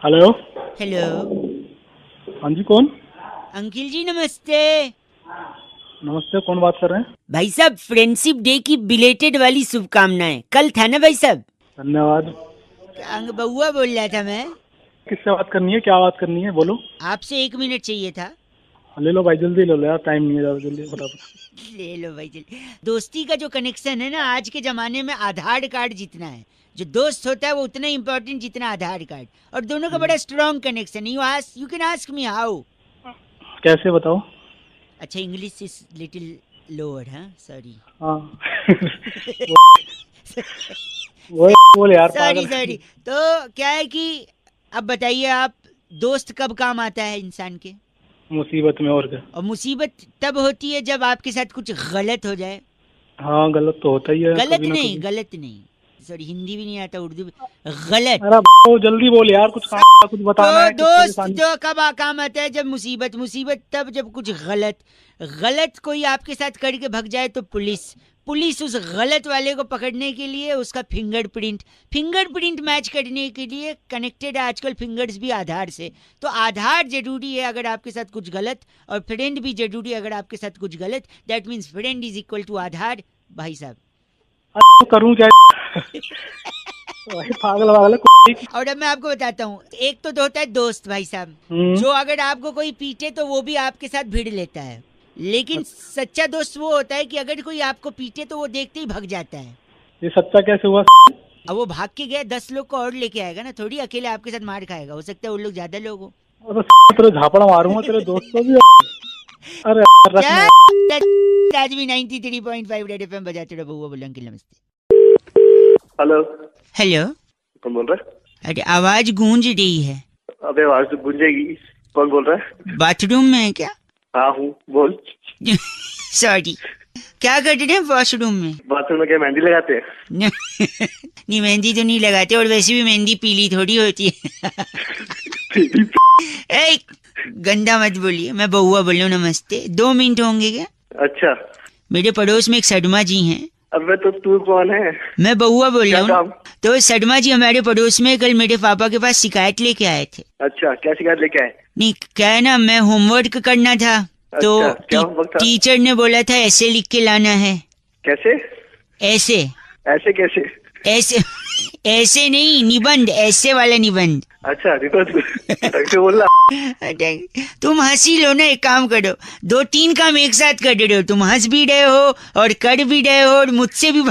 Hello. Hello हाँ जी, कौन? Uncle जी नमस्ते। नमस्ते, कौन बात कर रहे हैं? भाई साहब फ्रेंडशिप डे की बिलेटेड वाली शुभकामनाएं। कल था ना भाई साहब? धन्यवाद। अंग बउआ बोल रहा था मैं। किससे बात करनी है, क्या बात करनी है, बोलो। आपसे 1 मिनट चाहिए था। ले लो भाई, जल्दी ले लो यार, टाइम नहीं है, ज़्यादा जल्दी फटाफट। ले लो भाई जल्दी। दोस्ती का जो कनेक्शन है ना आज के जमाने में आधार कार्ड जितना है। जो दोस्त होता है वो उतना इम्पोर्टेंट जितना आधार कार्ड। और दोनों का बड़ा strong connection. You can ask me how. कैसे बताओ? अच्छा इंग्लिश इज लिटिल लोअर। हाँ सॉरी। हाँ। वो बोल यार, सॉरी पागल। सॉरी। तो क्या है कि अब बताइए आप, दोस्त कब काम आता है इंसान के? मुसीबत में, और क्या। और मुसीबत तब होती है जब आपके साथ कुछ गलत हो जाए। हाँ, गलत तो होता ही है गलत कभी ना नहीं, कभी। गलत नहीं। सॉरी हिंदी भी नहीं आता, उर्दू भी। गलत। अरे वो जल्दी बोल यार, कुछ काम था, कुछ बताना तो है, कुछ दोस्त परेशानी। जो कब काम आता है जब मुसीबत। मुसीबत तब जब कुछ गलत गलत कोई आपके साथ करके भग जाए तो पुलिस। पुलिस उस गलत वाले को पकड़ने के लिए उसका फिंगरप्रिंट मैच करने के लिए कनेक्टेड है आजकल फिंगर्स भी आधार से। तो आधार जरूरी है अगर आपके साथ कुछ गलत, और फ्रेंड भी जरूरी है अगर आपके साथ कुछ गलत। That means friend is equal to आधार भाई साहब। तो करूँ क्या? भाई पागल पागल है। और अब मैं आपको बताता हूँ, एक तो होता है दोस्त भाई साहब, जो अगर आपको कोई पीटे तो वो भी आपके साथ भिड़ लेता है। लेकिन सच्चा दोस्त वो होता है कि अगर कोई आपको पीटे तो वो देखते ही भाग जाता है। ये सच्चा कैसे हुआ? अब वो भाग के गया 10 लोग को और लेके आएगा ना, थोड़ी अकेले आपके साथ मार खाएगा। हो सकता है वो लोग ज्यादा लोग हो। अरे तेरे झापड़ा मारूंगा तेरे दोस्त को भी। अरे यार, रखना यार। क्या आज भी 93.5 रेड एफएम बजाते रहो। बउआ बोलो अंकिल नमस्ते। हेलो। हेलो। कौन बोल रहा है? अरे आवाज गूंज रही है। अबे आवाज तो गूंजेगी। कौन बोल रहा है? बाथरूम में है क्या? हाँ हूँ, बोल। सॉरी। क्या कर रहे हैं वॉशरूम में? बाथरूम में क्या मेहंदी लगाते हैं? नहीं मेहंदी तो नहीं लगाते, और वैसे भी मेहंदी पीली थोड़ी होती है। ए, गंदा मत बोलिए। मैं बउआ बोल रहा हूँ नमस्ते। 2 मिनट होंगे क्या? अच्छा। मेरे पड़ोस में एक सडमा जी हैं। अबे तो तू कौन है? मैं बउआ बोल रहा क्या हूँ। तो सडमा जी हमारे पड़ोस में कल मेरे पापा के पास शिकायत लेके आए थे। अच्छा, क्या शिकायत लेके आए? नहीं क्या है ना, मैं होमवर्क करना था तो अच्छा, क्या होमवर्क था? टीचर ने बोला था ऐसे लिख के लाना है। कैसे? ऐसे ऐसे कैसे? ऐसे ऐसे नहीं, निबंध, ऐसे वाला निबंध। अच्छा कैसे बोल रहा? तुम हंसी लो ना, एक काम करो, 2-3 काम एक साथ कर रहे हो। तुम हंस भी रहे हो और कर भी रहे हो और मुझसे भी।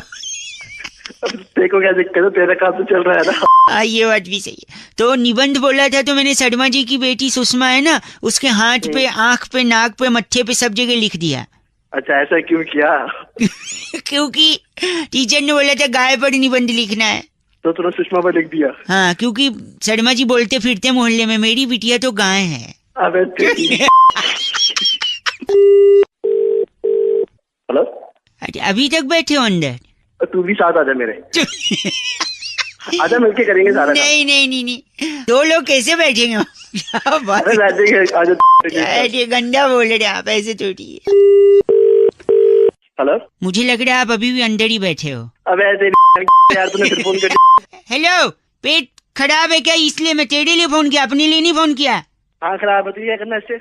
तेरे को क्या दिक्कत है? तेरा काम तो चल रहा है ना। ये बात भी सही है। तो निबंध बोला था तो मैंने शर्मा जी की बेटी सुषमा है ना, उसके हाथ पे, आंख पे, नाक पे, मत्थे पे सब जगह लिख दिया। अच्छा, ऐसा क्यों किया? क्योंकि टीचर ने बोला था गाय पर निबंध लिखना है। तो तूने सुषमा पर लिख दिया? हाँ, क्योंकि शर्मा जी बोलते फिरते मोहल्ले में मेरी बिटिया तो गाय है। अबे हेलो। अभी तक बैठे हो अंदर? तू भी साथ आजा मेरे। आजा, मिलके करेंगे सारा काम। नहीं 2 लोग कैसे बैठेंगे? क्या बात अरे बैठेंगे, आजा। है, ये गंदा बोल रहे आप, ऐसे थोड़ी है। हेलो। मुझे लग रहा है आप अभी भी अंदर ही बैठे हो। अबे ऐसे यार, तूने फिर फोन कर। हेलो, पेट खराब है क्या? इसलिए मैं तेरे लिए फोन किया, अपने लिए नहीं फोन किया। हाँ खराब है तो क्या करना इससे?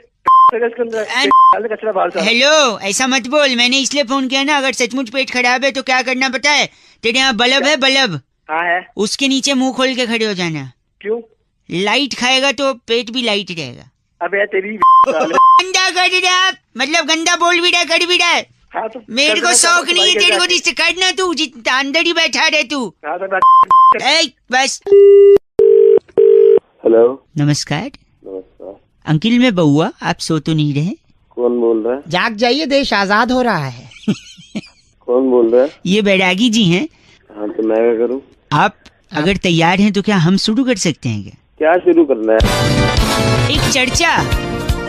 कचरा बाहर सारा। हेलो, ऐसा मत बोल। मैंने इसलिए फोन किया ना, अगर सचमुच पेट खराब है तो क्या करना पता है? तेरे यहाँ बल्ब है, बल्ब। हाँ है। उसके नीचे मुंह खोल के खड़े हो जाना। क्यों? लाइट खाएगा तो पेट भी लाइट रहेगा। अबे यार तेरी गंदा कर रहा है, मतलब गंदा बोल भी रहा है, कर भी रहा है। हाँ तो मेरे को शौक नहीं है तेरे को रिश्ते करना, तू अंदर ही बैठा रहे तू। हाँ तो बस। हेलो। नमस्कार नमस्कार। अंकिल, मैं बउआ, आप सो तो नहीं रहे? कौन बोल रहा है? जाग जाइए, देश आजाद हो रहा है। कौन बोल रहा है? ये बैरागी जी हैं। हाँ तो मैं क्या करूँ? आप अगर तैयार हैं तो क्या हम शुरू कर सकते हैं क्या? क्या शुरू करना है? एक चर्चा।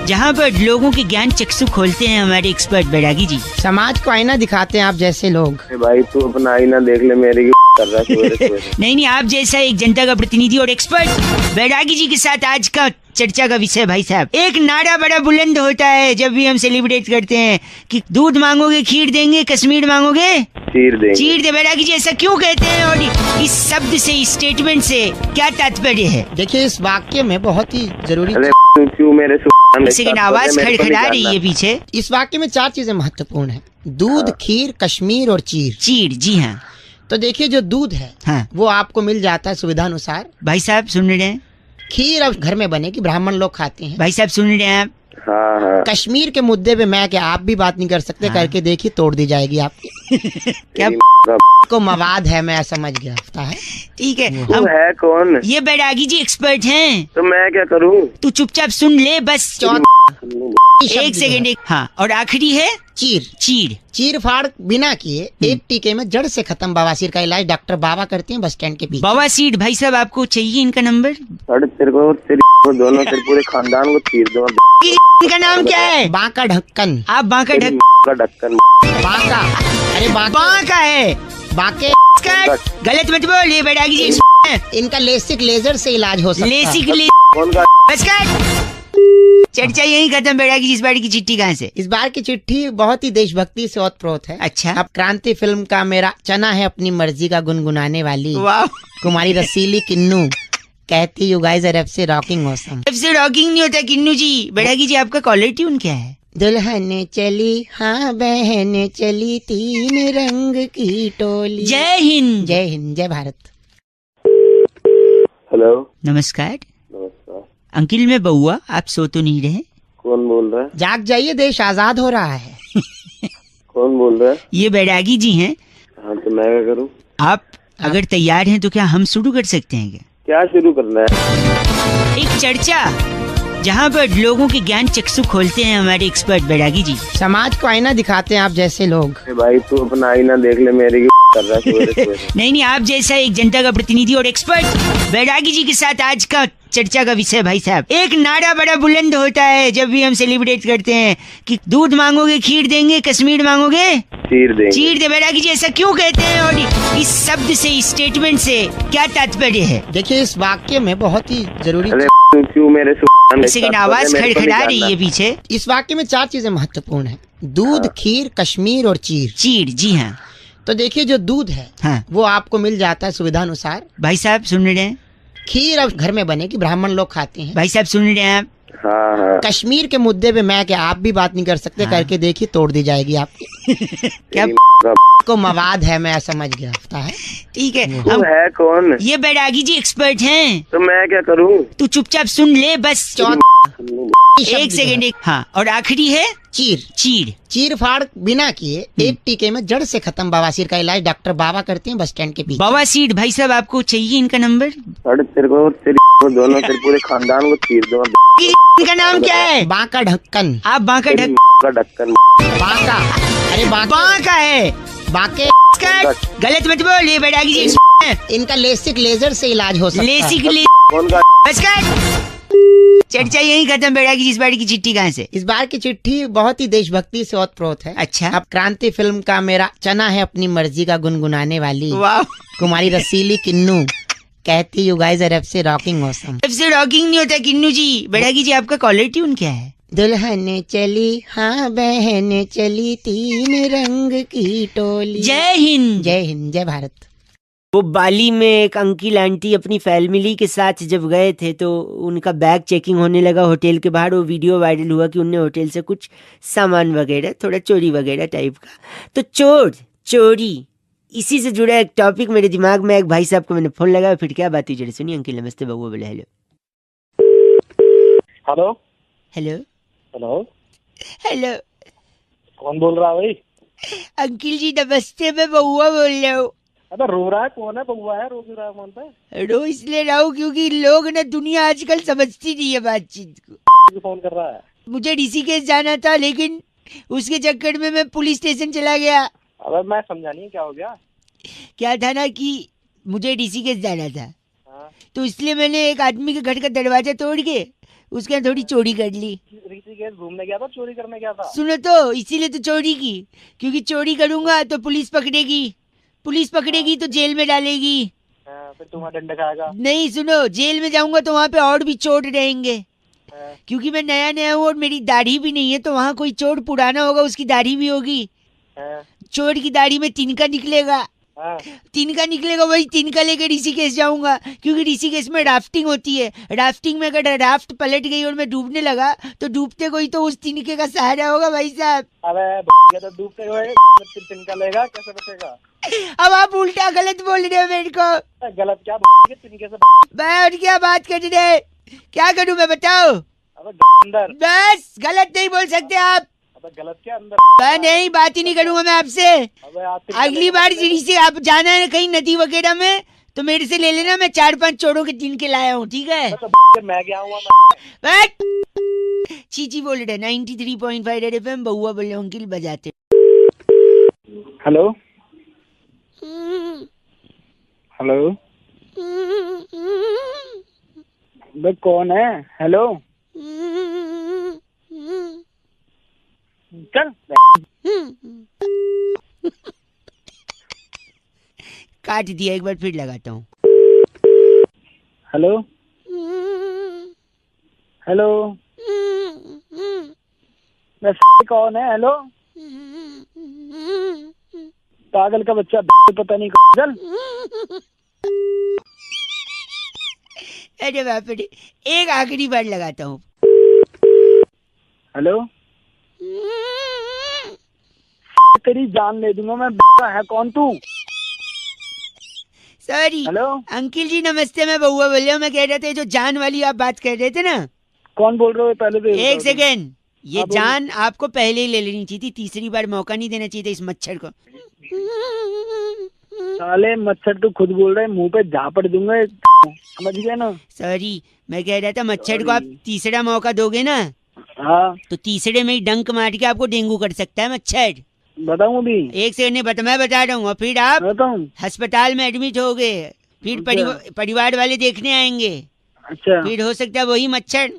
जहाँ पर लोगों के ज्ञान चक्षु खोलते हैं हमारे एक्सपर्ट बैरागी जी। समाज को आईना दिखाते हैं आप जैसे लोग। अरे भाई तू अपना आईना देख ले, मेरी कर रहा है सवेरे सवेरे। नहीं आप जैसा एक जनता का प्रतिनिधि और एक्सपर्ट बैरागी जी के साथ आज का चर्चा का विषय भाई साहब, एक नारा बड़ा बुलंद होता है जब भी हम सेलिब्रेट करते हैं कि दूध मांगोगे खीर देंगे, कश्मीर मांगोगे चीर देंगे। चीर दे। बैरागी जी ऐसा क्यों कहते हैं और इस शब्द से, इस स्टेटमेंट से क्या तात्पर्य है? देखिए इस वाक्य में बहुत ही जरूरी, अरे क्यों मेरे सेकंड आवाज खड़खड़ा रही है पीछे। इस वाक्य में 4 चीजें महत्वपूर्ण है: दूध, खीर, कश्मीर और चीर। चीर, जी हाँ। तो देखिए जो दूध है हाँ वो आपको मिल जाता है सुविधा अनुसार। भाई साहब सुन रहे हैं? खीर अब घर में बने कि ब्राह्मण लोग खाते हैं। भाई साहब सुन रहे हैं आप? हाँ हाँ। कश्मीर के मुद्दे पे मैं क्या आप भी बात नहीं कर सकते, हाँ। करके देखिए तोड़ दी जाएगी आपकी। क्या को मवाद है, मैं समझ गया है। ठीक है, तू हम है कौन? ये बैरागी जी एक्सपर्ट हैं। तो मैं क्या करूँ? तू चुपचाप सुन ले बस। एक सेकंड। हाँ, और आखिरी है चीर। चीर। चीर फाड़ बिना किए एक टीके में जड़ से खत्म बवासीर का इलाज डॉक्टर बाबा करते हैं बस स्टैंड के पीछे। बवासीर। भाई साहब आपको चाहिए इनका नंबर? तेरे को दोनों तेरे पूरे खानदान को चीर दो। इनका नाम क्या है? बांका ढक्कन। आप बांका ढक का ढक्कन। बांका, अरे बांका है। बांके। गलत मत बोल, ये बैरागी जी इनका लेसिक लेजर से इलाज हो सकता है। लेसिक ले। कौन का? बस कर। चर्चा यही खत्म। बैरागी जी इस बार की चिट्ठी कहाँ से? इस बार की चिट्ठी बहुत ही देशभक्ति से ओतप्रोत है। अच्छा। अब क्रांति फिल्म का मेरा चना है अपनी मर्जी का गुनगुनाने वाली वाह। कुमारी रसीली किन्नू कहती you guys are FC rocking awesome. FC rocking नहीं होता किन्नू जी। बैरागी जी आपका कॉलर ट्यून क्या है? दुल्हन चली हाँ बहन चली तीन रंग की टोली। जय हिंद। जय हिंद, जय भारत। हेलो। नमस्कार नमस्कार। अंकिल मैं बउआ, आप सो तो नहीं रहे? कौन बोल रहा है? जाग जाइए, देश आजाद हो रहा है। कौन बोल रहा है? ये बैरागी जी हैं। हाँ तो मैं क्या करूँ? आप अगर तैयार हैं तो क्या हम शुरू कर सकते हैं? क्या शुरू करना है? एक चर्चा जहाँ पर लोगों के ज्ञान चक्षु खोलते हैं हमारे एक्सपर्ट बैरागी जी। समाज को आईना दिखाते हैं आप जैसे लोग। अरे भाई तू अपना आईना देख ले, मेरी कर रहा है सवेरे सवेरे। नहीं आप जैसा एक जनता का प्रतिनिधि और एक्सपर्ट बैरागी जी के साथ आज का चर्चा का विषय भाई साहब, एक नारा बड़ा बुलंद होता है जब भी हम सेलिब्रेट करते हैं कि दूध मांगोगे खीर देंगे, कश्मीर मांगोगे चीर देंगे। चीर दे। बैरागी जी ऐसा क्यों कहते हैं और इस शब्द से, इस स्टेटमेंट से क्या तात्पर्य है? देखिए इस वाक्य में बहुत ही जरूरी, अरे क्यों मेरे सेकंड आवाज खड़खड़ा रही है पीछे। इस वाक्य में 4 चीजें महत्वपूर्ण है: दूध, खीर, कश्मीर और चीर। चीर, जी हाँ। तो देखिए जो दूध है हाँ वो आपको मिल जाता है सुविधा अनुसार। भाई साहब सुन रहे हैं? खीर अब घर में बने कि ब्राह्मण लोग खाते हैं। भाई साहब सुन रहे हैं आप? हाँ हाँ। कश्मीर के मुद्दे पे मैं क्या आप भी बात नहीं कर सकते, करके देखिए तोड़ दी जाएगी आपकी। क्या को मवाद है, मैं समझ गया है। ठीक है, तू हम है कौन? ये बैरागी जी एक्सपर्ट हैं। तो मैं क्या करूँ? तू चुपचाप सुन ले बस। एक सेकंड। हाँ, और आखिरी है चीर। चीर। चीर फाड़ बिना किए एक टीके में जड़ से खत्म बवासीर का इलाज डॉक्टर बाबा करते हैं बस स्टैंड के पीछे। बवासीर। भाई साहब आपको चाहिए इनका नंबर? तेरे को दोनों तेरे पूरे खानदान को चीर दो। इनका नाम क्या है? बांका ढक्कन। आप बांका ढक का ढक्कन। बांका, अरे बांका है। बांके। गलत मत बोल, ये बैरागी जी इनका लेसिक लेजर से इलाज हो सकता है। लेसिक ले। कौन का? बस कर। चर्चा यही खत्म। बैरागी जी इस बार की चिट्ठी कहाँ से? इस बार की चिट्ठी बहुत ही देशभक्ति से ओतप्रोत है। अच्छा। अब क्रांति फिल्म का मेरा चना है अपनी मर्जी का गुनगुनाने वाली वाह। कुमारी रसीली किन्नू कहती you guys are FC rocking awesome. FC rocking नहीं होता किन्नू जी। बैरागी जी आपका कॉलर ट्यून क्या है? दुल्हन चली हाँ बहन चली तीन रंग की टोली। जय हिंद। जय हिंद, जय भारत। वो बाली में एक अंकिल आंटी अपनी फैमिली के साथ जब गए थे तो उनका बैग चेकिंग होने लगा होटल के बाहर। वो वीडियो वायरल हुआ कि उनने होटल से कुछ सामान वगैरह, थोड़ा चोरी वगैरह टाइप का। तो चोरी इसी से जुड़ा एक टॉपिक मेरे दिमाग में। एक भाई साहब को मैंने फोन लगाया, फिर क्या बात हुई जरा सुनिए। अंकिल नमस्ते। बउआ बोले hello. Hello hello hello. Hello. कौन बोल रहा है भाई? अंकिल जी नमस्ते, मैं बउआ बोल रहा हूँ। अबे रो रहा है कौन है? बउआ है, रो क्यों रहा है? कौन पे रो इसलिए रहा हूँ क्योंकि लोग ना दुनिया आजकल समझती नहीं है बातचीत को। फोन कर रहा है? मुझे ऋषिकेश जाना था लेकिन उसके चक्कर में मैं पुलिस स्टेशन चला गया। अबे मैं समझा नहीं, क्या हो गया? क्या था ना कि मुझे ऋषिकेश जाना था। हाँ। तो इसलिए मैंने एक आदमी के घर का दरवाजा तोड़ के उसके यहाँ थोड़ी चोरी कर ली। ऋषिकेश घूमने गया था, चोरी करने गया था। सुनो तो, इसीलिए तो चोरी की, क्योंकि चोरी करूंगा तो पुलिस पकड़ेगी, पुलिस पकड़ेगी तो जेल में डालेगी। फिर तुम्हारा डंडा खाएगा। नहीं सुनो, जेल में जाऊंगा तो वहाँ पे और भी चोर रहेंगे, हाँ, क्योंकि मैं नया नया हूँ और मेरी दाढ़ी भी नहीं है, तो वहाँ कोई चोर पुराना होगा उसकी दाढ़ी भी होगी। हाँ, चोर की दाढ़ी में तिनका निकलेगा, हाँ। तिनका निकलेगा, वही तिनका लेकर ऋषिकेश जाऊंगा, क्योंकि ऋषिकेश में राफ्टिंग होती है। राफ्टिंग में अगर राफ्ट पलट गई और मैं डूबने लगा तो डूबते कोई तो उस तिनके का सहारा होगा भाई साहब। अबे तो डूबते हुए तिनका लेगा, कैसे बचेगा? अब आप उल्टा गलत बोल रहे हो मेरे को। गलत क्या तिनके से? मैं और क्या बात कर रहे, क्या करूं मैं बताओ? अबे अंदर। बस गलत नहीं बोल सकते आप। अबे गलत क्या अंदर? मैं नहीं, बात ही नहीं करूंगा मैं आपसे। अबे आप तिनका अगली लेगा, बार से आप जाना है कहीं नदी वगैरह में तो मेरे से ले लेना, मैं 4-5 चोरों के तिनके लाया हूँ, ठीक है? तो मैं गया हुआ चीची बोल रहे 93.5 रेड एफएम, बउआ बोले अंकिल बजाते। हेलो हेलो, बे कौन है? हेलो चल। काट दिया, एक बार फिर लगाता हूँ। हेलो हेलो, बे कौन है? हेलो पागल का बच्चा, पता नहीं चल। अरे बाप रे, एक आखिरी बार लगाता हूँ। हेलो, तेरी जान ले दूंगा मैं। है कौन तू? सॉरी हेलो अंकिल जी, नमस्ते, मैं बउआ बोल रहा हूँ। मैं कह रहे थे जो जान वाली आप बात कर रहे थे ना। कौन बोल रहे हो? पहले तो एक सेकेंड, ये हाँ, बोलो। जान आपको पहले ही ले लेनी चाहिए थी, तीसरी बार मौका नहीं देना चाहिए था इस मच्छर को। साले मच्छर तू खुद बोल रहे, मुंह पे झापड़ दूंगा, समझ गया ना? सॉरी, मैं कह रहा था मच्छर को आप तीसरा मौका दोगे ना हाँ तो तीसरे में ही डंक मार के आपको डेंगू कर सकता है मच्छर। बताऊं अभी? एक सेकंड नहीं बता, मैं बता रहा हूँ, और फिर आप बताऊं? अस्पताल में एडमिट हो गए, फिर अच्छा। परिवार वाले देखने आएंगे, अच्छा फिर हो सकता है वही मच्छर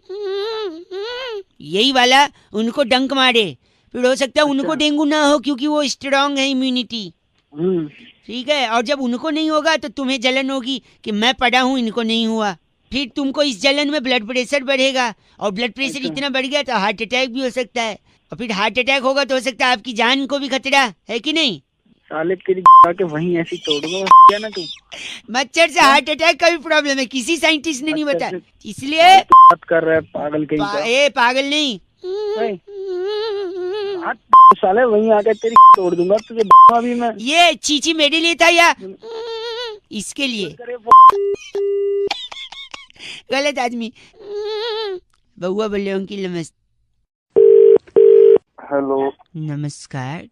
यही वाला उनको डंक मारे, फिर हो सकता है उनको अच्छा। डेंगू ना हो क्योंकि वो स्ट्रांग है इम्यूनिटी, हम्म, ठीक है? और जब उनको नहीं होगा तो तुम्हें जलन होगी कि मैं पड़ा हूँ इनको नहीं हुआ, फिर तुमको इस जलन में ब्लड प्रेशर बढ़ेगा, और ब्लड प्रेशर अच्छा। इतना बढ़ गया तो हार्ट अटैक भी हो सकता है, और फिर हार्ट अटैक होगा तो हो सकता है आपकी जान को भी खतरा है कि नहीं? साले तेरी के वहीं ऐसी तोड़ दूंगा क्या ना तू? मच्छर से हार्ट अटैक का भी प्रॉब्लम है, किसी साइंटिस्ट ने नहीं मच्छर बताया, से- इसलिए बात कर रहा है पागल कहीं का। ए पागल नहीं, हाँ, साले वहीं आके तेरी तोड़ दूंगा तुझे अभी मैं। ये चीची मेरे लिए था या इसके लिए? गलत आदमी। बउआ बोले अंकिल नमस्ते। हेलो नमस्कार,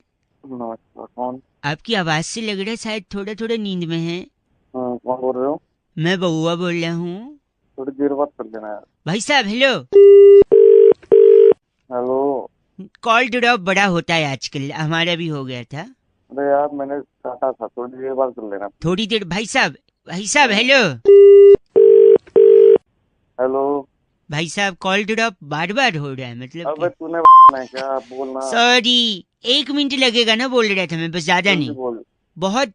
नमस्कार, कौन? आपकी आवाज से लग रहा है शायद थोड़ा थोड़ा नींद में है। कौन बोल रहे हो? मैं बउआ बोल रहा हूँ। थोड़ी देर बात कर लेना यार। भाई साहब हेलो, हेलो, कॉल ड्रॉप बड़ा होता है आजकल, हमारा भी हो गया था। अरे यार मैंने काटा था, थोड़ी देर बात कर लेना। थोड़ी देर भाई साहब हेलो, हेलो, भाई साहब कॉल ड्रॉप बार बार हो रहा है, मतलब अबे तूने मैं क्या बोलना? सॉरी, 1 मिनट लगेगा ना, बोल रहा था मैं, बस ज्यादा नहीं। बोल। बहुत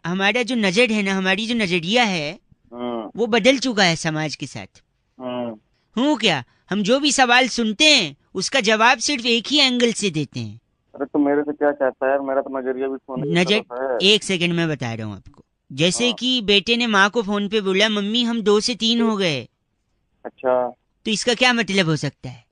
हमारा जो नजर है ना, हमारी जो नजरिया है हम्म, वो बदल चुका है समाज के साथ। हम्म, हूँ क्या, हम जो भी सवाल सुनते हैं उसका जवाब सिर्फ एक ही एंगल से देते हैं। अरे तू मेरे से क्या चाहता है यार? मेरा तो नजरिया भी सोने की तरफ है। नजर, एक सेकंड में बता रहा हूँ आपको। जैसे हाँ। कि बेटे ने माँ को फोन पे बोला मम्मी हम 2 से 3 हो गए, अच्छा, तो इसका क्या मतलब हो सकता है?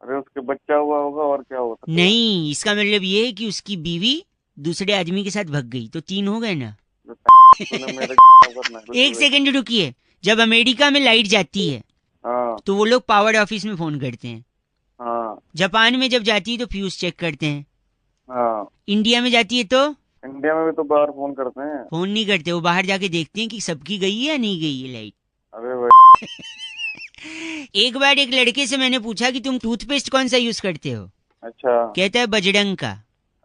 अरे उसके बच्चा हुआ होगा और क्या हो सकता है? नहीं, इसका मतलब ये है कि उसकी बीवी दूसरे आदमी के साथ भग गई, तो 3 हो गए ना। तूने मेरे करना है। एक सेकंड रुकिए, जब अमेरिका में लाइट जाती है हाँ तो वो लोग पावर ऑफिस में फोन करते हैं, हाँ जापान में जब जाती है तो फ्यूज चेक करते हैं, हाँ, इंडिया में जाती है तो इंडिया में भी तो बाहर फोन करते हैं। फोन नहीं करते, वो बाहर जाके देखते हैं कि सबकी गई है या नहीं गई है लाइट। अरे भाई, एक बार एक लड़के से मैंने पूछा कि तुम टूथपेस्ट कौन सा यूज करते हो, अच्छा कहता है बजरंग का।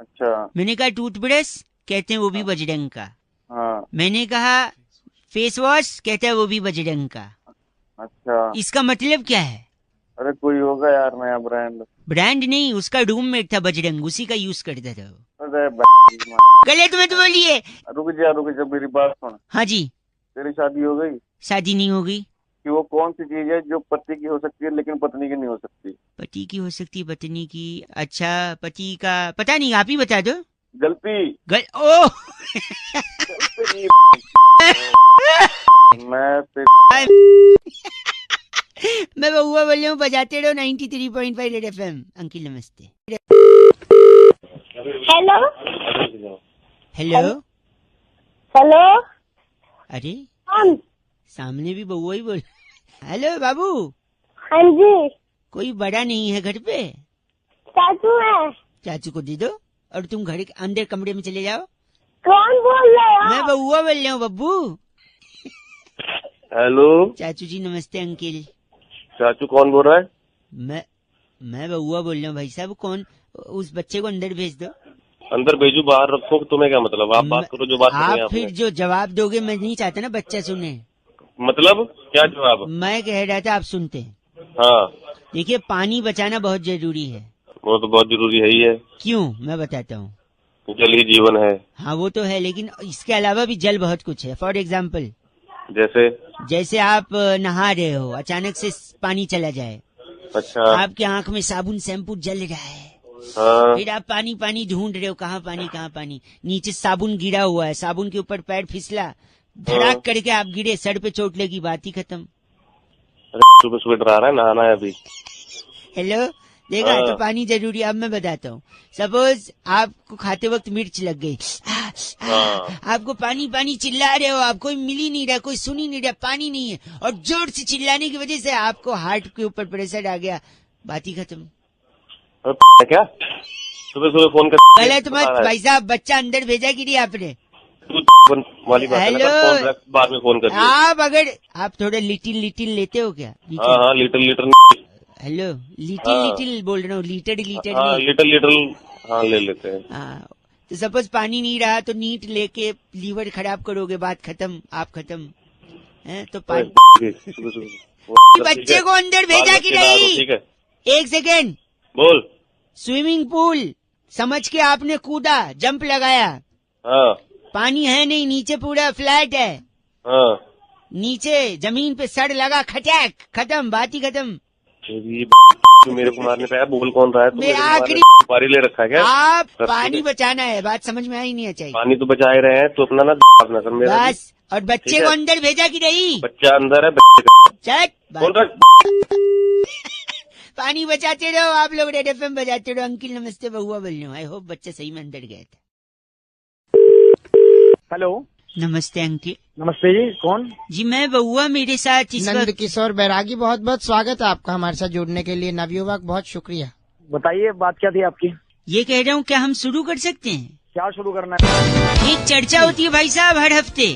अच्छा, मैंने कहा टूथब्रश, कहते हैं वो भी बजरंग का। हाँ मैंने कहा फेस वॉश, कहता है वो भी बजरंग का। अच्छा, इसका मतलब क्या है? अरे कोई होगा यार नया ब्रांड। ब्रांड नहीं, उसका रूममेट था बजरंग, उसी का यूज करता था वो। अरे गलत मत बोलिए। रुक जा मेरी बात सुन। हाँ जी। तेरी शादी हो गई? शादी नहीं होगी। कि वो कौन सी चीज है जो पति की हो सकती है लेकिन पत्नी की नहीं हो सकती? पति की हो सकती है, पत्नी की। अच्छा, पति का पता नहीं, आप ही बता दो। गलती। ओ मैं बउआ बोल रहा हूँ, बजाते रहो 93.5 रेड एफएम। अंकिल नमस्ते। Hello hello. हेलो। अरे कौन? सामने भी बउआ ही बोल। हेलो बाबू। हाँ जी। कोई बड़ा नहीं है घर पे? चाचू है। चाचू को दे दो और तुम घर के अंदर कमरे में चले जाओ। कौन बोल रहे हो? मैं बउआ बोल रहा हूँ बब्बू। हेलो चाचू जी नमस्ते। अंकिल। चाचू कौन बोल रहा है? मैं बउआ बोल रहा हूँ भाई साहब। कौन? उस बच्चे को अंदर भेज दो। अंदर भेजू बाहर रखो? तुम्हें क्या मतलब? आप बात करो जो बात करें। आप फिर जो जवाब दोगे, मैं नहीं चाहता ना बच्चा सुने। मतलब क्या जवाब? मैं कह रहा था, आप सुनते हैं। हाँ देखिए, पानी बचाना बहुत जरूरी है। वो तो बहुत जरूरी है ही है। क्यों? मैं बताता हूँ। जल ही जीवन है। हाँ वो तो है, लेकिन इसके अलावा भी जल बहुत कुछ है। फॉर एग्जाम्पल, जैसे आप नहा रहे हो, अचानक से पानी चला जाए। अच्छा। आपकी आंख में साबुन शैम्पू जल रहा है। हाँ। फिर आप पानी पानी ढूंढ रहे हो, कहाँ पानी। नीचे साबुन गिरा हुआ है, साबुन के ऊपर पैर फिसला, धड़ाक करके आप गिरे, सर पे चोट लगी, बात ही खत्म। सुबह सुबह डरा रहा है, नहाना है अभी। हेलो, देखा? हाँ। तो पानी जरूरी। अब मैं बताता हूँ। सपोज आपको खाते वक्त मिर्च लग गई। हाँ। आपको पानी चिल्ला रहे हो, आप कोई मिल ही नहीं रहा, कोई सुन ही नहीं रहा, पानी नहीं है, और जोर से चिल्लाने की वजह से आपको हार्ट के ऊपर प्रेशर आ गया, बात ही खत्म। क्या सुबह सुबह फोन कर? गलत मत भाई साहब। बच्चा अंदर भेजा कि नहीं आपने? वाली बात है ना, हेलो। बाद में फोन कर। आप अगर आप थोड़ा लिटिल लेते हो क्या? हाँ लीटर। हेलो, लिटिल बोल रहा हूँ, लीटर हाँ नहीं। लीटर हाँ ले लेते हैं। हाँ, तो सपोज पानी नहीं रहा तो नीट लेके लीवर खराब करोगे, बात खत्म, आप खत्म है। तो पानी बच्चे को अंदर भेजा कि नहीं? ठीक है, एक सेकेंड। बोल। स्विमिंग पूल समझ के आपने कूदा, जंप लगाया। हाँ। पानी है नहीं, नीचे पूरा फ्लैट है। हाँ। नीचे जमीन पे सड़ लगा, खटैक, खत्म, बात ही खत्म। मेरे को मारने पे बोल कौन रहा है? मैं आखिरी पारी ले रखा है क्या? आप पानी बचाना है, बात समझ में आई नहीं चाहिए। पानी तो बचा ही रहे हैं, तो अपना ना अपना सर मेरा बस। और बच्चे को अंदर भेजा कि नहीं? बच्चा अंदर है। पानी बचाते रहो आप लोग, रेड एफएम बजाते रहो। अंकिल नमस्ते, बउआ बोल रहा हूँ। आई होप बच्चा सही में अंदर गया था। हेलो नमस्ते अंकिल। नमस्ते जी, कौन? जी मैं बउआ, मेरे साथ इस नंद वक्त किशोर बैरागी, बहुत बहुत स्वागत है आपका हमारे साथ जुड़ने के लिए। नवयुवक, बहुत शुक्रिया। बताइए, बात क्या थी आपकी? ये कह रहा हूँ, क्या हम शुरू कर सकते हैं? क्या शुरू करना है? एक चर्चा होती है भाई साहब हर हफ्ते।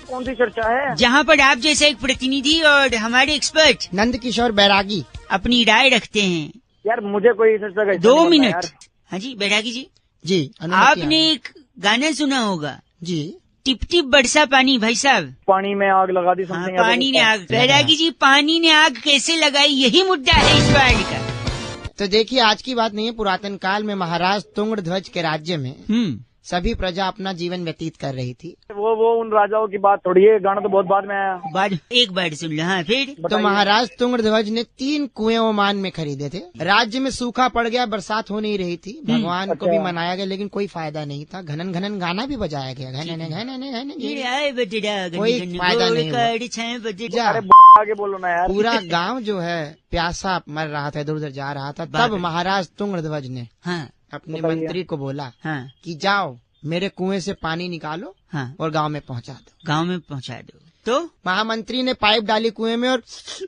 कौन सी चर्चा है? जहाँ पर आप जैसे एक प्रतिनिधि और हमारे एक्सपर्ट नंद किशोर बैरागी अपनी राय रखते हैं। यार मुझे कोई चर्चा का 2 मिनट। हाँ जी बैरागी जी। जी, आपने एक गाना सुना होगा जी, टिप टिप बरसा पानी। भाई साहब, पानी में आग लगा दी। हाँ, पानी ने आग। बैरागी जी, पानी ने आग कैसे लगाई, यही मुद्दा है इस बार का। तो देखिए, आज की बात नहीं है। पुरातन काल में महाराज तुंगध्वज के राज्य में सभी प्रजा अपना जीवन व्यतीत कर रही थी। वो उन राजाओं की बात थोड़ी है, गाना तो बहुत बाद में आया। एक बार सुन लो। हाँ फिर? तो महाराज तुंगध्वज ने 3 कुएं ओमान में खरीदे थे। राज्य में सूखा पड़ गया, बरसात हो नहीं रही थी। भगवान को भी मनाया गया, लेकिन कोई फायदा नहीं था। घनन घनन गाना भी बजाया गया, घनन घनन कोई फायदा नहीं हुआ। आगे बोलो ना यार। पूरा गांव जो है प्यासा मर रहा था, इधर उधर जा रहा था। तब महाराज तुंगध्वज ने अपने मंत्री को बोला कि जाओ मेरे कुएं से पानी निकालो और गांव में पहुंचा दो। तो महामंत्री ने पाइप डाली कुएं में और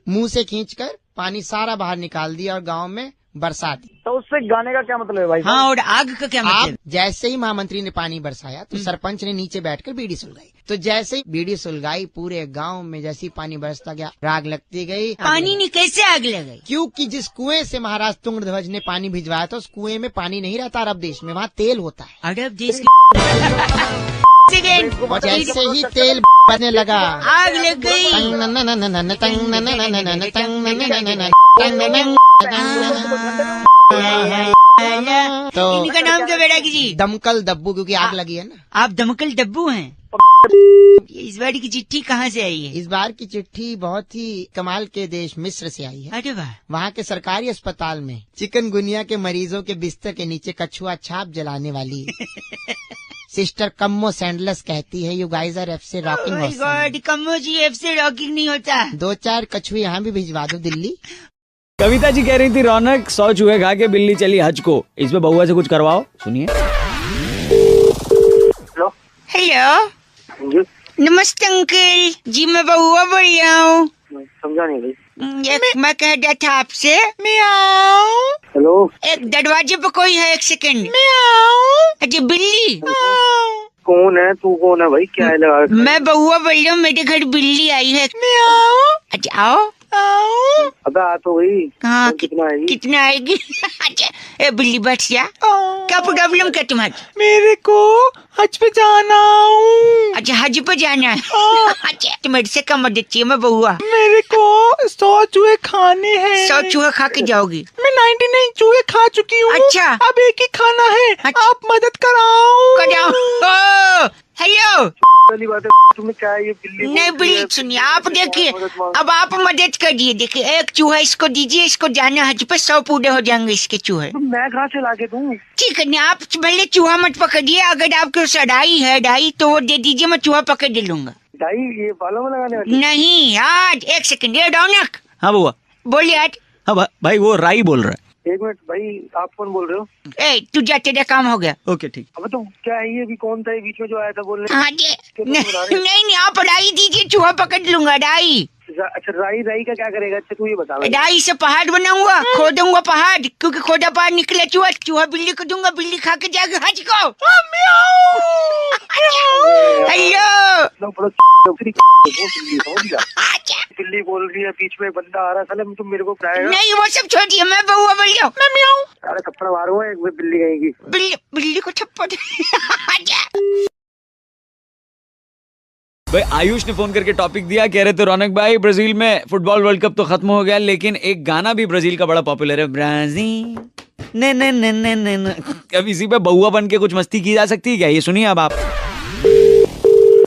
मुंह से खींचकर पानी सारा बाहर निकाल दिया और गांव में बरसा दी। तो उससे गाने का क्या मतलब है भाई? हाँ, और आग का क्या मतलब? जैसे ही महामंत्री ने पानी बरसाया तो सरपंच ने नीचे बैठकर बीड़ी सुलगाई। तो जैसे ही बीड़ी सुलगाई, पूरे गांव में जैसे ही पानी बरसता गया, आग लगती गई। पानी ने कैसे आग लगाई? क्योंकि जिस कुएं से महाराज तुंगध्वज ने पानी भिजवाया था, उस कुएं में पानी नहीं रहता अरब देश में, वहाँ तेल होता है। अरब देश जैसे ही तेल बनने लगा, आग लग गई। तो इनका नाम क्या बैरागी जी? दमकल दब्बू, क्योंकि आग लगी है ना। आप दमकल डब्बू हैं? इस बार की चिट्ठी कहाँ से आई है? इस बार की चिट्ठी बहुत ही कमाल के देश मिस्र से आई है। अरे वाह। वहाँ के सरकारी अस्पताल में चिकनगुनिया के मरीजों के बिस्तर के नीचे कछुआ छाप जलाने वाली सिस्टर कम्मो सैंडलस कहती है, यू गाइज आर एफ से rocking. My god, Kammo ji F से रॉकिंग नहीं होता। 2-4 कछुए यहाँ भी भिजवा दो दिल्ली। कविता जी कह रही थी रौनक 100 चूहे खा के बिल्ली चली हज को, इस पे बउआ से कुछ करवाओ, सुनिए। हेलो जी नमस्ते अंकल जी, मैं बउआ बोल रहा हूँ। समझा नहीं भाई। मैं कह रहा था आपसे, हेलो एक दरवाजे पे कोई है, एक सेकंड। अच्छा बिल्ली। कौन है तू? कौन है भाई? क्या है लगा रखा है? मैं बउआ बोल रहा हूँ, मेरे घर बिल्ली आई है। अच्छा आओ। अबे आ तो गई। हाँ और कितना आएगी? कितना आएगी? अच्छा ए बिल्ली बैठ जा। क्या प्रॉब्लम क्या तुम्हारी? मेरे को हज पे जाना। अच्छा हज पे जाना है। अच्छा तो मेरे से कम मदद चाहिए, मैं बउआ। मेरे को 100 चूहे खाने हैं। 100 चूहे खा के जाओगी? मैं 99 चूहे खा चुकी हूँ। अच्छा। अब एक ही खाना है। अच्छा। आप मदद कराओ। कराओ। हेलो पहली बात है तुम्हें क्या है ये बिल्ली? नहीं बिल्ली सुनिए, आप देखिए अब आप मदद करिए। देखिए एक चूहा इसको दीजिए, इसको जाना हज पे, 100 पूरे हो जाएंगे इसके चूहे। तो मैं कहाँ से लाके दूँ? ठीक है ना, आप भले चूहा मत पकड़िए, अगर आपके सड़ाई है डाई तो वो दे दीजिए, मैं चूहा पकड़ दे लूंगा। डाई ये बालों में लगाने वाली? नहीं यार एक सेकंड, ये रौनक हाँ बुआ। बोलिए यार। हाँ भाई वो राई बोल रहा है। एक मिनट भाई, आप कौन बोल रहे हो? ए तू जा, तेरा काम हो गया। ओके ठीक। अबे तो क्या है ये? भी कौन था ये बीच में जो आया था बोलने? हाँ जी नहीं आप राई दीजिए, चूहा पकड़ लूंगा। राई अच्छा राई राई का क्या करेगा? अच्छा तू ये बता भाई। राई से पहाड़ बनाऊंगा, खोदूंगा पहाड़, क्योंकि खोदा पहाड़ निकले चूहा, चूहा बिल्ली को दूंगा, बिल्ली खा के जाएगा हज को। हेलो बिल्ली बोल रही है, बीच में बंदा आ रहा है, साले तुम मेरे को बताएगा? नहीं वो सब छोड़िए, मैं बउआ बोल रहा हूँ। अरे थप्पड़ मारूंगा एक बिल्ली कहेगी। बिल्ली को थप्पड़। भाई आयुष ने फोन करके टॉपिक दिया, कह रहे थे रौनक भाई ब्राजील में फुटबॉल वर्ल्ड कप तो खत्म हो गया, लेकिन एक गाना भी ब्राजील का बड़ा पॉपुलर है, ब्राजील ने ने ने ने ने ने। अब इसी पे बउआ बन के कुछ मस्ती की जा सकती है क्या? ये सुनिए अब आप।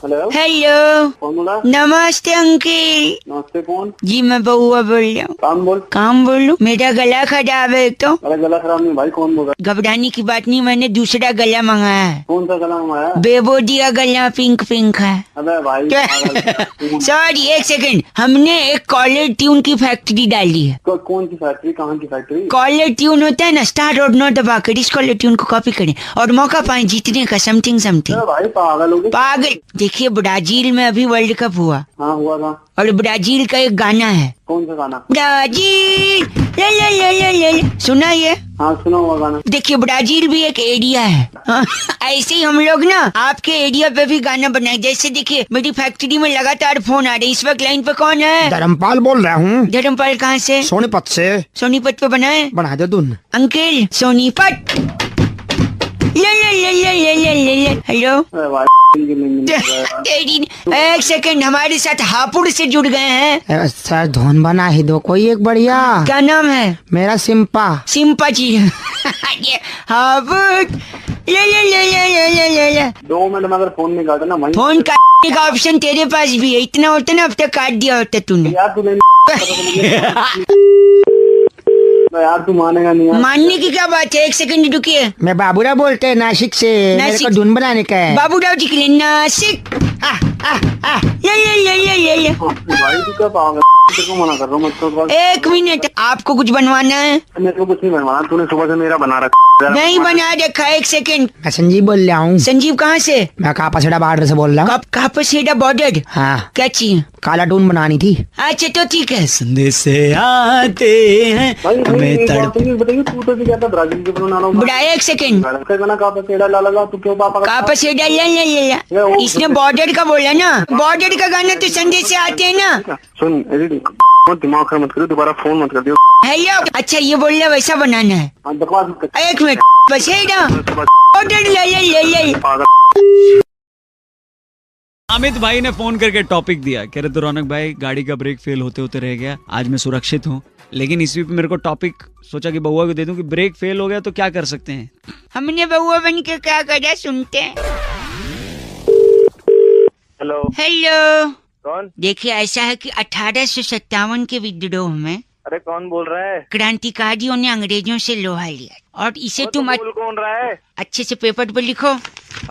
हेलो हेलो कौन बोला? नमस्ते अंकल नमस्ते कौन? जी, मैं बउआ बोल रहा हूँ। काम बोल। काम बोलूं? मेरा गला खराब है तो। अरे गला खराब नहीं भाई, कौन बोल रहा? घबराने की बात नहीं, मैंने दूसरा गला मंगाया है। कौन सा गला मंगाया? बेबो दिया गला पिंक पिंक है। अबे भाई सॉरी एक सेकंड, हमने एक कॉलर ट्यून की फैक्ट्री डाली है। कौन सी फैक्ट्री? कहाँ की फैक्ट्री? कॉलर ट्यून होता है ना, स्टार और नो दबाकर इस कॉलर ट्यून को कॉपी करें और मौका पाए जीतने का, समथिंग समथिंग। भाई पागल हो गए। पागल। देखिए ब्राजील में अभी वर्ल्ड कप हुआ हाँ हुआ था। और ब्राजील का एक गाना है, कौन सा गाना? ब्राजील ले ले ले ले ले ले। सुना ये? हाँ सुना हुआ गाना। देखिए ब्राजील भी एक एरिया है। हाँ, ऐसे ही हम लोग ना आपके एरिया पे भी गाना बनाए। जैसे देखिए मेरी फैक्ट्री में लगातार फोन आ रहे, इस वक्त लाइन पे कौन है? धर्मपाल बोल रहा हूँ। धर्मपाल कहाँ से? सोनीपत से। सोनीपत पे बनाए? बना दे धुन। अंकल सोनीपत ले ले ले ले ले ले ले ले। हेलो अरे भाई एक सेकंड, हमारे साथ हापुड़ से जुड़ गए हैं। सर धुन बना ही दो कोई एक बढ़िया। क्या नाम है? मेरा सिम्पा। सिम्पा जी। ये हापुड़ ले ले ले ले ले ले ले ले। 2 मिनट में अगर फोन नहीं काटा ना वहीं फोन काटने का ऑप्शन तेरे पास भी है, इतना होता ना अब तक काट दिया होता तूने। यार तू यार तू मानेगा नहीं यार। मानने की क्या बात है, एक सेकंड रुकिए। मैं बाबूराव बोलते हैं नासिक से। मेरे को धुन बनाने का है। बाबूराव जी के लिए नासिक। ले ले ले ले ले ले। भाई तू क्या पागल? तेरे को मना कर रहा हूँ मत कर। एक मिनट, आपको कुछ बनवाना है? मेरे को कुछ नहीं बनवाना, तूने सुबह से मेरा बना रखा। नहीं बना रखा। एक सेकंड, मैं संजीव बोल रहा हूँ। संजीव कहाँ से? मैं कापासेड़ा बॉर्डर से बोल रहा हूँ। कापासेड़ा बॉर्डर? हाँ। क्या चाहिए? काला टून बनानी थी। अच्छा तो ठीक है। संदेश आते हैं हमें तड़प। बताइए तू तो क्या था ब्राजील के बना रहा हूँ। बुढ़ाया एक सेकंड, कापासेड़ा ला लगा तू क्यों पापा? कापासेड़ा ले ले ले ले। इसने बॉर्डर का बोला ना, बॉर्डर का गाना तो संदेश से आते हैं ना। सुन दिमाग खराब मत करो, दोबारा फोन मत कर दियो। हेलो अच्छा ये बोल रहा वैसा बनाना है। बकवास मत कर। एक मिनट बस है ना, बॉर्डर ले ले ले ले। अमित भाई ने फोन करके टॉपिक दिया, कह रहे तो रौनक भाई गाड़ी का ब्रेक फेल होते होते रह गया, आज मैं सुरक्षित हूँ, लेकिन इसी पे मेरे को टॉपिक सोचा कि बउआ को दे दूं कि ब्रेक फेल हो गया तो क्या कर सकते हैं। हमने बउआ बन के क्या करा सुनते हैं। हेलो, हेलो, कौन? देखिए ऐसा है कि 1857 के विद्रोह में अरे कौन बोल रहा है? क्रांतिकारियों ने अंग्रेजों से लोहा लिया और इसे वो तुम तो बोल कौन रहा है? अच्छे से पेपर पर लिखो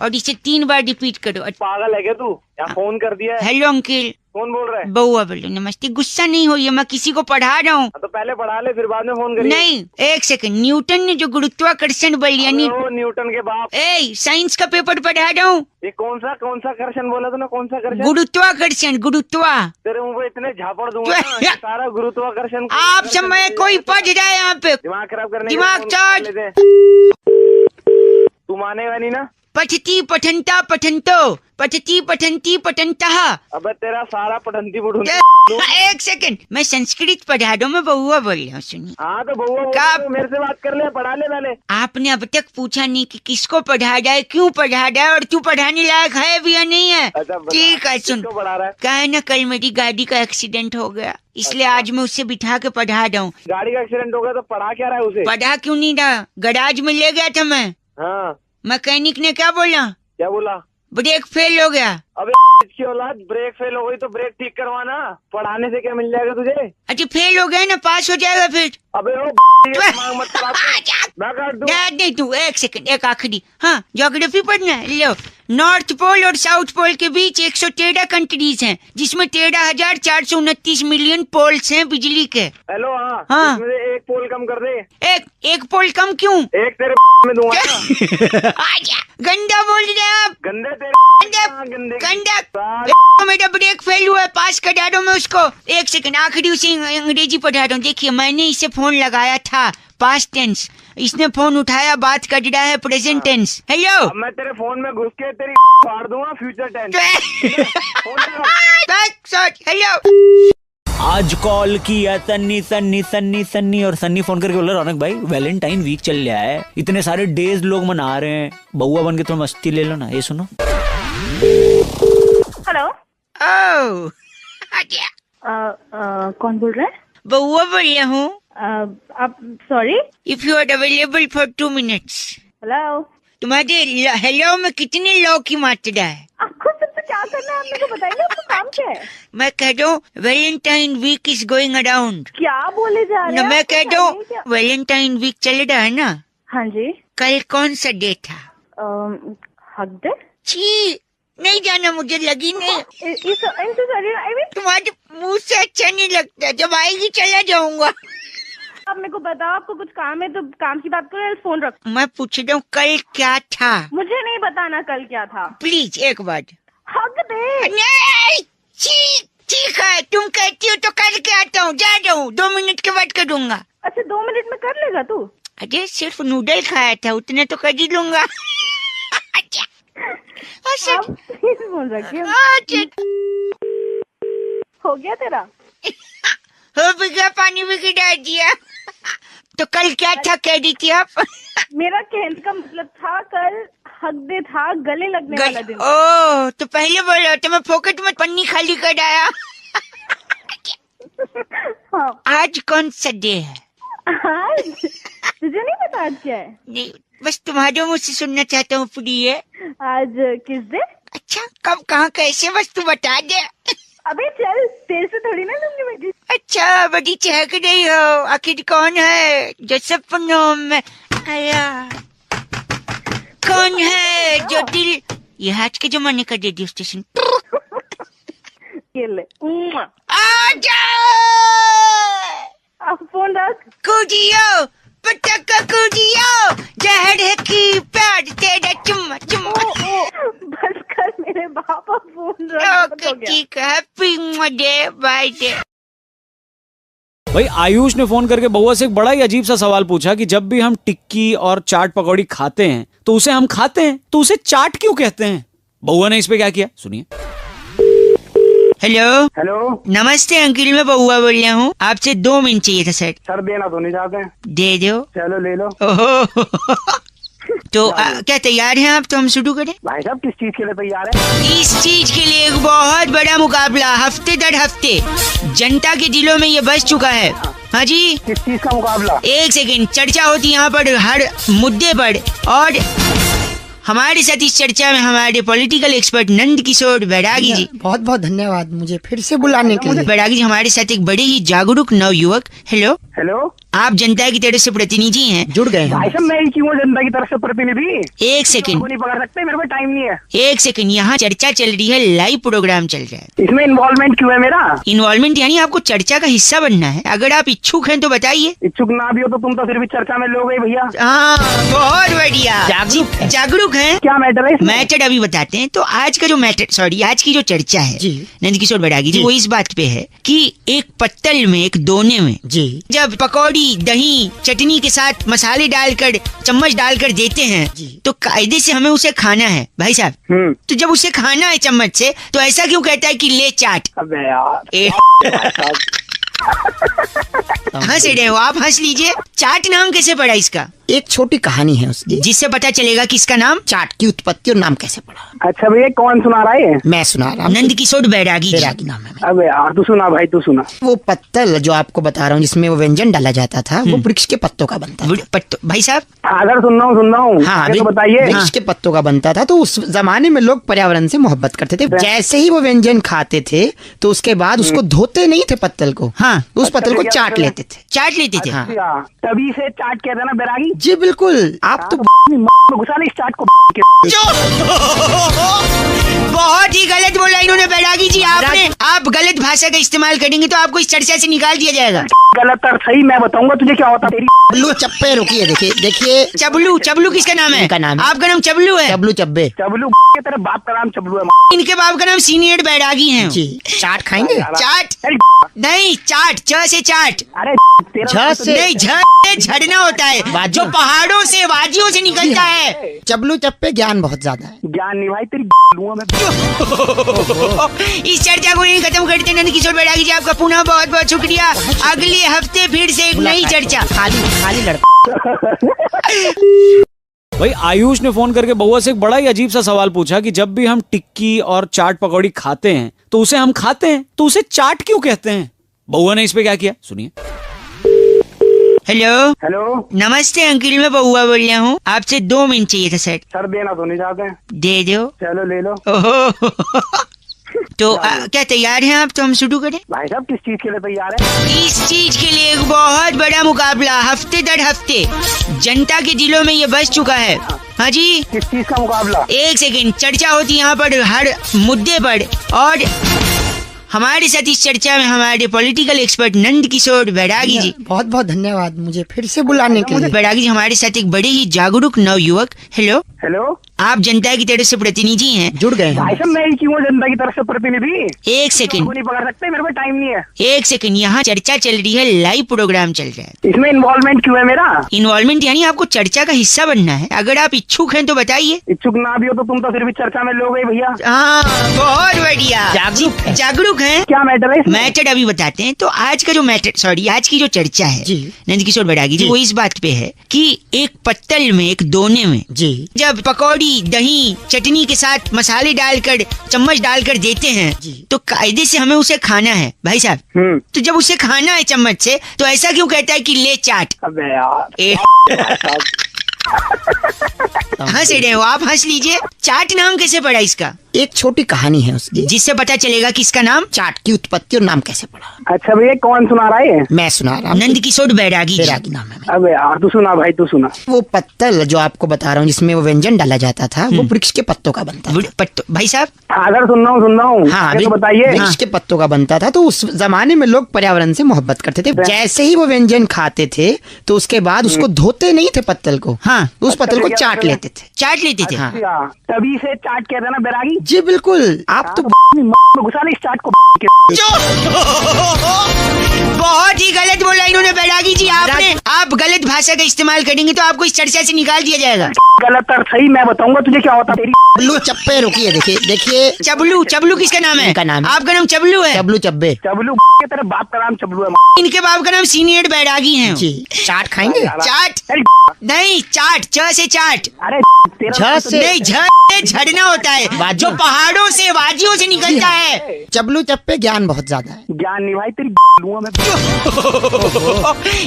और इसे 3 बार रिपीट करो। पागल है क्या तू? या फोन कर दिया है? हेलो अंकिल, कौन बोल रहा है? बउआ बोलो। नमस्ते, गुस्सा नहीं होइए, मैं किसी को पढ़ा रहा हूँ। तो पहले पढ़ा ले फिर बाद में फोन करिए। नहीं, एक सेकंड। न्यूटन ने जो गुरुत्वाकर्षण बल यानी वो न्यूटन के बाप। साइंस का पेपर पढ़ा रहा हूँ। ये कौन सा कर्षण बोला तूने? कौन सा कर्षण? गुरुत्वाकर्षण, गुरुत्वा। तेरे मुंह पे इतने झापड़ दूंगा ना, सारा गुरुत्वाकर्षण। आप समय कोई पढ़ रहा है यहाँ पे, दिमाग खराब करने दिमाग चार्ज। तू मानेगा नहीं ना? पठती पठंता पठंतो, पठती पठंती पठंतः। अबे तेरा सारा पठंती बुढ़। एक सेकंड, मैं संस्कृत पढ़ा रहा हूँ, मैं बउआ बोल रहा हूँ, सुनिए। हाँ तो बउआ मेरे से बात कर ले, पढ़ा ले पहले। आपने अब तक पूछा नहीं कि किसको पढ़ा रहा है, क्यों पढ़ा रहा है और तू पढ़ाने लायक है भी या नहीं है। ठीक है, सुन। क्या है ना, कल मेरी गाड़ी का एक्सीडेंट हो गया, इसलिए आज मैं उससे बिठा के पढ़ा रहा हूँ। गाड़ी का एक्सीडेंट हो गया तो पढ़ा क्या रहा है उसे? पढ़ा क्यों नहीं रहा, गराज में ले गया था मैं। हाँ, मैकेनिक ने क्या बोला? क्या बोला? ब्रेक फेल हो गया। अबे इसकी औलाद, ब्रेक फेल हो गई तो ब्रेक ठीक करवाना, पढ़ाने से क्या मिल जाएगा तुझे? अच्छा फेल हो गया ना, पास हो जाएगा फिर। अबे ओ दिमाग मत खराब कर। मैं काट दूं। नहीं तू, एक सेकंड, एक आखिरी। हाँ, ज्योग्राफी पढ़ना है, लो। नॉर्थ पोल और साउथ पोल के बीच 113 कंट्रीज हैं, जिसमें 13,429 मिलियन पोल्स हैं बिजली के। हेलो, हाँ। इसमें से एक पोल कम कर दे। एक पोल कम क्यों? एक तेरे में दूंगा ना। आजा, गंदा बोल रहे हैं आप। गंदे तेरे गंदे गंदा। मेरा ब्रेक फेल हुआ है, पास करा दो मैं उसको। एक सेकंड, आखिरी उसे अंग्रेजी पढ़ा रहा हूँ। देखिए, मैंने इसे फोन लगाया था, पास्ट टेंस। इसने फोन उठाया, बात कर रहा है, प्रेजेंट टेंस। हेलो, मैं तेरे फोन में घुस के तेरी फाड़ दूंगा, फ्यूचर टेंस। हेलो, आज कॉल किया सन्नी सन्नी सन्नी सन्नी और सन्नी फोन करके बोला रौनक भाई वैलेंटाइन वीक चल रहा है, इतने सारे डेज लोग मना रहे हैं, बउआ बन के थोड़ा मस्ती ले लो ना। ये सुनो। हेलो। ओह, कौन बोल रहा है? बउआ बोल रहा हूँ। आप sorry. If you are available for 2 minutes। Hello. तुम्हारे हेलो में कितने लॉ की मात्रा है? आपको सबसे क्या करना है, आप मेरे को बताइए, आपका काम क्या है? मैं कह रहा हूँ Valentine week is going around. क्या बोले जा रहे ना, हैं? मैं आपको कह रहा हूँ बताइए क्या? वैलेंटाइन वीक चल रहा है ना। हाँ जी। कल कौन सा डे था? हक डे। छी, नहीं जाना, मुझे लगी नहीं। तुम्हारे मुंह से अच्छा नहीं लगता, जब आएगी चला जाऊंगा। आप मेरे को बताओ, आपको कुछ काम है तो काम की बात करो, फोन रखो। मैं पूछ रहा हूँ कल क्या था? मुझे नहीं बताना कल क्या था। प्लीज एक बार। हक डे। नहीं, ठीक है, तुम कहती हो तो कर के आता हूँ, जा रहा हूँ, 2 मिनट के बाद करूँगा। अच्छा, 2 मिनट में कर लेगा तू? अरे सिर्फ नूडल खाया था, उतने तो कर ही लूंगा। आप प्लीज फोन रखिए। हो गया तेरा? हो भी गया, पानी भी गिरा दिया। तो कल क्या था कह रही थी आप? मेरा कहने का मतलब था कल हक डे था, गले लगने वाला दिन। ओह, तो पहले बोलो तो मैं फोकट में पन्नी खाली कर आया। हाँ। आज कौन सा डे है? आज तुझे नहीं पता आज क्या है? नहीं, बस तुम्हारे मुझ से सुनना चाहता हूँ प्रिय। आज किस डे? अच्छा, कब, कहाँ, कैसे, बस तू बता दे। अबे चल, तेरे से थोड़ी ना लूंगी बेटी। अच्छा, बड़ी चहक रही हो, आखिर कौन है जो सपनों में आया? कौन है जो दिल, ये आज के जमाने का रेडियो स्टेशन। ये ले। आजा, आप फोन रख। कूदियो पटका कूदियो, जहर है की प्यार तेरा चुम्मा चुम्मा। बस कर मेरे बापा, फोन रख। ओके ठीक है, हैप्पी डे, बाय डे। भाई आयुष ने फोन करके बउआ से एक बड़ा ही अजीब सा सवाल पूछा कि जब भी हम टिक्की और चाट पकौड़ी खाते हैं तो उसे हम खाते हैं, तो उसे चाट क्यों कहते हैं? बउआ ने इस पे क्या किया, सुनिए। हेलो। हेलो, नमस्ते अंकिल, मैं बउआ बोल रहा हूँ, आपसे 2 मिनट चाहिए था सर। सर देना तो नहीं चाहते हैं। दे दो। चलो ले लो। ओहो। तो क्या तैयार हैं आप, तो हम शुरू करें? भाई साहब किस चीज के लिए तैयार है? इस चीज के लिए एक बहुत बड़ा मुकाबला, हफ्ते दर हफ्ते जनता के दिलों में ये बस चुका है। हाँ जी, किस चीज का मुकाबला? एक सेकंड। चर्चा होती यहाँ पर हर मुद्दे पर, और हमारे साथ इस चर्चा में हमारे पॉलिटिकल एक्सपर्ट नंद किशोर बैरागी जी। बहुत बहुत धन्यवाद मुझे फिर से बुलाने के लिए। बैरागी जी हमारे साथ एक बड़े ही जागरूक नवयुवक। हेलो, हेलो, आप जनता की तरफ से प्रतिनिधि हैं। जुड़ गए भाई हैं। साहब मैं ही क्यों हूँ जनता की तरफ से प्रतिनिधि? एक सेकंड, को नहीं पकड़ सकते, मेरे पास टाइम नहीं है। एक सेकंड, यहाँ चर्चा चल रही है, लाइव प्रोग्राम चल रहा है। इसमें इन्वॉल्वमेंट क्यों है मेरा? इन्वॉल्वमेंट यानी आपको चर्चा का हिस्सा बनना है। अगर आप इच्छुक हैं तो बताइए। इच्छुक ना भी हो तो तुम तो फिर भी चर्चा में लोगे भैया। हाँ, बहुत बढ़िया। जागरूक है। क्या मैटर है इसमें? मैटर अभी बताते हैं। तो आज का जो मैटर, सॉरी, आज की जो चर्चा है जी। नंद किशोर बैरागी जी, वो इस बात पे है कि एक पत्तल में, एक दोने में जी जब पकौड़ी, दही, चटनी के साथ मसाले डालकर, चम्मच डालकर देते हैं, जी। तो कायदे से हमें उसे खाना है भाई साहब। तो जब उसे खाना है चम्मच से, तो ऐसा क्यों कहता है कि ले चाट? अबे यार, ए, हंस रहे हो आप, हंस लीजिए। चाट नाम कैसे पड़ा इसका? एक छोटी कहानी है उसकी, जिससे पता चलेगा कि इसका नाम चाट की उत्पत्ति और नाम कैसे पड़ा। अच्छा भैया कौन सुना रहा है? मैं सुना रहा हूँ। नंद किशोर बैरागी जी। बैरागी नाम है मेरा। अबे यार तू सुना भाई, तू सुना। वो पत्तल जो आपको बता रहा हूँ जिसमें वो व्यंजन डाला जाता था, वो वृक्ष के पत्तों का बनता था। भाई साहब, अगर सुन रहा हूँ हाँ, आगे तो बताइए। वृक्ष के पत्तों का बनता था। तो उस जमाने में लोग पर्यावरण से मोहब्बत करते थे। जैसे ही वो व्यंजन खाते थे तो उसके बाद उसको धोते नहीं थे पत्तल को। हाँ, उस पत्तल को चाट लेते थे। चाट लेते थे। हाँ। अच्छा, तभी से चाट कहते हैं ना बैरागी? जी बिल्कुल। आप तो घुसा नहीं इस चाट को। बहुत ही गलत बोला इन्होंने बैरागी जी। आपने, आप गलत भाषा का इस्तेमाल करेंगे तो आपको इस चर्चा से निकाल दिया जाएगा। गलत और सही मैं बताऊंगा तुझे क्या होता तेरी। चबलू चप्पे, रुकिए देखिए देखिए। चबलू, चबलू किसका नाम है? इनका नाम है। आपका नाम चबलू है? चबलू चब्बे। चबलू के तेरे बाप का नाम चबलू है। इनके बाप का नाम सीनियर बैरागी है। जी। चाट खाएंगे? चाट अरे नहीं, चाट, च से चाट। अरे तेरा झ से नहीं, झ से झड़ना होता है, जो पहाड़ों से, वादियों से निकलता है। चबलू चप्पे ज्ञान बहुत ज्यादा है। ज्ञान नहीं भाई तेरी लूंगा मैं। इस चर्चा को यहीं खत्म करते हैं। नंद किशोर बैरागी जी आपका पुनः बहुत बहुत शुक्रिया। अगले हफ्ते फिर से एक नई चर्चा। खाली खाली लड़का। भाई आयुष ने फोन करके बउआ से एक बड़ा ही अजीब सा सवाल पूछा कि जब भी हम टिक्की और चाट पकौड़ी खाते हैं तो उसे हम खाते हैं, तो उसे चाट क्यों कहते हैं? बउआ ने इस पे क्या किया, सुनिए। हेलो, हेलो नमस्ते अंकिल, मैं बउआ बोल रहा हूँ। आपसे 2 मिनट चाहिए था सर। सर देना तो नहीं चाहते हैं। दे दो। चलो ले लो। ओहो। तो क्या तैयार हैं आप? तो हम शुरू करें। भाई साहब किस चीज के लिए तैयार है? इस चीज के लिए एक बहुत बड़ा मुकाबला, हफ्ते दर हफ्ते जनता के दिलों में ये बस चुका है। हाँ जी, किस चीज का मुकाबला? एक सेकंड। चर्चा होती यहाँ पर हर मुद्दे पर, और हमारे साथ इस चर्चा में हमारे पॉलिटिकल एक्सपर्ट नंद किशोर बैरागी जी। बहुत बहुत धन्यवाद मुझे फिर से बुलाने के लिए। बैरागी जी हमारे साथ एक बड़े ही जागरूक नवयुवक। हेलो, हेलो, आप जनता की तरफ से प्रतिनिधि हैं। जुड़ गए हैं। भाई साहब मैं ही क्यों हूँ जनता की तरफ से प्रतिनिधि? एक सेकंड, को नहीं पकड़ सकते, मेरे पास टाइम नहीं है। एक सेकंड, यहाँ चर्चा चल रही है, लाइव प्रोग्राम चल रहा है। इसमें इन्वॉल्वमेंट क्यों है मेरा? इन्वॉल्वमेंट यानी आपको चर्चा का हिस्सा बनना है। अगर आप इच्छुक हैं तो बताइए। इच्छुक ना भी हो तो तुम तो फिर भी चर्चा में लोगे भैया। हाँ, बहुत बढ़िया। जागरूक है। क्या मैटर है इसमें? मैटर अभी बताते हैं। तो आज का जो मैटर, सॉरी, आज की जो चर्चा है जी। नंद किशोर बैरागी जी, वो इस बात पे है कि एक पत्तल में, एक दोने में जी जब पकौड़ी, दही, चटनी के साथ मसाले डालकर, चम्मच डालकर देते हैं, तो कायदे से हमें उसे खाना है भाई साहब। तो जब उसे खाना है चम्मच से, तो ऐसा क्यों कहता है कि ले चाट? अबे यार, ए, हंस रहे हो आप, हंस लीजिए। चाट नाम कैसे पड़ा इसका? एक छोटी कहानी है उसकी, जिससे पता चलेगा कि इसका नाम चाट की उत्पत्ति और नाम कैसे पड़ा। अच्छा भैया कौन सुना रहा है? मैं सुना रहा हूँ। नंद किशोर बैरागी जी। बैरागी नाम है मेरा। अबे यार तू सुना भाई, तू सुना। वो पत्तल जो आपको बता रहा हूँ जिसमें वो व्यंजन डाला जाता था, वो वृक्ष के पत्तों का बनता था। भाई साहब, अगर सुन रहा हूँ हाँ, आगे तो बताइए। वृक्ष के पत्तों का बनता था। तो उस जमाने में लोग पर्यावरण से मोहब्बत करते थे। जैसे ही वो व्यंजन खाते थे तो उसके बाद उसको धोते नहीं थे पत्तल को। हाँ, उस पत्तल को चाट लेते थे। चाट लेते थे। हाँ। अच्छा, तभी से चाट कहते हैं ना बैरागी? जी बिल्कुल। आप तो घुसा नहीं इस चाट को। बहुत ही गलत बोला इन्होंने बैरागी जी। आपने, आप गलत भाषा का इस्तेमाल करेंगे तो आपको इस चर्चा से निकाल दिया जाएगा। गलत और सही मैं बताऊंगा तुझे क्या होता तेरी। चबलू चप्पे, रुकिए देखिए देखिए। चबलू, चबलू किसका नाम है? इनका नाम है। आपका नाम चबलू है? चबलू चब्बे। चबलू के तेरे बाप का नाम चबलू है। इनके बाप का नाम सीनियर बैरागी है। जी। चाट खाएंगे? चाट अरे नहीं, चाट, च से चाट। अरे नहीं, झड़ना होता है जो पहाड़ों से वादियों से निकलता है। चबलू चप्पे ज्ञान बहुत ज्यादा है। ज्ञान नहीं भाई, तेरी लूंगा मैं।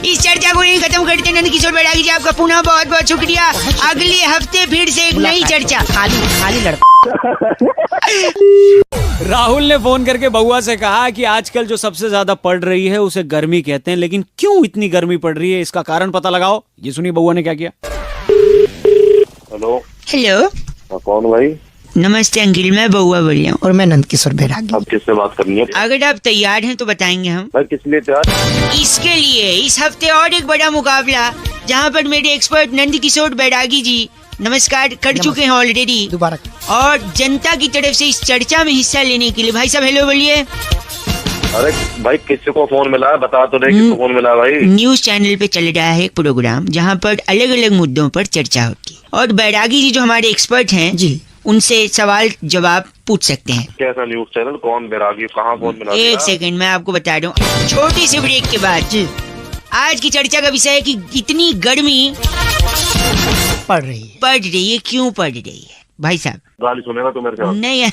इस चर्चा को यही खत्म करते हैं। नंदकिशोर बैरागी जी, आपका पुनः बहुत बहुत शुक्रिया। अगले हफ्ते फिर से एक नई चर्चा। खाली लड़का। राहुल ने फोन करके बउआ से कहा कि आजकल जो सबसे ज्यादा पड़ रही है उसे गर्मी कहते हैं, लेकिन क्यों इतनी गर्मी पड़ रही है इसका कारण पता लगाओ। ये सुनिए बउआ ने क्या किया। हेलो, हेलो, कौन भाई? नमस्ते अंकिल, मैं बउआ बोल रहा हूँ। और मैं नंदकिशोर बैरागी। अब किससे बात करनी है? अगर आप तैयार हैं तो बताएंगे हम। भाई किस लिए तैयार? इसके लिए इस हफ्ते और एक बड़ा मुकाबला, जहाँ पर मेरे एक्सपर्ट नंदकिशोर बैरागी जी नमस्कार कर चुके हैं ऑलरेडी, दोबारा। और जनता की तरफ से इस चर्चा में हिस्सा लेने के लिए भाई साहब हेलो बोलिए। अरे भाई किसी को फोन मिला है? बता तो दे किसको फोन मिला है भाई। न्यूज चैनल पे चल रहा है एक प्रोग्राम जहाँ पर अलग अलग मुद्दों पर चर्चा होती है, और बैरागी जी जो हमारे एक्सपर्ट हैं जी, उनसे सवाल जवाब पूछ सकते हैं। कैसा न्यूज चैनल? कौन बैरागी? कहाँ फोन मिला? एक सेकंड मैं आपको बता दूं, छोटी सी ब्रेक के बाद जी आज की चर्चा का विषय है कि इतनी गर्मी पड़ रही है। क्यों पड़ रही है भाई साहब? गाली सुनेगा तो मेरे से? नहीं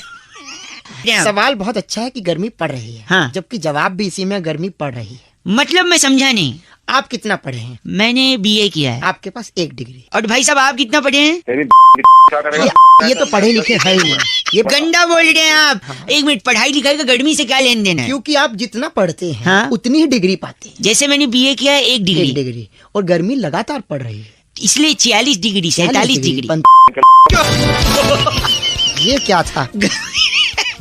सवाल बहुत अच्छा है कि गर्मी पड़ रही है, हाँ। जबकि जवाब भी इसी में गर्मी पड़ रही है। मतलब मैं समझा नहीं। आप कितना पढ़े हैं? मैंने बीए किया है। आपके पास 1 डिग्री। और भाई साहब आप कितना पढ़े हैं? तेरी क्या करेगा? ये तो पढ़े लिखे है ही नहीं। ये गंदा बोल रहे हैं आप। एक मिनट, पढ़ाई लिखाई का गर्मी से क्या लेन देन है? क्योंकि आप जितना पढ़ते हैं हाँ? उतनी ही डिग्री पाते हैं। जैसे मैंने बीए किया है 1 डिग्री, 1 डिग्री, और गर्मी लगातार पड़ रही है, इसलिए 46 डिग्री 47 डिग्री। ये क्या था?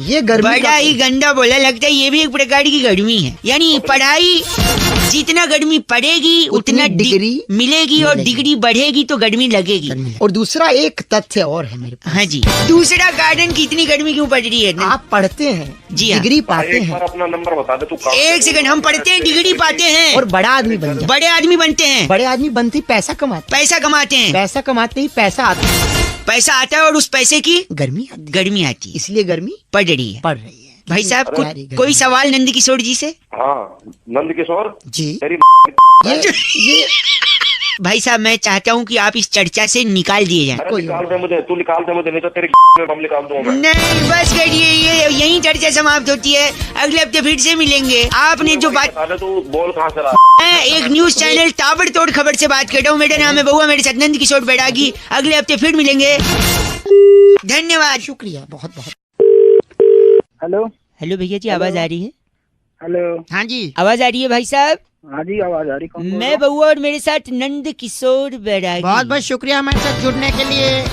ये गर्मी बड़ा ही गंदा बोला, लगता है ये भी एक प्रकार की गर्मी है। यानी पढ़ाई जितना गर्मी पड़ेगी उतना डिग्री मिलेगी, और डिग्री बढ़ेगी तो गर्मी लगेगी। और दूसरा एक तथ्य और है मेरे पास। हाँ जी, दूसरा कारण कि इतनी गर्मी क्यों पड़ रही है? आप पढ़ते हैं जी हाँ। डिग्री पाते एक बार हैं, अपना नंबर बता दे तू। एक सेकंड, हम पढ़ते हैं डिग्री पाते हैं और बड़ा आदमी बन जाते बड़े आदमी बनते हैं। बड़े आदमी बनते ही पैसा कमाते पैसा कमाते हैं, पैसा कमाते ही पैसा आता है, पैसा आता है, और उस पैसे की गर्मी आती है। गर्मी आती है, इसलिए गर्मी पड़ रही है। पड़ रही है। भाई साहब अरे कोई सवाल नंदकिशोर जी से? हाँ, नंदकिशोर जी, तेरी ये भाई साहब मैं चाहता हूँ कि आप इस चर्चा से निकाल दिए जाए। अरे निकाल दे मुझे, तू निकाल दे मुझे, नहीं तो तेरी में बम निकाल दूंगा मैं। नहीं बस करिए, ये यही चर्चा समाप्त होती है। अगले हफ्ते फिर से मिलेंगे। आपने जो बात, बता दे तू बोल कहाँ से रहा? मैं एक न्यूज चैनल ताबड़तोड़ खबर से बात कर रहा हूँ। मेरा नाम है बउआ, मेरे साथ नंदकिशोर बैरागी। अगले हफ्ते फिर मिलेंगे। धन्यवाद, शुक्रिया बहुत बहुत। हेलो हेलो भैया जी, आवाज आ रही है? हेलो, हाँ जी, आवाज आ रही है भाई साहब? हाँ जी आवाज आ रही। कौन बोल मैं बउआ और मेरे साथ नंदकिशोर बैरागी। बहुत बहुत शुक्रिया हमारे साथ जुड़ने के लिए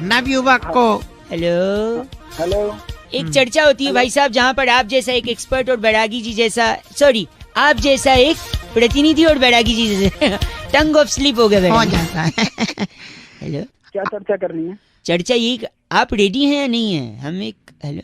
नवयुवक को। हेलो, हेलो, एक चर्चा होती है भाई साहब जहाँ पर आप जैसा एक एक्सपर्ट और बैरागी जी जैसा, सॉरी आप जैसा एक प्रतिनिधि और बैरागी जी जैसे टंग ऑफ स्लिप हो गया हो बैरागी। जाता है। क्या चर्चा करनी है? चर्चा यही, आप रेडी हैं या नहीं है? हम एक, हेलो,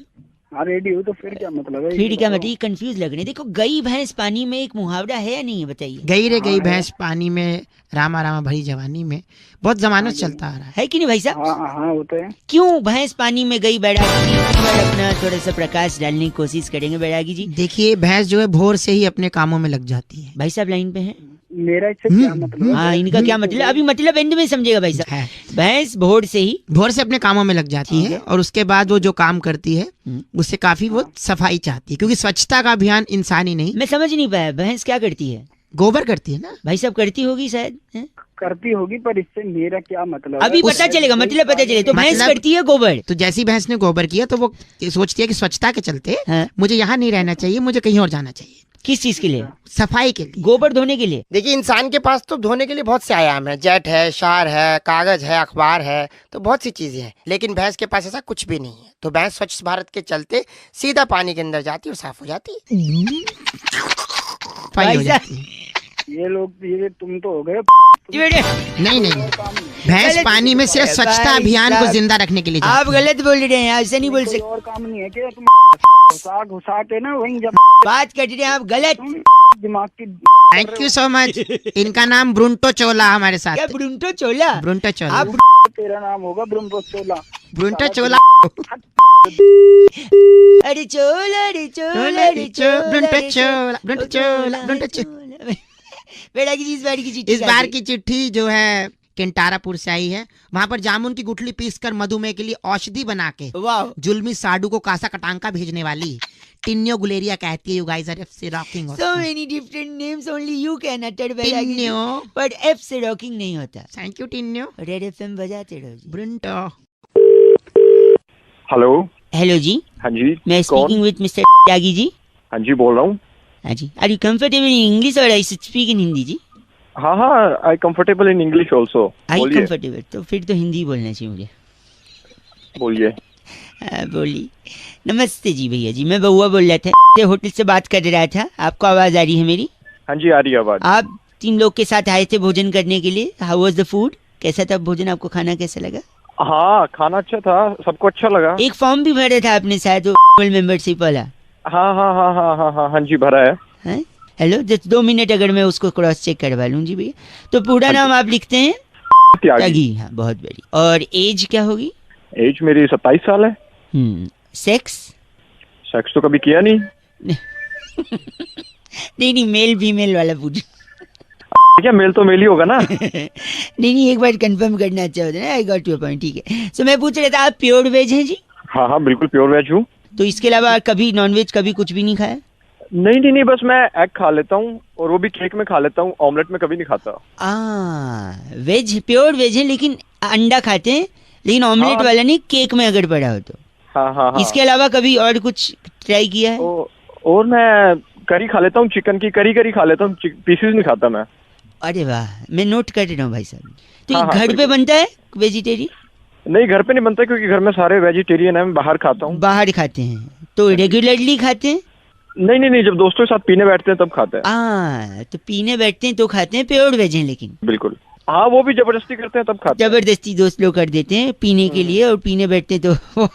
हाँ रेडी हो तो फिर क्या मतलब है? फिर क्या मतलब? कंफ्यूज लग रहे हैं। देखो, गई भैंस पानी में एक मुहावरा है या नहीं है, बताइए। गई रे गई भैंस पानी में, रामा रामा भरी जवानी में, बहुत जमानत चलता आ रहा है। है कि नहीं भाई साहब? हाँ हाँ वो तो है। क्यों भैंस पानी में गई बैरागी जी? इस पर अपना थोड़ा सा प्रकाश डालने की कोशिश करेंगे बैरागी जी। देखिए, भैंस जो है भोर से ही अपने कामों में लग जाती है। भाई साहब लाइन पे हैं? मेरा इससे क्या मतलब? हाँ, इनका क्या मतलब? अभी मतलब एंड में समझेगा भाई साहब। है। भैंस भोर से ही भोर से अपने कामों में लग जाती है, और उसके बाद वो जो काम करती है उससे काफी वो सफाई चाहती है, क्योंकि स्वच्छता का अभियान इंसान ही नहीं, मैं समझ नहीं पाया, भैंस क्या करती है? गोबर करती है ना। भाई साहब करती होगी शायद, हैं? करती होगी, पर इससे मेरा क्या मतलब? अभी है? पता चलेगा, मतलब पता चले। तो भैंस मतलब- करती है गोबर। तो जैसी भैंस ने गोबर किया तो वो सोचती है कि स्वच्छता के चलते हाँ। मुझे यहाँ नहीं रहना चाहिए, मुझे कहीं और जाना चाहिए, किस चीज के लिए? सफाई के लिए। गोबर धोने के लिए? देखिए, इंसान के पास तो धोने के लिए बहुत से आयाम है, जेट है, शार है, कागज है, अखबार है, तो बहुत सी चीजें हैं, लेकिन भैंस के पास ऐसा कुछ भी नहीं है। तो भैंस स्वच्छ भारत के चलते सीधा पानी के अंदर जाती है और साफ हो जाती है। सफाई हो भाई जाती है। ये लोग, ये तुम तो हो गए। नहीं नहीं, भैंस पानी में सिर्फ स्वच्छता अभियान को जिंदा रखने के लिए जाती आप गलत बोल रहे हैं, ऐसे नहीं बोल कोई सकते। और काम नहीं है क्या? तुम घुसा के ना वहीं जब बात कर रहे हैं आप गलत। दिमाग की। Thank you so much. इनका नाम ब्रुंटो चोला हमारे साथ। क्या ब्रुंटो चोला? ब्रुंटो चोला। आप तेरा नाम होगा ब्रह्मो चोला। ब्रुंटो चोला। अरे चोला, अरे चोला, अरे चोला, ब्रुंटो चोला, ब्रुंटो चोला, ब्रुंटो चोला। बैरागी जी, इस बार की चिट्ठी इस बार की चिट्ठी जो है केंटारापुर से आई है। वहाँ पर जामुन की गुठली पीस कर मधुमेह के लिए औषधि बना के वाह। जुल्मी साडू को कासा कटांका भेजने वाली टिन्यो गुलेरिया कहती है, यू गाइस आर एफ से rocking. So many different names, only you can utter Bairagi ji. टिन्यो। But F से रॉकिंग नहीं होता। थैंक यू टिन्यो। रेड एफएम बजाते रहो जी। ब्रिंटो। हेलो। हेलो जी, हाँ जी। मैं कौन? Speaking with mister Tyagi ji. हाँ जी, बोल रहा हूँ। हाँ जी, are you comfortable in English or I should speak in Hindi ji? हाँ हाँ, I comfortable in English also. I बोलिए कंफर्टेबल, तो फिर तो हिंदी बोलना चाहिए मुझे। बोलिए। बोली। नमस्ते जी भैया जी, मैं बउआ बोल रहा था, होटल से बात कर रहा था। आपको आवाज आ रही है मेरी? हाँ जी, आ रही है आवाज। आप 3 लोग के साथ आए थे भोजन करने के लिए। How was the food? कैसा था भोजन? आपको खाना कैसा लगा? हाँ, खाना अच्छा था, सबको अच्छा लगा। एक फॉर्म भी भरा था आपने शायद, मेंबरशिप वाला। हाँ हाँ हाँ हाँ हाँ हाँ हाँ जी, भरा है। हैं? हेलो, जस्ट 2 मिनट अगर मैं उसको क्रॉस चेक करवा लूँ जी भैया। तो पूरा नाम आप लिखते हैं? त्यागी। हाँ, बहुत बढ़िया। और एज क्या होगी? एज मेरी 27 साल है। सेक्स? सेक्स तो कभी किया नहीं। नहीं, मेल फीमेल वाला पूछ। क्या मेल तो मेल ही होगा ना। नहीं, एक बार कंफर्म करना अच्छा होता है ना। आई गॉट योर पॉइंट, ठीक है। सो मैं पूछ रहा था, आप प्योर वेज हैं जी? हाँ हाँ, बिल्कुल प्योर वेज हूँ। तो इसके अलावा कभी नॉन वेज कभी कुछ भी नहीं खाया? नहीं नहीं नहीं, बस मैं एग खा लेता हूँ, और वो भी केक में खा लेता हूँ, ऑमलेट में कभी नहीं खाता। वेज, प्योर वेज है, लेकिन अंडा खाते हैं, लेकिन ऑमलेट हाँ। वाला नहीं, केक में अगर पड़ा हो तो। हाँ हाँ हाँ। इसके अलावा कभी और कुछ ट्राई किया है? और मैं करी खा लेता हूँ, चिकन की करी खा लेता हूँ, पीसेस नहीं खाता मैं। अरे वाह, मैं नोट कर रहा हूँ भाई साहब। तो हाँ, ये हाँ, घर पे बिल्कुल। बनता है वेजिटेरियन? नहीं, घर पे नहीं बनता, क्योंकि घर में सारे वेजिटेरियन है, मैं बाहर खाता हूँ। बाहर खाते हैं? तो रेगुलरली खाते हैं? नहीं नहीं नहीं, जब दोस्तों के साथ पीने बैठते हैं तब खाते हैं। तो पीने बैठते हैं तो खाते हैं, प्योर वेज हैं लेकिन? बिल्कुल। हाँ, वो भी जबरदस्ती करते हैं तब खाते हैं। जबरदस्ती दोस्त लोग कर देते हैं पीने के लिए, और पीने बैठते हैं तो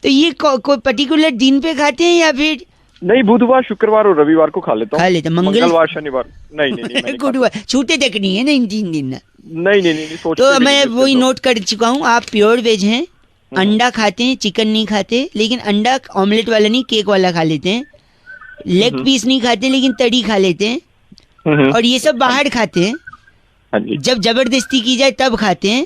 तो ये कोई पर्टिकुलर दिन पे खाते हैं या फिर? नहीं, बुधवार, शुक्रवार और रविवार को खा लेता हूँ। खा लेते हैं। मंगलवार, शनिवार नहीं नहीं नहीं, गुरुवार छूटे तक नहीं है ना इन 3 दिन ना? नहीं नहीं नहीं, सोचते तो भी मैं नहीं वही तो। नोट कर चुका हूँ, आप प्योर वेज हैं, अंडा खाते हैं, चिकन नहीं खाते, लेकिन अंडा ऑमलेट वाला नहीं, केक वाला खा लेते हैं, लेग पीस नहीं खाते, लेकिन तड़ी खा लेते हैं, और ये सब बाहर खाते हैं। हाँ जी। जब जबरदस्ती की जाए तब खाते हैं,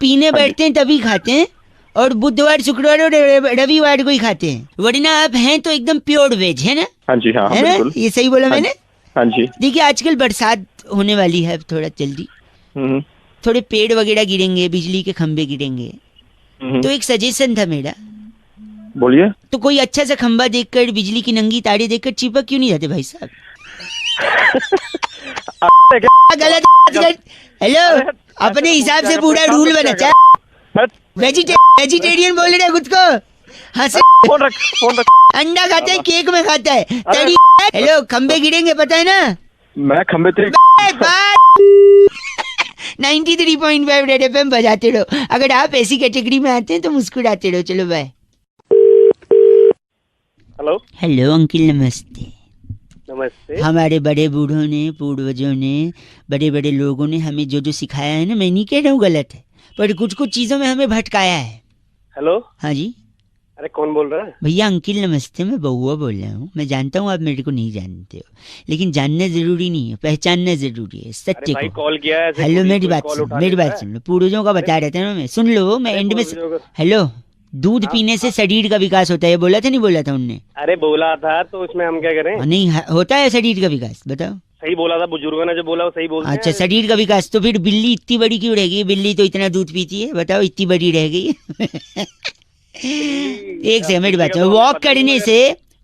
पीने बैठते हैं तभी खाते हैं, और बुधवार, शुक्रवार और रविवार को ही खाते हैं, वरना आप हैं तो एकदम प्योर वेज है ना? हाँ जी, हाँ है ना? बिल्कुल। ये सही बोला मैंने? हाँ जी। देखिए, आजकल बरसात होने वाली है, थोड़ा जल्दी थोड़े पेड़ वगैरह गिरेंगे, बिजली के खंभे गिरेंगे, तो एक सजेशन था मेरा। बोलिए। तो कोई अच्छा सा खंभा देखकर, बिजली की नंगी तारे देखकर चिपक क्यों नहीं जाते भाई साहब? गलत। हेलो, अपने हिसाब से पूरा रूल बना। वेजिटेरियन बोल रहे खुद को? फोन रख। अंडा खाते हैं, केक में खाता है, तड़ी। हेलो, खंबे गिरेंगे पता है ना? मैं खंबे तेरे 93.5 रेड एफएम बजाते रहो। अगर आप ऐसी कैटेगरी में आते हैं तो मुस्कुराते रहो। चलो बाय। हेलो। हेलो अंकिल, नमस्ते। नमस्ते। हमारे बड़े बूढ़ों ने, पूर्वजों ने, बड़े बड़े लोगों ने हमें जो जो सिखाया है ना, मैं नहीं कह रहा हूँ गलत है, पर कुछ कुछ चीजों में हमें भटकाया है। हेलो। हाँ जी। अरे कौन बोल रहा है? भैया अंकिल नमस्ते, मैं बउआ बोल रहा हूँ। मैं जानता हूँ आप मेरे को नहीं जानते हो, लेकिन जानना जरूरी नहीं है, पहचानना जरूरी है सत्य को। कॉल किया है। हेलो, मेरी बात सुन लो। पूर्वजों का बता रहा था ना मैं, सुन लो। मैं एंड में हेलो, दूध पीने से शरीर का विकास होता है, बोला था नहीं बोला था उनने? अरे बोला था, तो इसमें हम क्या करें? नहीं होता है शरीर का विकास, बताओ। सही बोला था, बुजुर्गों ने जो बोला वो सही बोलते हैं। अच्छा, शरीर का विकास। तो फिर बिल्ली इतनी बड़ी क्यों रह गई? बिल्ली तो इतना दूध पीती है, बताओ, इतनी बड़ी रह गई। एक सेकंड, मेरी बात।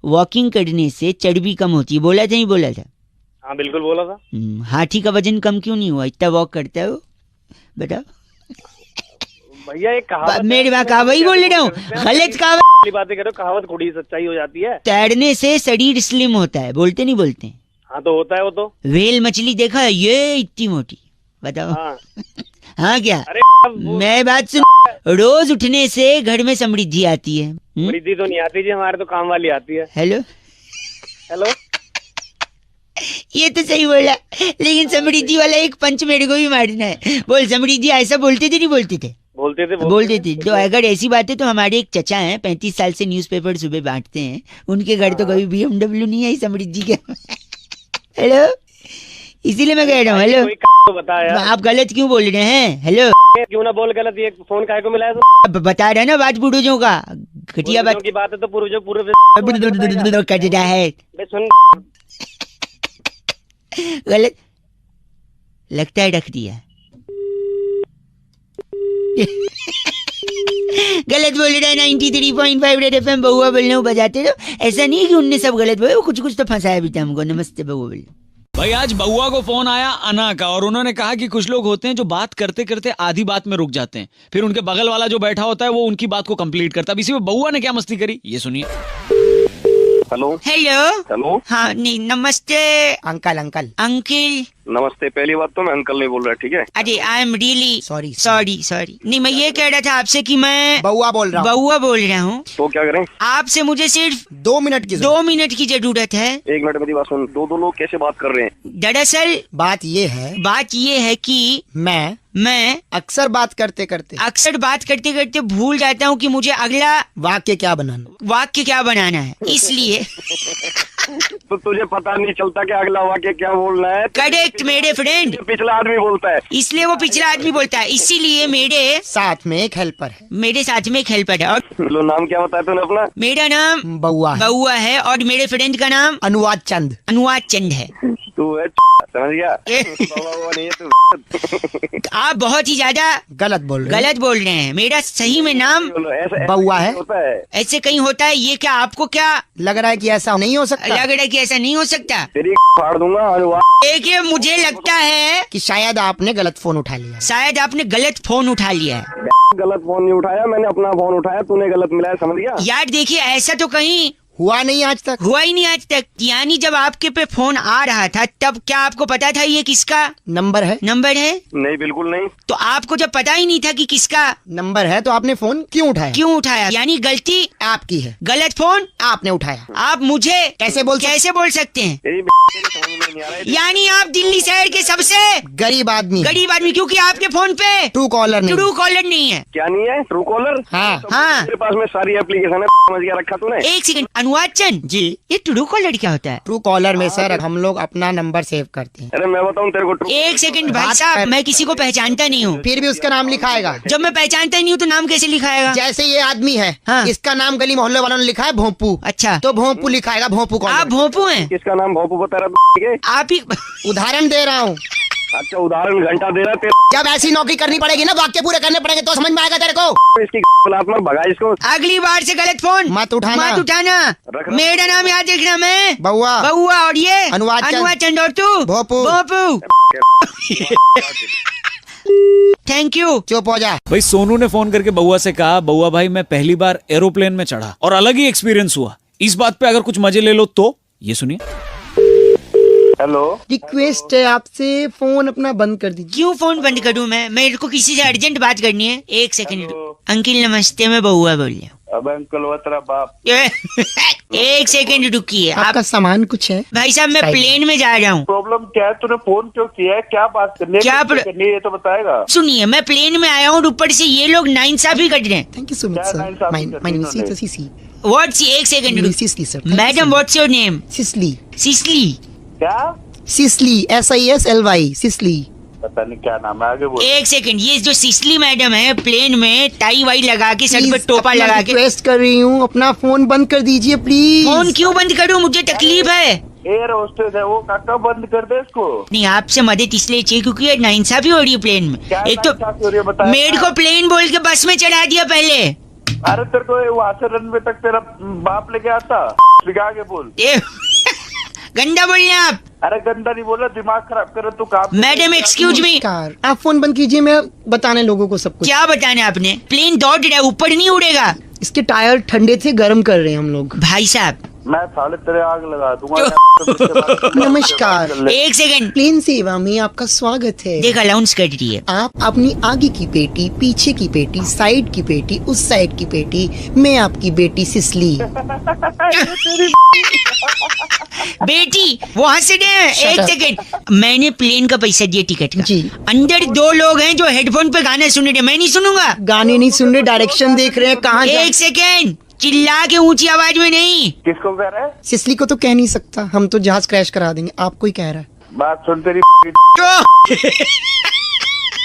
वॉकिंग करने से चर्बी कम होती है, बोला था नहीं बोला था? हाँ बिल्कुल बोला था। हाथी का वजन कम क्यों नहीं हुआ? इतना वॉक करता है वो, बताओ। भैया एक कहावत, मेरी बात वही बोल रहा हूँ, गलत कहावत बातें करो, कहावत थोड़ी सच्चाई हो जाती है। तैरने से शरीर स्लिम होता है, बोलते नहीं बोलते? हाँ तो होता है वो तो। व्हेल मछली देखा है, ये इतनी मोटी, बताओ। हाँ क्या? अरे मैं बात सुन, रोज उठने से घर में समृद्धि आती है। समृद्धि तो नहीं आती जी, हमारे तो काम वाली आती है। हेलो। ये तो सही बोला, लेकिन समृद्धि वाला एक पंच मेरे को भी मारना है। बोल समृद्धि, ऐसा बोलते थे नहीं बोलते थे? बोलते थे। तो अगर ऐसी बात है तो हमारे एक चचा हैं, 35 साल से न्यूज़पेपर सुबह बांटते हैं, उनके घर तो कभी BMW नहीं आई समृद्धि के। हेलो, इसीलिए मैं कह रहा हूँ। हेलो, बता यार, आप गलत क्यों बोल रहे हैं? हेलो, क्यों ना बोल गलत, ये फोन काहे को मिला है? अब बता रहे हैं ना बात पूर्वजों का, घटिया बात की बात है तो पूर्वजों पूर्व कर रहा है। सुन, गलत लगता है, रख दिया। गलत बोल रहा है। 93.5 रेड एफएम बहुआ बोल रहे हो, बजाते रहो। ऐसा नहीं है कि उनने सब गलत बोले, वो कुछ कुछ तो फंसाया भी था हमको। नमस्ते बहुआ बोल। भाई आज बउआ को फोन आया अना का, और उन्होंने कहा कि कुछ लोग होते हैं जो बात करते करते आधी बात में रुक जाते हैं, फिर उनके बगल वाला जो बैठा होता है वो उनकी बात को कंप्लीट करता है। अब इसी में बउआ ने क्या मस्ती करी, ये सुनिए। हेलो हेलो, हेलो, हाँ नहीं, नमस्ते अंकल अंकल अंकिल। नमस्ते। पहली बात तो मैं अंकल नहीं बोल रहा, ठीक है? अरे I am really sorry sorry. नहीं, मैं ये कह रहा था आपसे कि मैं बउआ बोल रहा हूँ। बउआ बोल रहा हूँ। तो क्या करें? आपसे मुझे सिर्फ 2 मिनट की 2 मिनट की जरूरत है। 1 मिनट मेरी बात सुन। दो लोग कैसे बात कर रहे हैं? दरअसल बात ये है कि मैं अक्सर बात करते करते भूल जाता हूँ कि मुझे अगला वाक्य क्या बनाना है, इसलिए तो तुझे पता नहीं चलता कि अगला वाक्य क्या बोलना है? करेक्ट मेरे फ्रेंड, पिछला आदमी बोलता है, इसलिए वो पिछला आदमी बोलता है। इसीलिए मेरे साथ में एक हेल्पर है। और लो, नाम क्या बताया तूने अपना? मेरा नाम बउआ है और मेरे फ्रेंड का नाम अनुवाद चंद है। तू है समझ गया? बाबा नहीं है तू। आप बहुत ही ज्यादा गलत बोल रहे हैं। मेरा सही में नाम बउआ है। होता है, ऐसे कहीं होता है। ये क्या आपको क्या लग रहा है कि ऐसा नहीं हो सकता? लग रहा है कि ऐसा नहीं हो सकता? तेरी फाड़ दूंगा। अनुवाद देखिए, मुझे लगता है कि शायद आपने गलत फोन उठा लिया। गलत फोन उठा लिया है। गलत फोन नहीं उठाया, मैंने अपना फोन उठाया, तूने गलत मिलाया, समझ गया? यार देखिए, ऐसा तो कहीं हुआ नहीं आज तक। यानी जब आपके पे फोन आ रहा था तब क्या आपको पता था ये किसका नंबर है? नहीं, बिल्कुल नहीं। तो आपको जब पता ही नहीं था कि किसका नंबर है तो आपने फोन क्यों उठाया? यानी गलती आपकी है। गलत फोन आपने उठाया। आप मुझे कैसे बोल सकते हैं? तेरी समझ में नहीं आ रहा है। यानी आप दिल्ली शहर के सबसे गरीब आदमी, क्योंकि आपके फोन पे ट्रू कॉलर नहीं है। क्या नहीं है? True collar? हाँ। मेरे पास में सारी एप्लीकेशन है, समझ गया? रखा तूने? एक सेकंड, अनुवाद चंद जी, ये ट्रू कॉलर क्या होता है? ट्रू कॉलर में सर हम लोग अपना नंबर सेव करते हैं। अरे मैं बताऊं तेरे को, एक सेकंड भाई साहब, मैं किसी को पहचानता नहीं हूँ। फिर भी उसका नाम लिखाएगा। जब मैं पहचानता ही नहीं हूँ तो नाम कैसे लिखाएगा? जैसे ये आदमी है, हाँ। इसका नाम गली मोहल्ले वालों ने लिखा है भोंपू। अच्छा, तो भोंपू लिखाएगा, भोंपू कॉलर। आप भोंपू हैं? किसका नाम भोंपू बता रहा? आप ही उदाहरण दे रहा हूँ। अच्छा, उदाहरण घंटा दे रहा तेरे। जब ऐसी नौकरी करनी पड़ेगी ना, वाक्य पूरे करने पड़ेंगे तो समझ में आएगा तेरे को। इसकी में भगा इसको। अगली बार से गलत फोन मत उठाना। मेरा नाम याद रखना, मैं बउआ और ये अनुवाद चंद और तू भोंपू। Thank you. चुप हो जा। भाई सोनू ने फोन करके बउआ से कहा, बउआ भाई मैं पहली बार एरोप्लेन में चढ़ा और अलग ही एक्सपीरियंस हुआ, इस बात पे अगर कुछ मजे ले लो तो। ये सुनिए। हेलो, रिक्वेस्ट है आपसे, फोन अपना बंद कर दीजिए। क्यों फोन बंद करूं मैं? मेरे को किसी से अर्जेंट बात करनी है। एक सेकंड। अंकिल नमस्ते, मैं बउआ बोल रहा हूँ। अब अंकल वो तेरा बाप। एक सेकंड रुकिए। आपका सामान कुछ है? भाई साहब, मैं प्लेन में जा रहा हूँ। प्रॉब्लम क्या है? तूने फोन क्यों किया है? क्या बात करनी है? ये तो बताएगा। सुनिए, मैं प्लेन में आया हूँ, ऊपर से ये लोग नाइंसाफी कर रहे हैं। Thank you so much sir. My name is सीसी। व्हाट्स, एक सेकंड सीसी sir. Madam, what's your name? Sisly. क्या? Sisly, SISLY, Sisly. पता नहीं क्या नाम है, आगे बोल। एक सेकंड, ये जो सिसली मैडम है, प्लेन में टाई वाई लगा के, सर पे टोपा लगा के। रिक्वेस्ट कर रही हूँ, अपना फोन बंद कर दीजिए प्लीज। फोन क्यों बंद करूँ? मुझे तकलीफ है। एयर होस्टेस है वो, काका बंद कर दे इसको। नहीं, आपसे मदद इसलिए चाहिए क्योंकि ये नाइंसाफी हो रही है प्लेन में। एक तो मेरे को प्लेन बोल के बस में चढ़ा दिया पहले। अरे तेरे को वहाँ से रनवे तक तेरा बाप लेके आता। आगे बोल। गंदा बोल रहे हैं आप। अरे गंदा नहीं बोला, दिमाग खराब कर तू काम। मैडम एक्सक्यूज मी, आप फोन बंद कीजिए, मैं बताने लोगों को सब कुछ। क्या बताने आपने? प्लेन दौड़ रहा है, ऊपर नहीं उड़ेगा। इसके टायर ठंडे थे, गर्म कर रहे हैं हम लोग। भाई साहब, मैं साले तेरे आग लगा दूंगा। नमस्कार, एक सेकंड। प्लेन सेवा में आपका स्वागत है। देख, अलाउंस कर रही है। आप अपनी आगे की पेटी, पीछे की पेटी, साइड की पेटी, उस साइड की पेटी, मैं आपकी बेटी सिसली। बेटी वो हंस रहे हैं। एक सेकंड, मैंने प्लेन का पैसा दिया टिकट का। जी। अंदर 2 लोग हैं जो हेडफोन पे गाने सुन रहे, मैं नहीं सुनूंगा। गाने नहीं सुन रहे, डायरेक्शन देख रहे हैं कहाँ। एक सेकंड, चिल्ला के ऊंची आवाज में नहीं। किसको कह रहा है? सिसली को तो कह नहीं सकता, हम तो जहाज क्रैश करा देंगे। आपको ही कह रहा है। बात सुन तेरी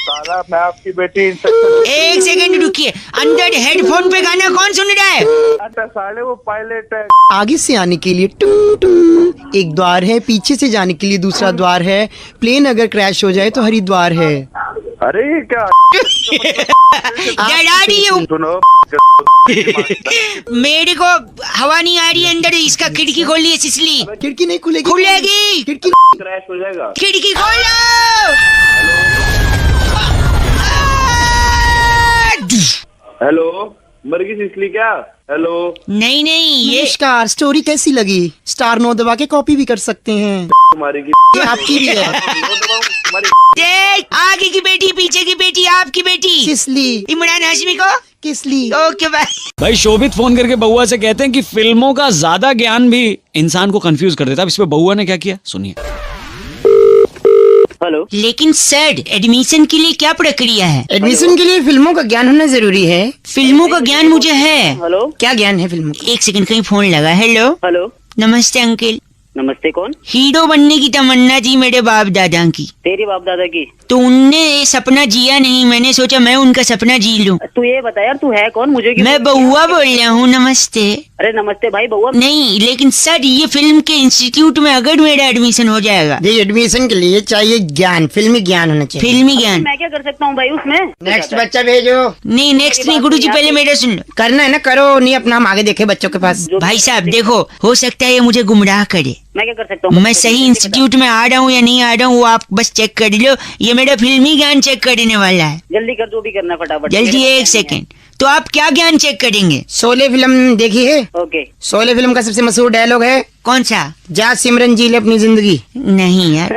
साला मैं आपकी बेटी एक सेकंड रुकिए, अंदर हेडफोन पे गाना कौन सुन रहा है? अच्छा साले वो पायलट है। आगे से आने के लिए टुम टुम एक द्वार है, पीछे से जाने के लिए दूसरा द्वार है, प्लेन अगर क्रैश हो जाए तो हरिद्वार है। अरे ये क्या डरा रही है सुनो मेरे को, हवा नहीं आ रही है अंदर, इसका खिड़की खोलिए सिसली। खिड़की नहीं खुलेगी, खुलेगी, खिड़की क्रैश हो जाएगा। खिड़की खोलो। हेलो मर गई सिसली क्या? हेलो नहीं ये नमस्कार, स्टोरी कैसी लगी? स्टार 9 दबा के कॉपी भी कर सकते हैं, तुम्हारी ये आपकी भी है। देख, आगे की बेटी पीछे की बेटी, आपकी बेटी किसली? इमरान हाशमी को किसली? Okay bye. भाई शोभित फोन करके बउआ से कहते हैं कि फिल्मों का ज्यादा ज्ञान भी इंसान को कंफ्यूज कर देता है। अब इस पे बउआ ने क्या किया सुनिए। हेलो लेकिन सर, एडमिशन के लिए क्या प्रक्रिया है? एडमिशन के लिए फिल्मों का ज्ञान होना जरूरी है। फिल्मों का ज्ञान मुझे है। हेलो क्या ज्ञान है फिल्मों का? एक सेकंड, कहीं फोन लगा। हेलो हेलो नमस्ते अंकल। नमस्ते कौन? हीरो बनने की तमन्ना थी मेरे बाप दादा की, तेरी बाप दादा की? तो उनने ये सपना जिया नहीं, मैंने सोचा मैं उनका सपना जी लूं। तू ये बता यार, तू है कौन? मुझे क्यों? मैं बउआ बोल रहा हूँ। नमस्ते। अरे नमस्ते भाई बउआ। नहीं लेकिन सर, ये फिल्म के इंस्टीट्यूट में अगर मेरा एडमिशन हो जाएगा। ये एडमिशन के लिए चाहिए ज्ञान, फिल्मी ज्ञान होना चाहिए। फिल्मी ज्ञान। मैं क्या कर सकता हूँ भाई उसमें? नेक्स्ट बच्चा भेजो। नहीं नेक्स्ट नहीं गुरुजी, पहले मेरा सुन लो। करना है ना, करो, नहीं अपना हम आगे देखे बच्चों के पास। भाई साहब देखो, हो सकता है ये मुझे गुमराह करे। मैं क्या कर सकता हूँ? मैं सही इंस्टीट्यूट में आ रहा हूँ या नहीं आ रहा हूँ, वो आप बस चेक कर लो। ये मेरा फिल्मी ज्ञान चेक करने वाला है। जल्दी कर, जो भी करना है फटाफट। जल्दी, एक सेकंड। तो आप क्या ज्ञान चेक करेंगे? शोले फिल्म देखी है? ओके। शोले फिल्म का सबसे मशहूर डायलॉग है, कौन सा? जा सिमरन जी ले अपनी जिंदगी। नहीं यार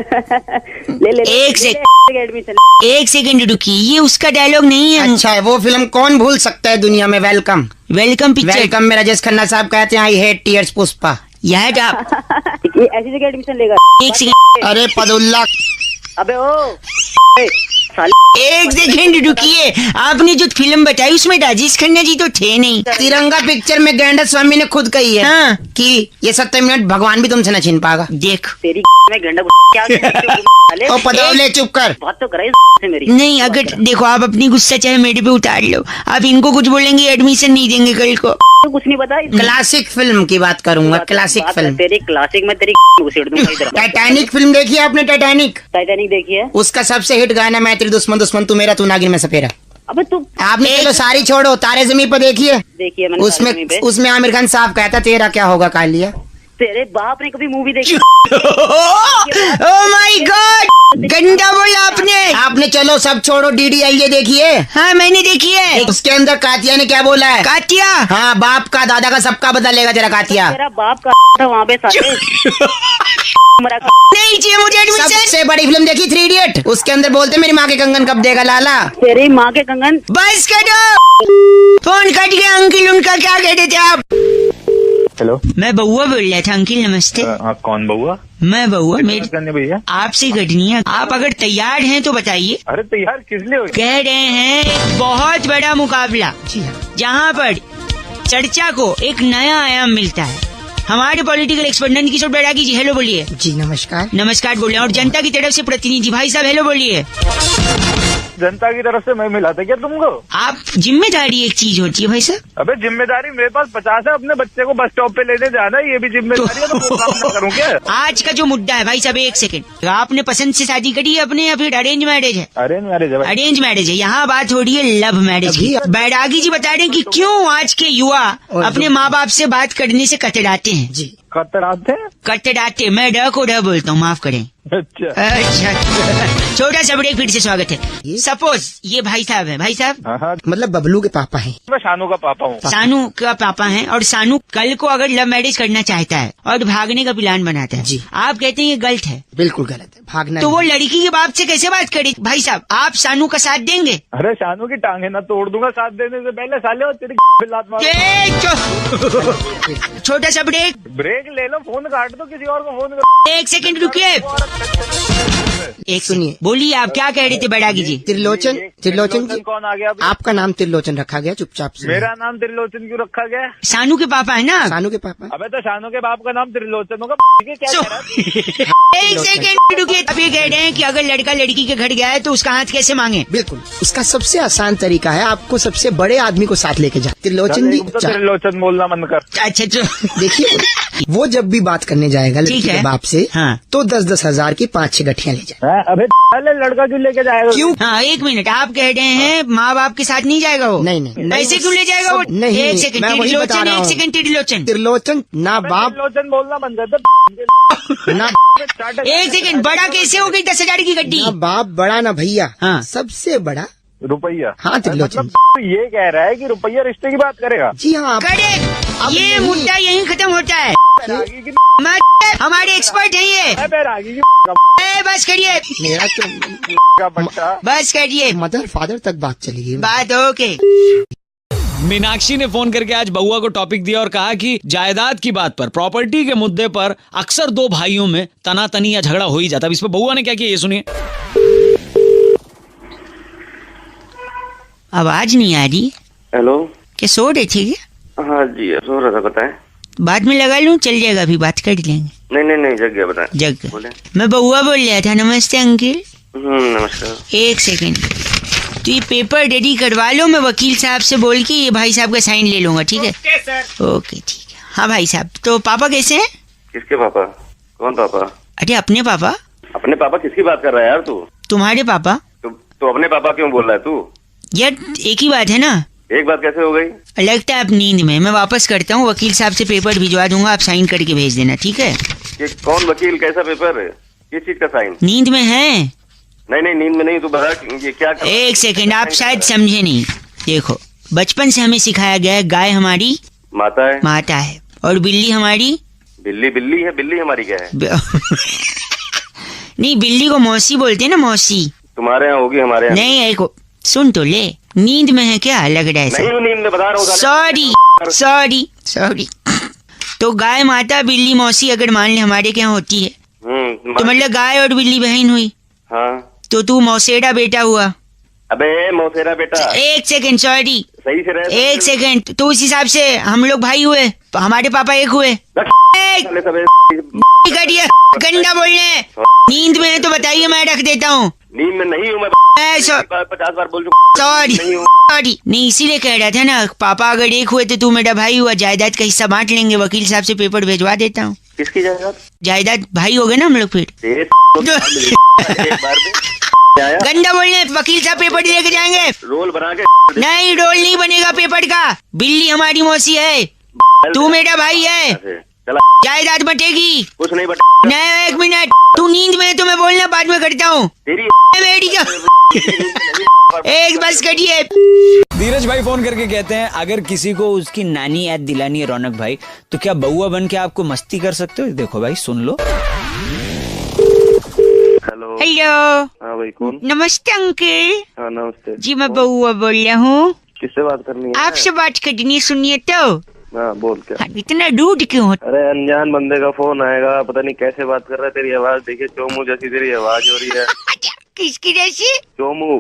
ले एक एडमिशन। एक सेकंड रुकिए, ये उसका डायलॉग नहीं है। अच्छा है, वो फिल्म कौन भूल सकता है दुनिया में। Welcome welcome picture. वेलकम में राजेश खन्ना साहब कहते हैं आई हेट टीयर्स पुष्पा। यार आप ये ऐसी जगह एडमिशन लेगा? एक सेकंड, अरे पदुल्ला, अबे ओ एक सेकंड रुकिए। आपने जो फिल्म बताई उसमें राजेश खन्ना जी तो थे नहीं। तिरंगा पिक्चर में गैंडा स्वामी ने खुद कही है हाँ। कि ये 70 मिनट भगवान भी तुमसे न छीन पाएगा। देख तेरी में गंडा क्या ओ पदौले चुप कर। बात तो कराई से मेरी। नहीं, अगर देखो आप अपनी गुस्सा चाहे मेरे पे उतार लो, आप इनको कुछ बोलेंगे एडमिशन नहीं देंगे कल को। तो कुछ नहीं पता। क्लासिक फिल्म की बात करूंगा, क्लासिक फिल्म। तेरी क्लासिक में तेरी घुसेड़ दूंगा इधर। टाइटैनिक फिल्म देखी है आपने? टाइटैनिक टाइटैनिक देखी है? उसका सबसे हिट गाना मैं तेरी दुश्मन दुश्मन तू मेरा तू नागिन में सपेरा। अबे तू आपने चलो सारी छोड़ो, तारे जमीन पर देखिए। देखिए मैंने उसमें उसमें आमिर खान साहब कहता तेरा क्या होगा कालिया। तेरे बाप ने कभी मूवी देखी? ओह माय गॉड, गंदा बोला आपने। आपने चलो सब छोड़ो DDLJ देखिए। हाँ मैंने देखी है। उसके अंदर कातिया ने क्या बोला है? कातिया? हाँ, बाप का दादा का सबका बदला लेगा तेरा कातिया। तेरा बाप का था वहाँ पे साले। नहीं चाहिए मुझे एडमिशन। सबसे बड़ी फिल्म देखी 3 इडियट? उसके अंदर बोलते मेरी माँ के कंगन कब देगा लाला। तेरी माँ के कंगन। बस करो, फोन कट गया। अंकल उनका क्या कहते थे आप? हेलो मैं बउआ बोल रहा था अंकल। नमस्ते। आप कौन बउआ? मैं बउआ, मेरी करने भैया? आपसे कटनी है। आप अगर तैयार हैं तो बताइए। अरे तैयार किस लिए हो? कह रहे हैं एक बहुत बड़ा मुकाबला जहाँ पर चर्चा को एक नया आयाम मिलता है। हमारे पॉलिटिकल एक्सपर्ट नंदकिशोर बैरागी जी, हेलो बोलिए। जी नमस्कार। नमस्कार बोलिए। और जनता की तरफ से प्रतिनिधि भाई साहब, हेलो बोलिए। जनता की तरफ से मैं मिला था क्या तुमको? आप, जिम्मेदारी एक चीज होती है भाई साहब। अबे जिम्मेदारी मेरे पास 50 है। अपने बच्चे को बस स्टॉप पे लेने जाना है, ये भी जिम्मेदारी है। तो वो काम ना करूँ क्या? आज का जो मुद्दा है भाई साहब, एक सेकंड, आपने पसंद से शादी करी है अपने या फिर अरेंज मैरिज है? अरेंज मैरिज है भाई। अरेंज मैरिज है। यहाँ बात हो रही है लव मैरिज की। बैरागी जी बता रहे हैं कि क्यों आज के युवा अपने माँ बाप से बात करने से कतराते हैं। जी कतराते हैं? कतराते, मैं ड को ड बोलता हूँ, माफ करें। अच्छा छोटा सा ब्रेक, फिर से स्वागत है। सपोज ये भाई साहब है। भाई साहब हाँ, मतलब बबलू के पापा हैं। मैं शानू का पापा हूँ। सानू का पापा हैं और सानू कल को अगर लव मैरिज करना चाहता है और भागने का प्लान बनाता है जी। आप कहते हैं ये गलत है, बिल्कुल गलत है, भागना तो वो नहीं। लड़की के बाप से कैसे बात करे? भाई साहब आप सानू का साथ देंगे? अरे शानू की टांगे ना तोड़ दूंगा साथ देने से पहले साले। और तेरी लात मार। छोटा सा ब्रेक। ब्रेक ले लो, फोन काट दो, किसी और को फोन करो। एक सेकंड रुकिए। एक सुनिए, बोलिए आप क्या कह रहे थे बैरागी जी? त्रिलोचन जी, कौन आ गया अभी? आपका नाम त्रिलोचन रखा गया, चुपचाप से। मेरा नाम त्रिलोचन क्यों रखा गया? शानू के पापा है ना? शानू के पापा। अबे तो शानू के बाप का नाम त्रिलोचन होगा। क्या कह रहा है? एक सेकेंड रुकिए, आप ये कह रहे हैं कि अगर लड़का लड़की के घर गया है तो उसका हाथ कैसे मांगे? बिल्कुल, उसका सबसे आसान तरीका है आपको सबसे बड़े आदमी को साथ लेके जा। त्रिलोचन जी, तो त्रिलोचन बोलना मन कर। अच्छा देखिए, वो जब भी बात करने जाएगा लड़की के बाप से, हाँ। तो 10-10 हजार की 5-6 गठियां ले जाए। अबे लड़का क्यों लेके जाएगा? क्यों? हाँ, एक मिनट, आप कह रहे हैं माँ बाप के साथ नहीं जाएगा वो? नहीं। ऐसे क्यों ले जाएगा वो? नहीं, एक सेकंड, मैं वही बता रहा हूँ। त्रिलोचन ना बाप, त्रिलोचन बोलना बंद कर ना एक सेकंड, बड़ा कैसे हो गई 10,000 की गड्डी? ना बाप बड़ा ना भैया, हाँ। सबसे बड़ा रुपया। हाँ, त्रिलोचन मतलब ये कह रहा है कि रुपया रिश्ते की बात करेगा? जी हाँ। करेक्ट, ये मुद्दा यहीं खत्म होता है। हमारे एक्सपर्ट है ये। बस करिए, मेरा बस करिए, मदर फादर तक बात चली गई। बात ओके। मीनाक्षी ने फोन करके आज बउआ को टॉपिक दिया और कहा कि जायदाद की बात पर, प्रॉपर्टी के मुद्दे पर अक्सर दो भाइयों में तनातनी या झगड़ा हो ही जाता है। इस पर बउआ ने क्या किया ये सुनिए। आवाज नहीं आ रही। हेलो, क्या सो रहे थे क्या? हाँ जी सो रहा था, बताएं। बाद में लगा लूं, चल जाएगा, अभी बात कर लेंगे। नहीं जग गया, बताएं। जग बोले। मैं बउआ बोल रहा था। नमस्ते अंकिल। नमस्कार। एक सेकंड, तो ये पेपर रेडी करवा लो, मैं वकील साहब से बोल के ये भाई साहब का साइन ले लूंगा, ठीक है? ओके ठीक है। हाँ भाई साहब, तो पापा कैसे हैं? किसके पापा? कौन पापा? अरे अपने पापा। अपने पापा किसकी बात कर रहा है यार तू? तुम्हारे पापा। तो अपने पापा क्यों बोल रहा है तू? यार एक ही बात है ना। एक बात कैसे हो गई? लगता है आप नींद में। मैं वापस करता हूँ, वकील साहब से पेपर भिजवा दूंगा, आप साइन करके भेज देना, ठीक है? ये कौन वकील, कैसा पेपर है, किस चीज का साइन? नींद में है? नहीं नींद में नहीं, तू बता ये क्या कर... एक सेकंड, आप शायद समझे नहीं। देखो, बचपन से हमें सिखाया गया है गाय हमारी माता है और बिल्ली हमारी बिल्ली है। बिल्ली हमारी क्या है? नहीं, बिल्ली को मौसी बोलते हैं ना, मौसी। तुम्हारे यहाँ होगी, हमारे यहाँ नहीं। एक सुन तो ले, नींद में है क्या? लग रहा है नहीं, नींद में बता रहा हूँ। सॉरी। तो गाय माता बिल्ली मौसी अगर मान ले हमारे क्या होती है, तो मतलब गाय और बिल्ली बहन हुई। हाँ, तो तू मौसेरा बेटा हुआ। अबे मौसेरा बेटा। एक सेकंड, सॉरी, सही से रहे। एक सेकंड, तो उस हिसाब से हम लोग भाई हुए, तो हमारे पापा एक हुए। गंदा बोलने। नींद में है तो बताइए, मैं रख देता हूँ। नींद में नहीं हूँ मैं, 50 बार बोल चुका। सॉरी, नहीं इसीलिए कह रहा था ना, पापा अगर एक हुए तो तू मेरा भाई हुआ, जायदाद का हिस्सा बांट लेंगे। वकील साहब से पेपर भेजवा देता हूँ। किसकी जायदाद? जायदाद भाई हो गए ना हम लोग फिर। गंदा बोलने, वकील साहब पेपर लेके जाएंगे। रोल बना के नहीं, रोल नहीं बनेगा पेपर का। बिल्ली हमारी मौसी है, तू मेरा भाई है, जायदाद बटेगी। कुछ नहीं नहीं, एक मिनट, तू नींद में है तो मैं बोलना बाद में करता हूँ। एक बस करिए। धीरज भाई फोन करके कहते हैं, अगर किसी को उसकी नानी याद दिलानी है रौनक भाई, तो क्या बउआ बन के आपको मस्ती कर सकते हो? देखो भाई, सुन लो। हेलो। हाँ भाई, कौन? नमस्ते अंकल। हाँ नमस्ते जी, मैं बउआ बोल रहा हूँ। किससे बात करनी है? आपसे बात करनी है, सुनिए तो। हाँ बोल। क्या? इतना रूड क्यों हो? अरे अनजान बंदे का फोन आएगा, पता नहीं कैसे बात कर रहा है। तेरी आवाज देखिए, चोमू जैसी तेरी आवाज हो रही है। किसकी जैसी? चोमू।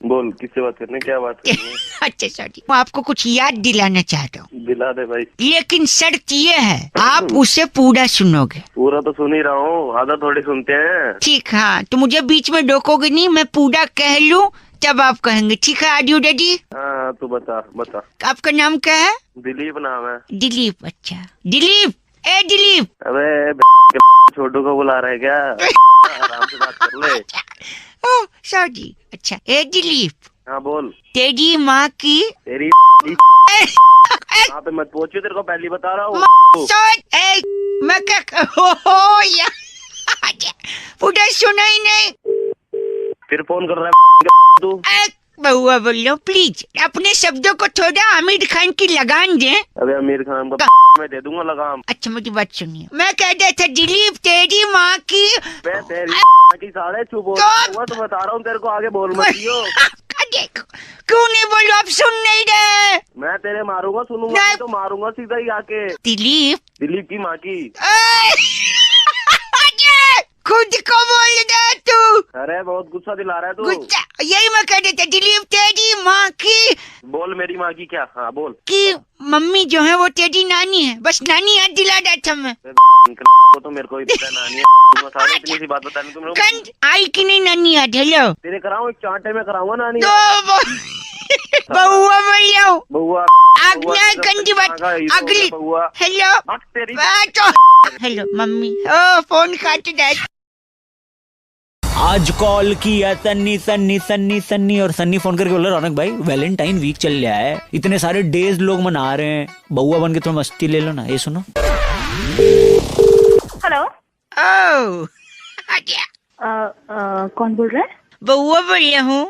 बोल, किससे बात करनी है, क्या बात करनी है? अच्छा सॉरी, मैं आपको कुछ याद दिलाना चाहता हूँ। दिला दे भाई। लेकिन शर्त ये है, आप उसे पूरा सुनोगे। पूरा तो सुन ही रहा हूँ, आधा थोड़ी सुनते हैं। ठीक, हाँ, तो मुझे बीच में रोकोगे नहीं, मैं पूरा कह लूँ तब आप कहेंगे, ठीक है? Are you ready? हाँ तू बता। आपका नाम क्या है? दिलीप नाम है। दिलीप। अच्छा दिलीप। ए दिलीप। अबे छोटू को बुला रहे क्या? आराम से बात कर ले। Oh sorry. अच्छा, ए दिलीप। हाँ बोल। तेरी माँ की तेरी वहाँ पे मत पहुँचियो, तेरे को पहले बता रहा हूँ। मैं क्या पूरा सुना ही नहीं। फिर फोन कर रहा है तू। बउआ बोल लो, प्लीज अपने शब्दों को थोड़ा आमिर खान की लगान दे। अबे आमिर खान को मैं दे दूंगा लगाम। अच्छा मेरी बात सुनिए, मैं कहता था दिलीप तेरी माँ की। मैं तेरी साढ़े चुप हो तो बता रहा हूँ तेरे को, आगे बोल मत दियो। क्यों नहीं बोलो, आप सुन नहीं रहे? मैं तेरे मारूंगा, सुनूंगा तो मारूंगा सीधा ही आके। दिलीप की माँ की। खुद को बोल रहा तू। अरे बहुत गुस्सा दिला रहा है तू। गुस्सा यही मैं कह देता, दिलीप तेरी माँ की। बोल मेरी माँ की क्या? हाँ बोल। कि मम्मी जो है वो तेरी नानी है, बस नानी याद दिला रहा था मैं। तो मेरे को ही पता है नानी है। इतनी सी बात बताने तुम लोग आई कि नहीं नानी याद? हेलो तेरे कराऊं, एक चांटे में कराऊंगा नानी। बउआ बोल रहा हूँ। बउआ आज्ञा गंदी बात अगली। बउआ हेलो हेलो मम्मी। ओ फोन काट दे। आज कॉल किया सन्नी और सन्नी फोन करके बोला रौनक भाई वैलेंटाइन वीक चल रहा है, इतने सारे डेज लोग मना रहे हैं, बउआ बन के थोड़ा मस्ती ले लो ना। ये सुनो। हेलो। ओह कौन बोल रहा है? बउआ बोल रहा हूँ।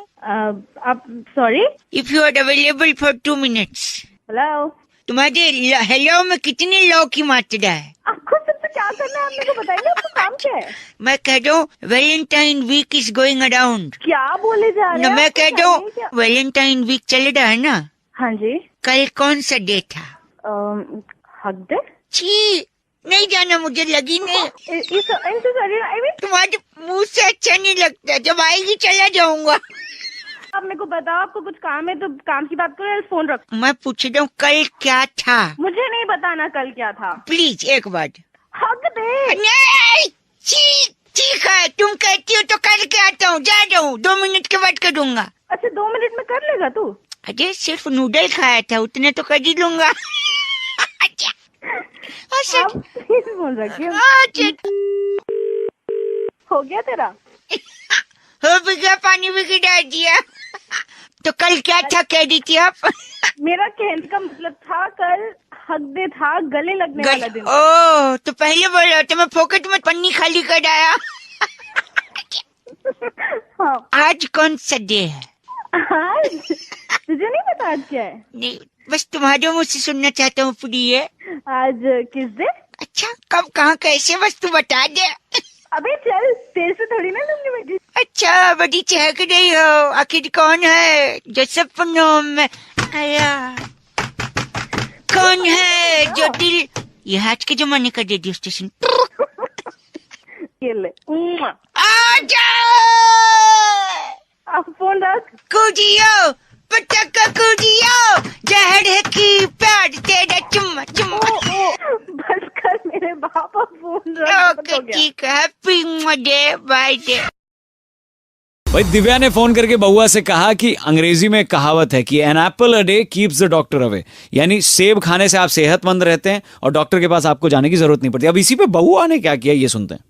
आप sorry. If you are available for 2 minutes। Hello. तुम्हारे हेलो में कितने लॉ की मात्रा है? आपको सबसे क्या करना है, आप मेरे को बताइए, आपका काम क्या है? मैं कह रहा हूँ Valentine week is going around. क्या बोले जा रहे हैं? मैं कह रहा हूँ वैलेंटाइन वीक चल रहा है ना। हाँ जी। कल कौन सा डे था? हक डे। छी नहीं जाना, मुझे लगी नहीं। तुम्हारे मुंह से अच्छा नहीं लगता, जब आएगी चला जाऊंगा। आप मेरे को बताओ, आपको कुछ काम है तो काम की बात करो, फोन रखो। मैं पूछ रहा हूँ कल क्या था? मुझे नहीं बताना कल क्या था। प्लीज एक बार। हक दे। नहीं ठीक है, तुम कहती हो तो कर के आता हूँ, जा रहा हूँ, 2 मिनट के बाद करूँगा। अच्छा 2 मिनट में कर लेगा तू? अरे सिर्फ नूडल खाया था, उतने तो कर ही लूंगा। फोन रखिए। हो गया तेरा? हो भी गया, पानी भी गिरा दिया। तो कल क्या था कह रही थी आप? मेरा कहने का मतलब था कल हक डे था, गले लगने वाला दिन। ओह तो पहले बोलो तो मैं फोकट में पन्नी खाली कर आया। हाँ। आज कौन सा डे है? आज तुझे नहीं पता आज क्या है? नहीं, बस तुम्हारे मुझ से सुनना चाहता हूँ प्रिय। आज किस डे? अच्छा कब कहाँ कैसे, बस तू बता दे। अबे चल, तेरे से थोड़ी ना लूंगी बेटी। अच्छा बड़ी चहक रही हो, आखिर कौन है जो सपनों में आया? कौन है जो दिल, ये आज के जमाने का रेडियो स्टेशन। ये ले। आजा आप फोन रख। कूदियो पटका कूदियो, जहर है की प्यार तेरा चुम्मा चुम्मा। बस कर मेरे बापा, फोन रख। ओके ठीक है, हैप्पी डे बाय डे। भाई दिव्या ने फोन करके बउआ से कहा कि अंग्रेजी में कहावत है कि an apple a day keeps the doctor away, यानी सेब खाने से आप सेहतमंद रहते हैं और डॉक्टर के पास आपको जाने की जरूरत नहीं पड़ती। अब इसी पे बउआ ने क्या किया ये सुनते हैं।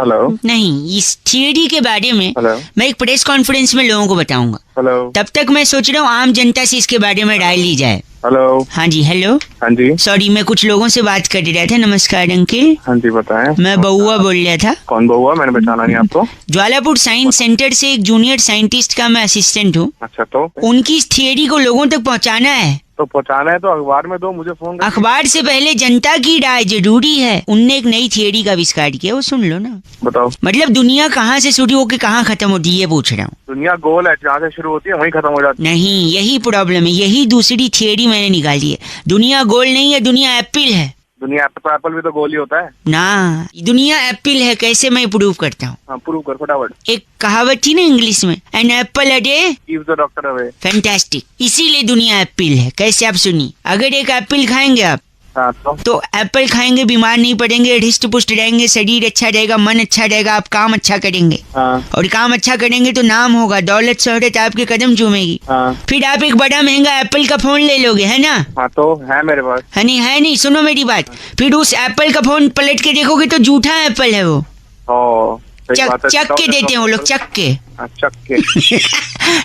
हेलो। नहीं, इस थियरी के बारे में मैं एक प्रेस कॉन्फ्रेंस में लोगों को बताऊंगा। हेलो। तब तक मैं सोच रहा हूँ आम जनता से इसके बारे में राय ली जाए। हेलो। हाँ जी हेलो। हाँ जी। सॉरी मैं कुछ लोगों से बात कर रहा था। नमस्कार अंकिल। हाँ जी बताएं। मैं बउआ बोल रहा था। कौन बउआ? मैंने पहचाना नहीं आपको। ज्वालापुर साइंस सेंटर से एक जूनियर साइंटिस्ट का मैं असिस्टेंट हूँ। अच्छा तो उनकी इस थियरी को लोगों तक पहुँचाना है। तो पहुंचाना है तो अखबार में दो, मुझे फोन। अखबार से पहले जनता की राय जरूरी है। उनने एक नई थियरी का आविष्कार किया, वो सुन लो ना। बताओ। मतलब दुनिया कहाँ से शुरू होकर कहाँ खत्म होती है पूछ रहा हूँ। दुनिया गोल है, जहाँ से शुरू होती है वहीं खत्म हो जाती है। नहीं, यही प्रॉब्लम है, यही दूसरी थियरी मैंने निकाली है। दुनिया गोल नहीं है, दुनिया एप्पल है। दुनिया एप्पल भी तो गोल ही होता है ना। दुनिया एप्पल है, कैसे मैं प्रूव करता हूँ। हाँ प्रूव कर फटाफट। एक कहावत थी ना इंग्लिश में, an apple a day keeps the doctor away. Fantastic, इसीलिए दुनिया एप्पल है। कैसे आप सुनिए, अगर एक एप्पल खाएंगे आप हाँ, तो एप्पल खाएंगे, बीमार नहीं पड़ेंगे, हृष्ट पुष्ट रहेंगे, शरीर अच्छा रहेगा, मन अच्छा रहेगा, आप काम अच्छा करेंगे। हाँ। और काम अच्छा करेंगे तो नाम होगा, दौलत शोहरत आपके कदम चूमेगी। हाँ। फिर आप एक बड़ा महंगा एप्पल का फोन ले लोगे, है ना। हाँ तो है मेरे पास। है नहीं, सुनो मेरी बात। फिर उस एप्पल का फोन पलट के देखोगे तो झूठा एप्पल है वो। चक के देते हैं वो लोग, चक के।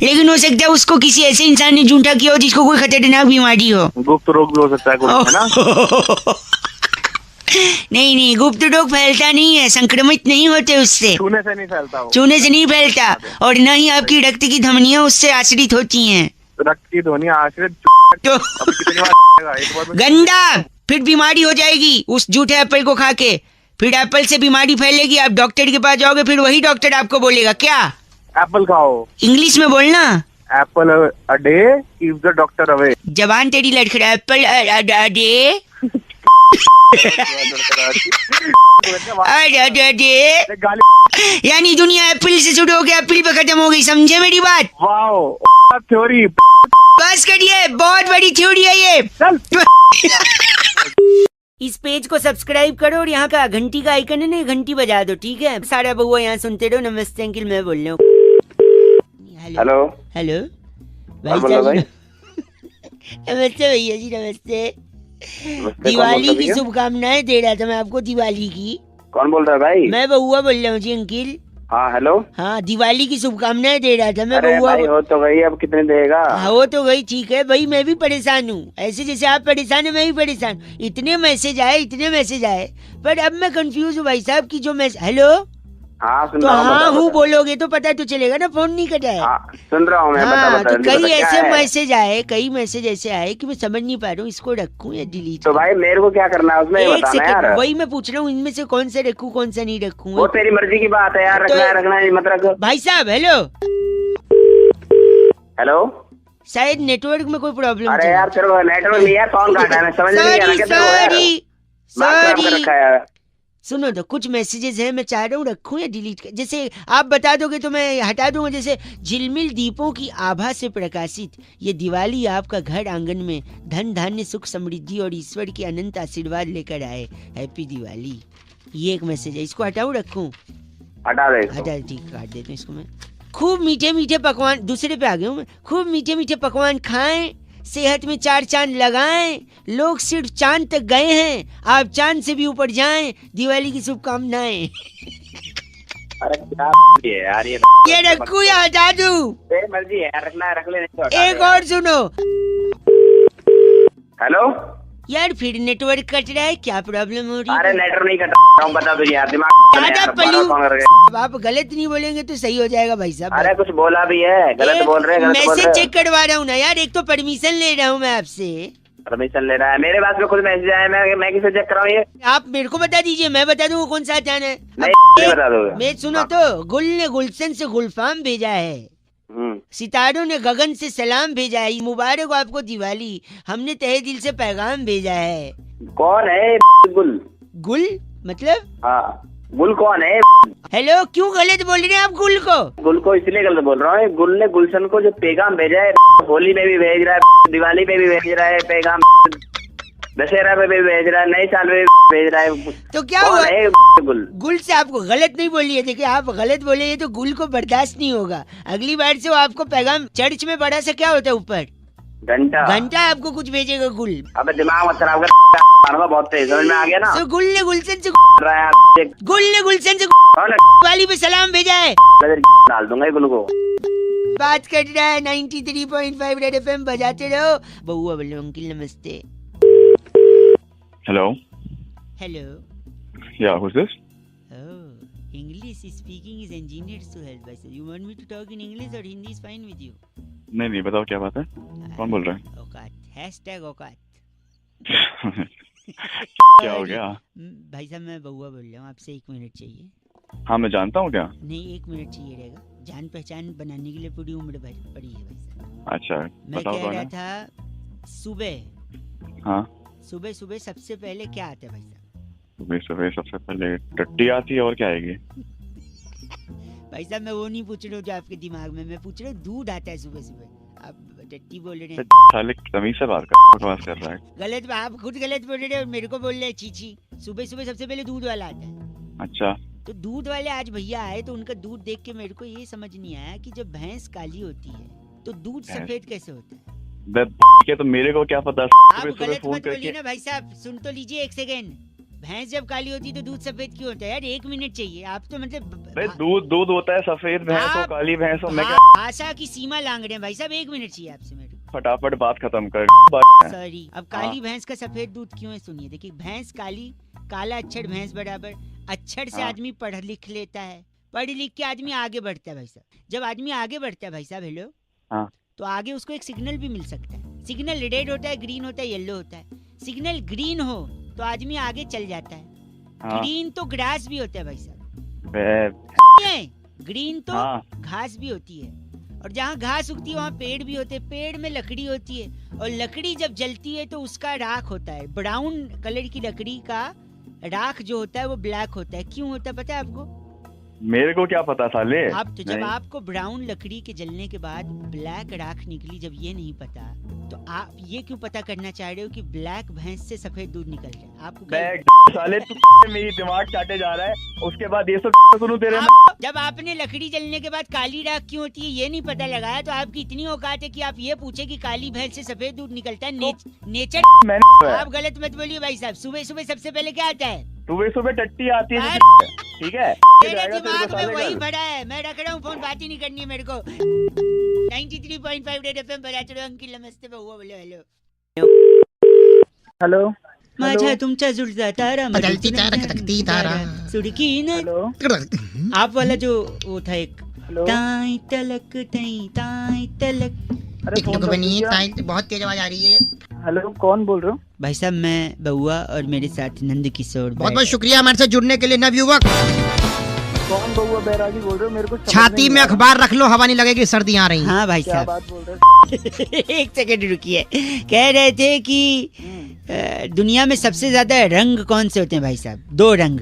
लेकिन हो सकता है उसको किसी ऐसे इंसान ने झूठा किया हो जिसको कोई खतरनाक बीमारी हो, गुप्त रोग भी हो सकता है ना। नहीं, गुप्त रोग फैलता नहीं है, संक्रमित नहीं होते उससे, छूने से नहीं फैलता, छूने से नहीं फैलता। और न ही आपकी रक्त की धमनियां उससे आश्रित होती हैं। रक्त की ध्वनियां आश्रित तो गंदा, फिर बीमारी हो जाएगी उस झूठे एप्पल को खा के। फिर एप्पल से बीमारी फैलेगी, आप डॉक्टर के पास जाओगे, फिर वही डॉक्टर आपको बोलेगा क्या, एप्पल खाओ। इंग्लिश में बोलना, Apple a day keeps the doctor away. जबान तेरी लड़खड़ा, एप्पल अ डे यानी दुनिया एप्पल से शुरू होकर एप्पल पे खत्म हो गई, समझे मेरी बात? वाह थ्योरी। बस करिए, बहुत बड़ी थ्योरी है ये। चल। इस पेज को सब्सक्राइब करो और यहाँ का घंटी का आइकन है ना, घंटी बजा दो, ठीक है? सारा बउआ यहाँ सुनते रहो। नमस्ते अंकिल, मैं बोल रहा हूँ। हेलो हेलो भाई साहब। नमस्ते भैया जी, नमस्ते। दिवाली की शुभकामनाएं दे रहा था मैं आपको, दिवाली की। कौन बोल रहा है भाई? मैं बउआ बोल रहा हूँ जी अंकिल। हाँ हेलो। हाँ, दिवाली की शुभकामनाएं दे रहा था मैं। अरे बउआ भाई हो तो गई, अब कितने देगा? हाँ हो तो गई, ठीक है भाई, मैं भी परेशान हूँ। ऐसे जैसे आप परेशान है मैं भी परेशान। इतने मैसेज आए, पर अब मैं कंफ्यूज हूँ भाई साहब की जो मैसेज। हेलो। हाँ सुन तो रहा हूँ। हाँ हूँ बोलोगे तो पता तो चलेगा ना, फोन नहीं कटा है। हाँ, सुन रहा हूँ मैं। हाँ, बता, तो कई ऐसे क्या है? कई मैसेज ऐसे आए कि मैं समझ नहीं पा रहा हूँ, इसको रखूँ या डिलीट। तो भाई मेरे को क्या करना है उसमें, ये एक बताना यार। सेकंड, वही मैं पूछ रहा हूँ, इनमें से कौन सा रखूँ कौन सा नहीं रखूँ? वो तेरी मर्जी की बात है यार, रखना है रखना है मत रख। भाई साहब हेलो। हेलो। शायद नेटवर्क में कोई प्रॉब्लम। अरे यार तेरे को नेटवर्क नहीं है, फोन काटा है, मैं समझ नहीं आ रहा। सॉरी। सुनो तो कुछ मैसेजेस हैं, मैं चाह रहा हूँ रखूं या डिलीट कर। जैसे आप बता दोगे तो मैं हटा दूंगा। जैसे झिलमिल दीपों की आभा से प्रकाशित ये दिवाली आपका घर आंगन में धन धान्य सुख समृद्धि और ईश्वर के अनंत आशीर्वाद लेकर आए। हैप्पी दिवाली। ये एक मैसेज है, इसको हटाऊं रखूं? हटा दे। हटा, ठीक, काट देता हूँ इसको मैं। खूब मीठे मीठे पकवान, दूसरे पे आ गया हूँ मैं। खूब मीठे मीठे पकवान खाएं, सेहत में 4 चांद लगाएं। लोग सिर्फ चांद तक गए हैं, आप चांद से भी ऊपर जाएं। दिवाली की शुभकामनाएं। अरे क्या है यार ये रखूं या हटा दूं? तेरी मर्जी है यार, रखना है रख ले। एक और सुनो। हेलो यार फिर नेटवर्क कट रहा है, क्या प्रॉब्लम हो रही है? अरे नेटवर्क नहीं कट रहा हूँ, बता तुझे यार, दिमाग। आप गलत नहीं बोलेंगे तो सही हो जाएगा भाई साहब। अरे कुछ बोला भी है, गलत बोल रहे हैं। मैसेज चेक करवा रहा हूँ ना यार, एक तो परमिशन ले रहा हूँ मैं आपसे। परमिशन ले रहा है? मेरे पास में खुद मैसेज आया, मैं किसे चेक कराऊँ? ये आप मेरे को बता दीजिए, मैं बता दूँ कौन सा जाना है। नहीं बता दोगे? मैं सुनो तो, गुल ने गुलशन से गुलफाम भेजा है, सितारों ने गगन से सलाम भेजा है। मुबारक हो आपको दिवाली, हमने तहे दिल से पैगाम भेजा है। कौन है गुल? गुल मतलब? हाँ, गुल कौन है? हेलो, क्यों गलत बोल रहे हैं आप गुल को? गुल को इसलिए गलत बोल रहा हूँ, गुल ने गुलशन को जो पैगाम भेजा है, होली में भी भेज रहा है, दिवाली में भी भेज रहा है पैगाम, दशहरा में भी भेज रहा है, नए साल में भी भेज रहा है। तो क्या हुआ? गुल गुल से आपको गलत नहीं बोलिए। देखिए आप गलत बोले तो गुल को बर्दाश्त नहीं होगा। अगली बार से वो आपको पैगाम, चर्च में बड़ा सा क्या होता है ऊपर, घंटा आपको कुछ भेजेगा गुल। अबे दिमाग मत खराब कर, बहुत तेज समझ में आ गया ना। तो गुल ने गुलशन से कौन वाली पे सलाम भेजा है। डाल दूंगा गुल को। बात कर रहा है 93.5 रेड एफएम, बजाते रहो। बउआ बोलो अंकिल नमस्ते। Hello. Hello. Yeah, who's this? Oh, English speaking is engineered to help us. You want me to talk in English or Hindi is fine with you? नहीं बताओ क्या बात है, कौन बोल रहा है? औकात, #औकात। क्या हो गया? भाई साहब मैं बउआ बोल रहा हूँ, आपसे 1 मिनट चाहिए। हाँ मैं जानता हूँ क्या? नहीं 1 मिनट चाहिए रहेगा, जान पहचान बनाने के लिए पूरी उम्र भर पड़ी है भाई साहब। अच्छा मैं कह रहा था सुबह, हाँ सुबह सबसे पहले क्या आता है भाई साहब? सुबह सबसे पहले टट्टी आती है, और क्या आएगी? भाई साहब मैं वो नहीं पूछ रहा हूँ जो आपके दिमाग में, मैं पूछ रहा हूँ दूध आता है सुबह। आप टट्टी बोल रहे हैं। साले तमीज से बात कर रहा है। गलत, आप खुद गलत बोल रहे हैं और मेरे को बोल रहे हैं चीची। सुबह सबसे पहले दूध वाला आता है। अच्छा, तो दूध वाले आज भैया आए तो उनका दूध देख के मेरे को ये समझ नहीं आया कि जब भैंस काली होती है तो दूध सफेद कैसे होता है? तो मेरे को क्या पता? आप गलत मत बोलिए ना भाई साहब, सुन तो लीजिए 1 सेकेंड। भैंस जब काली होती है तो दूध सफेद क्यों होता है यार? 1 मिनट चाहिए, आप तो मतलब दूध होता है, सफेद भैंस हो काली भैंस हो, मैं क्या आशा की सीमा लांग रहे हैं भाई साहब। 1 मिनट चाहिए आपसे मेरे को। फटाफट बात खत्म कर। सॉरी, अब काली भैंस का सफेद दूध क्यों है सुनिए। देखिए भैंस काली, काला अक्षर भैंस बराबर। अक्षर से आदमी पढ़ लिख लेता है, पढ़ लिख के आदमी आगे बढ़ता है भाई साहब। जब आदमी आगे बढ़ता है भाई साहब, हेलो, तो आगे उसको एक सिग्नल भी मिल सकता है। सिग्नल रेड होता है, ग्रीन होता है, येलो होता है। सिग्नल ग्रीन हो तो आदमी आगे चल जाता है। ग्रीन तो ग्रास भी होता है भाई साहब। ग्रीन तो घास भी होती है, और जहाँ घास उगती है वहाँ पेड़ भी होते हैं। पेड़ में लकड़ी होती है, और लकड़ी जब जलती है तो उसका राख होता है, ब्राउन कलर की लकड़ी का राख जो होता है वो ब्लैक होता है। क्यों होता है पता है आपको? मेरे को क्या पता साले। आप तो जब आपको ब्राउन लकड़ी के जलने के बाद ब्लैक राख निकली, जब ये नहीं पता तो आप ये क्यों पता करना चाह रहे हो कि ब्लैक भैंस से सफेद दूध निकल जाए? आपको साले तू मेरी दिमाग चाटे जा रहा है, उसके बाद ये सब सुनूं तेरे में। जब आपने लकड़ी जलने के बाद काली राख क्यों होती है ये नहीं पता लगाया तो आपकी इतनी औकात है कि आप ये पूछे कि काली भैंस से सफेद दूध निकलता है। नेचर आप गलत मत बोलिए भाई साहब। सुबह सुबह सबसे पहले क्या आता है? सुबह टट्टी आती है, ठीक है? मेरे दिमाग में वही भरा है, मैं रख रहा हूँ फोन, बात ही नहीं करनी है मेरे को। 93.5 रेड एफएम पर आचरो अंकिल नमस्ते बहुआ बोलो हेलो। हेलो माझा तुमचा जुळता तारा बदलती तारा खटकती तारा सुड़की न आप वाला जो वो था एक ताई तलक ताई तलक। अरे बनी बहुत तेज आवाज आ रही है। हेलो कौन बोल रहे हो? भाई साहब मैं बउआ और मेरे साथ नंद किशोर। बहुत बहुत शुक्रिया हमारे साथ जुड़ने के लिए नवयुवक। कौन बउआ बैरागी बोल रहे हो? मेरे को छाती में अखबार रख लो, हवा नहीं लगेगी, सर्दी आ रही। हाँ भाई साहब बात बोल रहे एक सेकंड रुकिए। कह रहे थे कि दुनिया में सबसे ज्यादा रंग कौन से होते हैं भाई साहब? दो रंग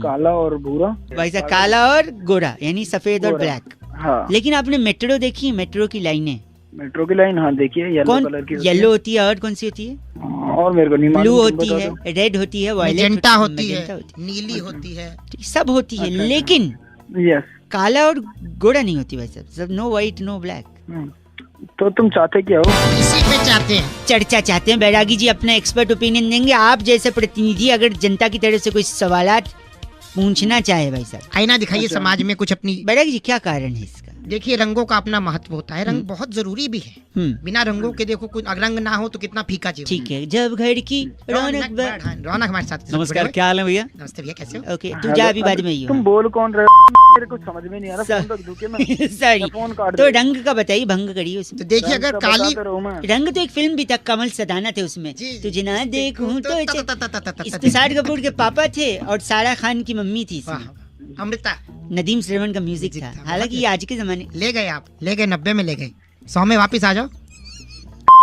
काला और भूरा। भाई साहब काला और गोरा यानी सफेद और ब्लैक। हाँ। लेकिन आपने मेट्रो देखी है? मेट्रो की लाइनें, मेट्रो की लाइन हाँ देखिए, येलो कलर की। येलो होती है और कौन सी होती है? और मेरे को नहीं मालूम। ब्लू होती है, रेड होती है, वायलेट होती है, नीली होती है, सब होती है। लेकिन यस काला और गोरा नहीं होती भाई साहब। सब नो व्हाइट नो ब्लैक। तो तुम चाहते क्या हो? इसी पे चाहते हैं, चर्चा चाहते हैं। बैरागी जी अपना एक्सपर्ट ओपिनियन देंगे। आप जैसे प्रतिनिधि अगर जनता की तरफ से कोई सवालात पूछना चाहे भाई साहब, आईना दिखाइए समाज में कुछ अपनी। बैरागी जी क्या कारण है इसका? देखिए रंगों का अपना महत्व होता है, रंग बहुत जरूरी भी है। बिना रंगों के देखो कुछ रंग ना हो तो कितना फीका जीवन। ठीक है, जब घर की रौनक रौनक हमारे साथ। नमस्कार, क्या हाल है भैया? नमस्ते भैया, कैसे हो? ओके तू जा अभी बाद में। तुम बोल कौन रहे हो? मेरे को समझ में नहीं आ रहा। फोन रख दूं क्या मैं? सॉरी फोन काट तो रंग का बताइए, भंग करिए उसमें। तो देखिए अगर काली रंग तो एक फिल्म भी था, कमल सदाना थे उसमें। तुझे ना देखूं तो तुषार कपूर के पापा थे और सारा खान की मम्मी थी। अमृता नदीम श्रवण का म्यूजिक था। हालांकि ये आज के जमाने ले गए, आप ले गए 90 में ले गए, 100 में वापस आ जाओ।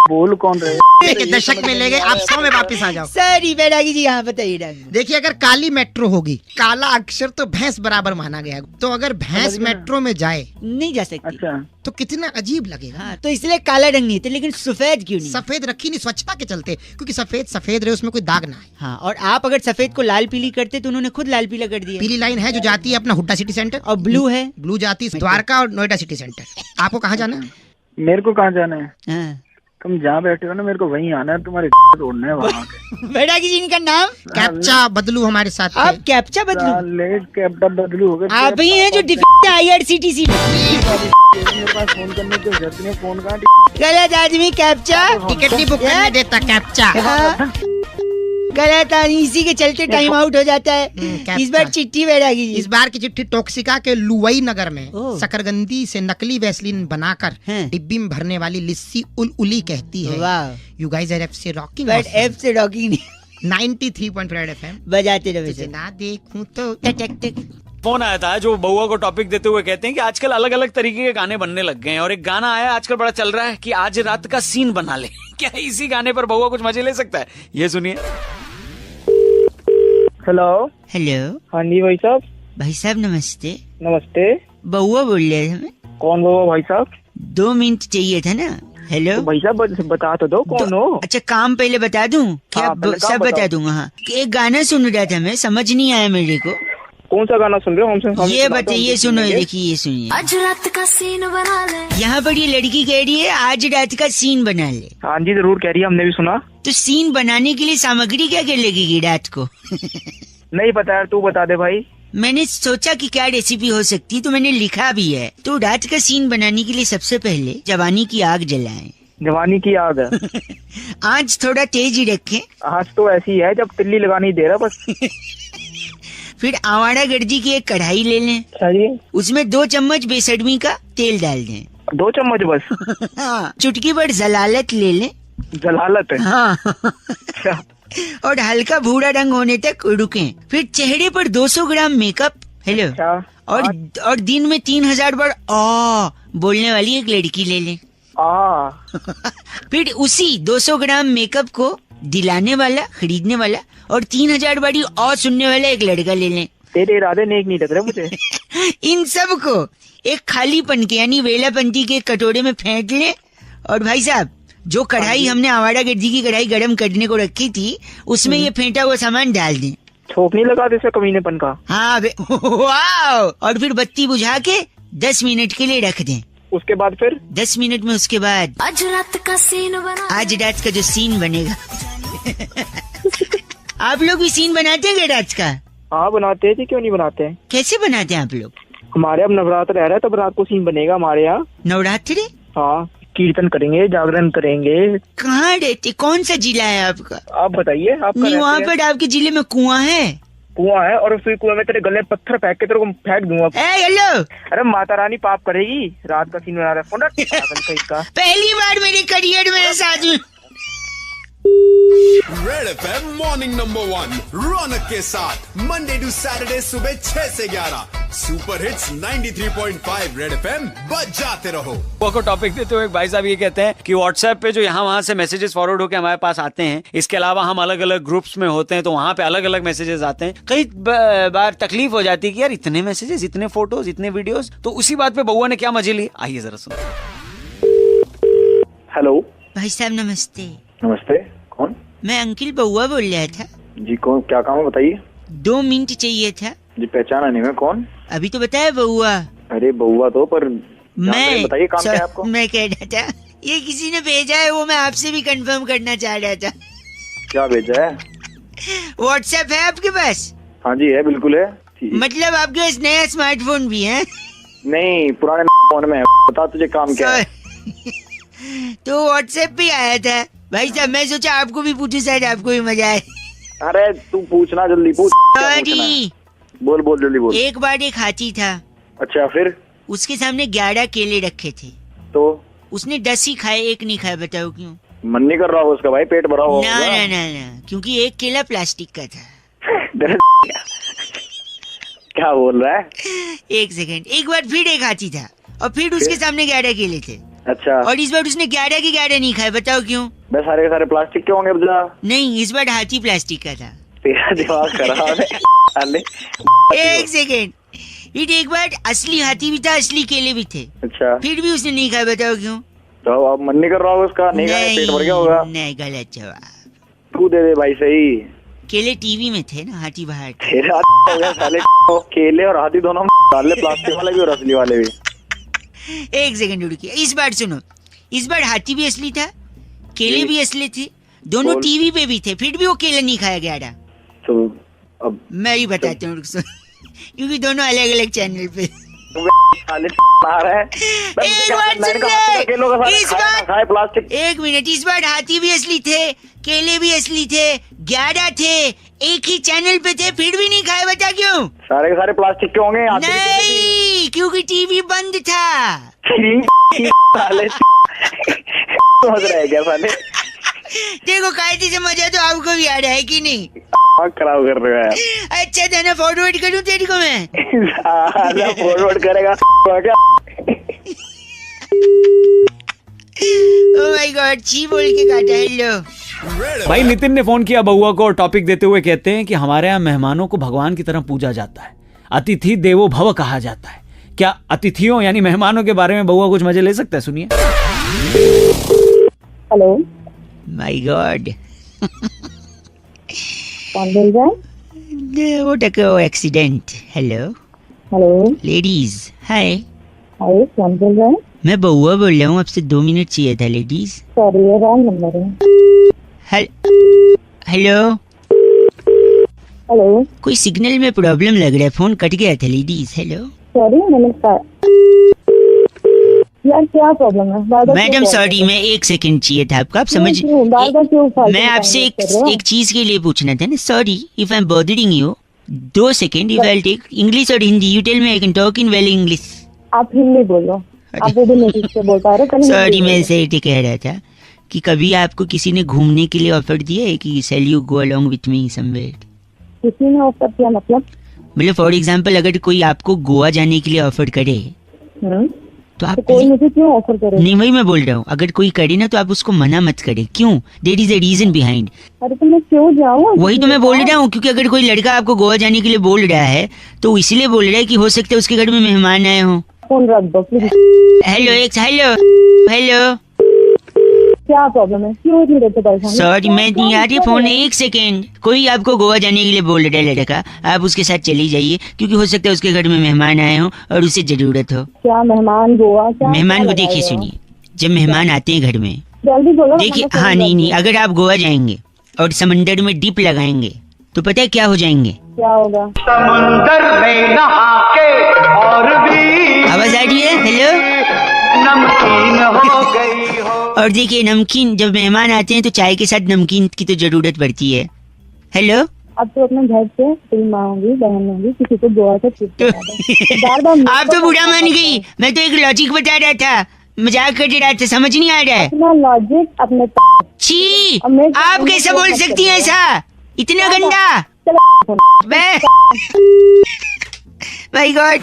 बोल कौन रहे? के दशक में ले गए, आप 100 में वापस आ जाओ। सॉरी बैरागी जी, यहाँ बताइए। देखिए अगर काली मेट्रो होगी, काला अक्षर तो भैंस बराबर माना गया, तो अगर भैंस मेट्रो में जाए नहीं जा सकती। अच्छा तो कितना अजीब लगेगा। हाँ, तो इसलिए काला रंग नहीं थे। लेकिन सफेद क्यों नहीं? सफेद रखी नहीं स्वच्छता के चलते, क्योंकि सफेद सफेद रहे, उसमें कोई दाग ना है। हाँ, और आप अगर सफेद को लाल पीली करते तो उन्होंने खुद लाल पीला कर दिया। पीली लाइन है जो जाती है अपना हुड्डा सिटी सेंटर, और ब्लू है, ब्लू जाती है द्वारका और नोएडा सिटी सेंटर। आपको कहाँ जाना है? मेरे को कहाँ जाना है? हाँ। तुम जहाँ बैठे हो ना, मेरे को वहीं आना है, तुम्हारे तोड़ना है वहाँ। बैरागी जी इनका नाम कैप्चा बदलू हमारे साथ। आप कैप्चा बदलू? कैप्चा बदलू हो गए। आप ही हैं जो IRCTC मेरे पास फोन करने की जरूरत नहीं। फोन कहाँ? गलत आदमी कैप्चा टिकट नहीं बुक करने देता कैप्चा। गलत आदमी, इसी के चलते टाइम आउट हो जाता है। इस बार चिट्ठी बैरागी जी। इस बार की चिट्ठी टोक्सिका के लुवई नगर में शकरगंदी से नकली वैसलीन बनाकर डिब्बी में भरने वाली लिस्सी उली कहती है। यू गाइस आर एफ से रॉकिंग। बट एफ से रॉकिंग नहीं, 93.5 FM बजाते रहे। ना देखूं तो फोन आया था जो बउआ को टॉपिक देते हुए कहते हैं कि आजकल अलग अलग तरीके के गाने बनने लग गए हैं, और एक गाना आया आजकल बड़ा चल रहा है कि आज रात का सीन बना ले। क्या इसी गाने पर बउआ कुछ मजे ले सकता है? ये सुनिए। Hello hello. हाँ जी भाई साहब। भाई साहब नमस्ते। नमस्ते। बउआ बोल रहे थे हमें। कौन बउआ भाई साहब? 2 मिनट चाहिए था ना। हेलो तो भाई साहब बता तो दो कौन हो। अच्छा काम पहले बता दूं क्या? सब बता दूंगा। हाँ, एक गाना सुन रहा था मैं, समझ नहीं आया मेरे को। कौन सा गाना सुन रहे हो? हमसे ये बताइए, सुनो देखिए, ये सुनिए। आज रात का सीन बना ले। यहाँ पर ये लड़की कह रही है आज रात का सीन बना ले। हाँ जी जरूर कह रही है, हमने भी सुना। तो सीन बनाने के लिए सामग्री क्या क्या लगेगी रात को? नहीं पता यार, तू बता दे भाई। मैंने सोचा कि क्या रेसिपी हो सकती, तो मैंने लिखा भी है। तो रात का सीन बनाने के लिए सबसे पहले जवानी की आग जलाएं। जवानी की आग? आँच थोड़ा तेज ही रखें। आँच तो ऐसी है जब तिल्ली लगानी दे रहा बस। फिर आवारा गर्जी की एक कढ़ाई ले लें। उसमें 2 चम्मच बेसडमी का तेल डाल दें। 2 चम्मच बस? हाँ। चुटकी भर जलालत ले लें। जलालत? हाँ। और हल्का भूरा रंग होने तक रुकें। फिर चेहरे पर 200 ग्राम मेकअप। हेलो। और दिन में 3000 बार बोलने वाली एक लड़की ले लें। फिर उसी 200 ग्राम मेकअप को दिलाने वाला, खरीदने वाला और 3000 बारी और सुनने वाला एक लड़का ले लें। तेरे इरादे नेक नहीं लग रहे मुझे। इन सब को एक खालीपन के यानी वेलापंती के कटोरे में फेंट ले और भाई साहब जो कढ़ाई हमने आवारा गिद्दी की कढ़ाई गरम करने को रखी थी उसमें ये फेंटा हुआ सामान डाल दें। छोक नहीं लगा दे कमीनेपन का। हाँ वाह। और फिर बत्ती बुझा के 10 मिनट के लिए रख दें। उसके बाद फिर 10 मिनट में उसके बाद आज रात का सीन बना, आज रात का जो सीन बनेगा आप लोग भी सीन बनाते हैं रात का? हाँ बनाते हैं, क्यों नहीं बनाते हैं। कैसे बनाते हैं आप लोग? हमारे अब नवरात्र रह रहा है तब रात को सीन बनेगा हमारे यहाँ। नवरात्रि? हाँ, कीर्तन करेंगे, जागरण करेंगे। कहाँ रहते, कौन सा जिला है आपका? आप बताइए। आप नहीं, वहाँ पर आपके जिले में कुआं है? कुआं है और फिर कुआं में तेरे गले पत्थर फेंक के तेरे को फेंक दूंगा। हेलो, अरे माता रानी पाप करेगी। रात का सीन बना रहा है। पहली बार मेरे करियर में साथ में। रेड एफएम मॉर्निंग नंबर 1 रौनक के साथ मंडे टू सैटरडे सुबह 6 से 11 सुपर हिट्स 93.5 रेड एफएम बजाते रहो। को टॉपिक देते हुए भाई साहब ये कहते हैं कि व्हाट्सएप पे जो यहाँ वहाँ से मैसेजेस फॉरवर्ड होकर हमारे पास आते हैं, इसके अलावा हम अलग अलग ग्रुप्स में होते हैं तो वहाँ पे अलग अलग मैसेजेस आते हैं। कई बार तकलीफ हो जाती है कि यार इतने मैसेजेस, इतने फोटोज, इतने वीडियोस। तो उसी बात पे बउआ ने क्या मजे लिए, आइए जरा सुनो। हेलो भाई साहब नमस्ते। नमस्ते, कौन? मैं अंकिल बउआ बोल रहा था जी। कौन, क्या काम है बताइए। 2 मिनट चाहिए था जी। पहचाना नहीं मैं, कौन? अभी तो बताया बउआ। अरे बउआ तो पर मैं बताइए काम क्या है आपको। मैं कह रहा था ये किसी ने भेजा है, वो मैं आपसे भी कंफर्म करना चाह रहा था। क्या भेजा है? व्हाट्सएप है आपके पास? हाँ जी है, बिल्कुल है। मतलब आपके पास नया स्मार्टफोन भी है? नहीं, पुराने फोन में है। बता तुझे काम क्या है। तो व्हाट्सएप पे आया था भाई साहब, मैं सोचा आपको भी पूछूं, शायद आपको भी मजा आए। अरे तू पूछना, जल्दी पूछ। सॉरी, बोल बोल जल्दी बोल। एक बार एक हाथी था। अच्छा, फिर? उसके सामने 11 केले रखे थे तो उसने 10 ही खाए, एक नहीं खाया। बताओ क्यों? मन नहीं कर रहा हो उसका भाई, पेट भरा हो। ना ना ना ना, क्योंकि एक केला प्लास्टिक का था। क्या बोल रहा है? एक सेकंड, एक बार फिर एक हाथी था और फिर उसके सामने 11 केले थे। अच्छा, और इस बार उसने 11 के 11 नहीं खाए। बताओ क्यों? बस सारे के सारे प्लास्टिक के होंगे। नहीं, इस बार हाथी प्लास्टिक का था। तेरा दिमाग खराब है। एक सेकेंड, एक बार असली हाथी भी था, असली केले भी थे। अच्छा, फिर भी उसने नहीं खाया। बताओ क्यों? तो अब मन नहीं कर रहा होगा उसका, नहीं खाया, पेट भर गया होगा। नहीं, गलत जवाब। तू दे दे भाई सही। केले टीवी में थे ना, हाथी बाहर। तेरा हो गया साले। केले और हाथी दोनों डाल ले, प्लास्टिक वाले भी और असली वाले भी। एक सेकंड रुकिए, इस बार सुनो। इस बार हाथी भी असली था, केले भी असली थे, दोनों टीवी पे भी थे, फिर भी वो केले नहीं खाया गया। तो अब मैं ही बताता हूँ क्योंकि दोनों अलग अलग चैनल पे। एक मिनट, इस बार हाथी भी असली थे, केले भी असली थे, 11 थे, एक ही चैनल पे थे, फिर भी नहीं खाए। बता क्यों? सारे के सारे प्लास्टिक के होंगे। नहीं, क्योंकि टीवी बंद था। समझ रहे क्या साले? देखो कायदे से मजा तो आपको भी आ रहा है कि नहीं? खराब कर रहे हो। अच्छा था ना, फॉरवर्ड करूँ तेरी को मैं? फॉरवर्ड करेगा क्या? ओह माय गॉड, छी बोल के काटा। हेलो भाई, नितिन ने फोन किया बउआ को और टॉपिक देते हुए कहते हैं कि हमारे यहाँ मेहमानों को भगवान की तरह पूजा जाता है, अतिथि देवो भव कहा जाता है। क्या अतिथियों यानी मेहमानों के बारे में बउआ कुछ मजे ले सकता है? सुनिए। हेलो, माय गॉड, कौन बोल रहा है? वो टको एक्सीडेंट। हेलो हेलो, लेडीज, हाय। हाय, कौन बोल रहा है? मैं बउआ बोल रहा हूँ, आपसे 2 मिनट चाहिए था लेडीज। सॉरी, ये रॉन्ग नंबर है। हेलो हेलो, कोई सिग्नल में प्रॉब्लम लग रहा है, फोन कट गया था लेडीज। हेलो सॉरी, नमस्कार यार, क्या प्रॉब्लम है? मैडम सॉरी, मैं 1 सेकंड चाहिए था आपका, आप समझ। मैं आपसे एक चीज के लिए पूछना था ना। Sorry if I am bothering you, 2 second, if I take English और Hindi, you tell me, I can talk in well English. आप हिंदी बोलो, आप इंग्लिश से बोल पा रहे? सॉरी, मैं ऐसे ही कह रहा था कि कभी आपको किसी ने घूमने के लिए ऑफर दिया है कि shall you go along with me somewhere? किसी ने ऑफर किया मतलब? फॉर एग्जांपल, अगर कोई आपको गोवा जाने के लिए ऑफर करे तो आप कोई मुझे क्यों ऑफर करे? नहीं, वही मैं बोल रहा हूँ, अगर कोई करे ना तो आप उसको मना मत करें। क्यों? There is a reason behind. अरे तो मैं क्यों जाऊँ? वही तो मैं बोल रहा हूँ, क्योंकि अगर कोई लड़का आपको गोवा जाने के लिए बोल रहा है तो इसलिए बोल रहा है कि हो सकता है उसके घर में मेहमान आए हों। फोन रख दो प्लीज। हेलो, क्या प्रॉब्लम है? क्यों इतनी देर से परेशान? सॉरी, मैं नहीं आ रही फोन। एक सेकेंड, कोई आपको गोवा जाने के लिए बोल रहा है लड़का, आप उसके साथ चली जाइए, क्योंकि हो सकता है उसके घर में मेहमान आए हो और उसे जरूरत हो। क्या मेहमान गोवा? क्या मेहमान को देखिए, सुनिए, जब मेहमान आते हैं घर में, जल्दी बोलो। देखिए, हाँ नहीं, अगर आप गोवा जाएंगे और समंदर में डिप लगाएंगे तो पता है क्या हो जाएंगे? क्या होगा? समंदर में नहा के और भी आवाज आ रही है? हेलो, नमकीन हो गई हो। और देखिए, नमकीन, जब मेहमान आते हैं तो चाय के साथ नमकीन की तो जरूरत पड़ती है। हेलो, अब तो अपने घर से कोई माँ होगी, बहन होगी, किसी को गोवा से ट्रिप आप तो बुरा मान गई। मैं तो एक लॉजिक बता रहा था, मजाक कर रहा था, समझ नहीं आ रहा है? अपना लॉजिक अपने छी, आप कैसे बोल सकती हैं ऐसा? इतना गंदा? My God.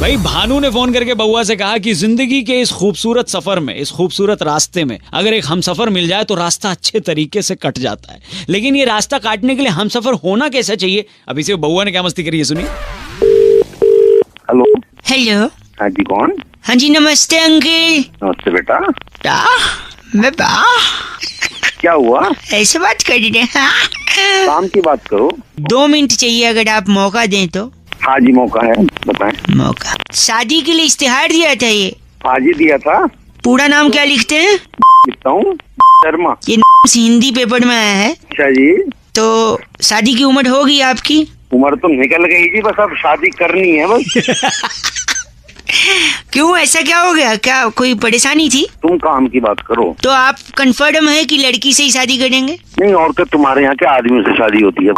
भाई भानु ने फोन करके बउआ से कहा कि जिंदगी के इस खूबसूरत सफर में, इस खूबसूरत रास्ते में अगर एक हमसफर मिल जाए तो रास्ता अच्छे तरीके से कट जाता है, लेकिन ये रास्ता काटने के लिए हमसफर होना कैसे चाहिए? अभी से बउआ ने क्या मस्ती करी है, सुनिए। हेलो। हाँ जी, कौन? हाँ जी, नमस्ते अंकल। नमस्ते बेटा। क्या हुआ? ऐसे बात कर रहे हैं? काम की बात करो। 2 मिनट चाहिए अगर आप मौका दें तो। हाँ जी, मौका है, बताएं। मौका, शादी के लिए इश्तिहार दिया था ये। हाँ जी, दिया था। पूरा नाम क्या लिखते हैं? लिखता हूँ शर्मा। ये हिंदी पेपर में आया है। अच्छा जी। तो शादी की उम्र होगी आपकी? उम्र तो निकल गई जी, बस अब शादी करनी है बस। क्यों, ऐसा क्या हो गया? क्या कोई परेशानी थी? तुम काम की बात करो। तो आप कंफर्म है कि लड़की से ही शादी करेंगे? नहीं, और तो तुम्हारे यहाँ के आदमियों से शादी होती है।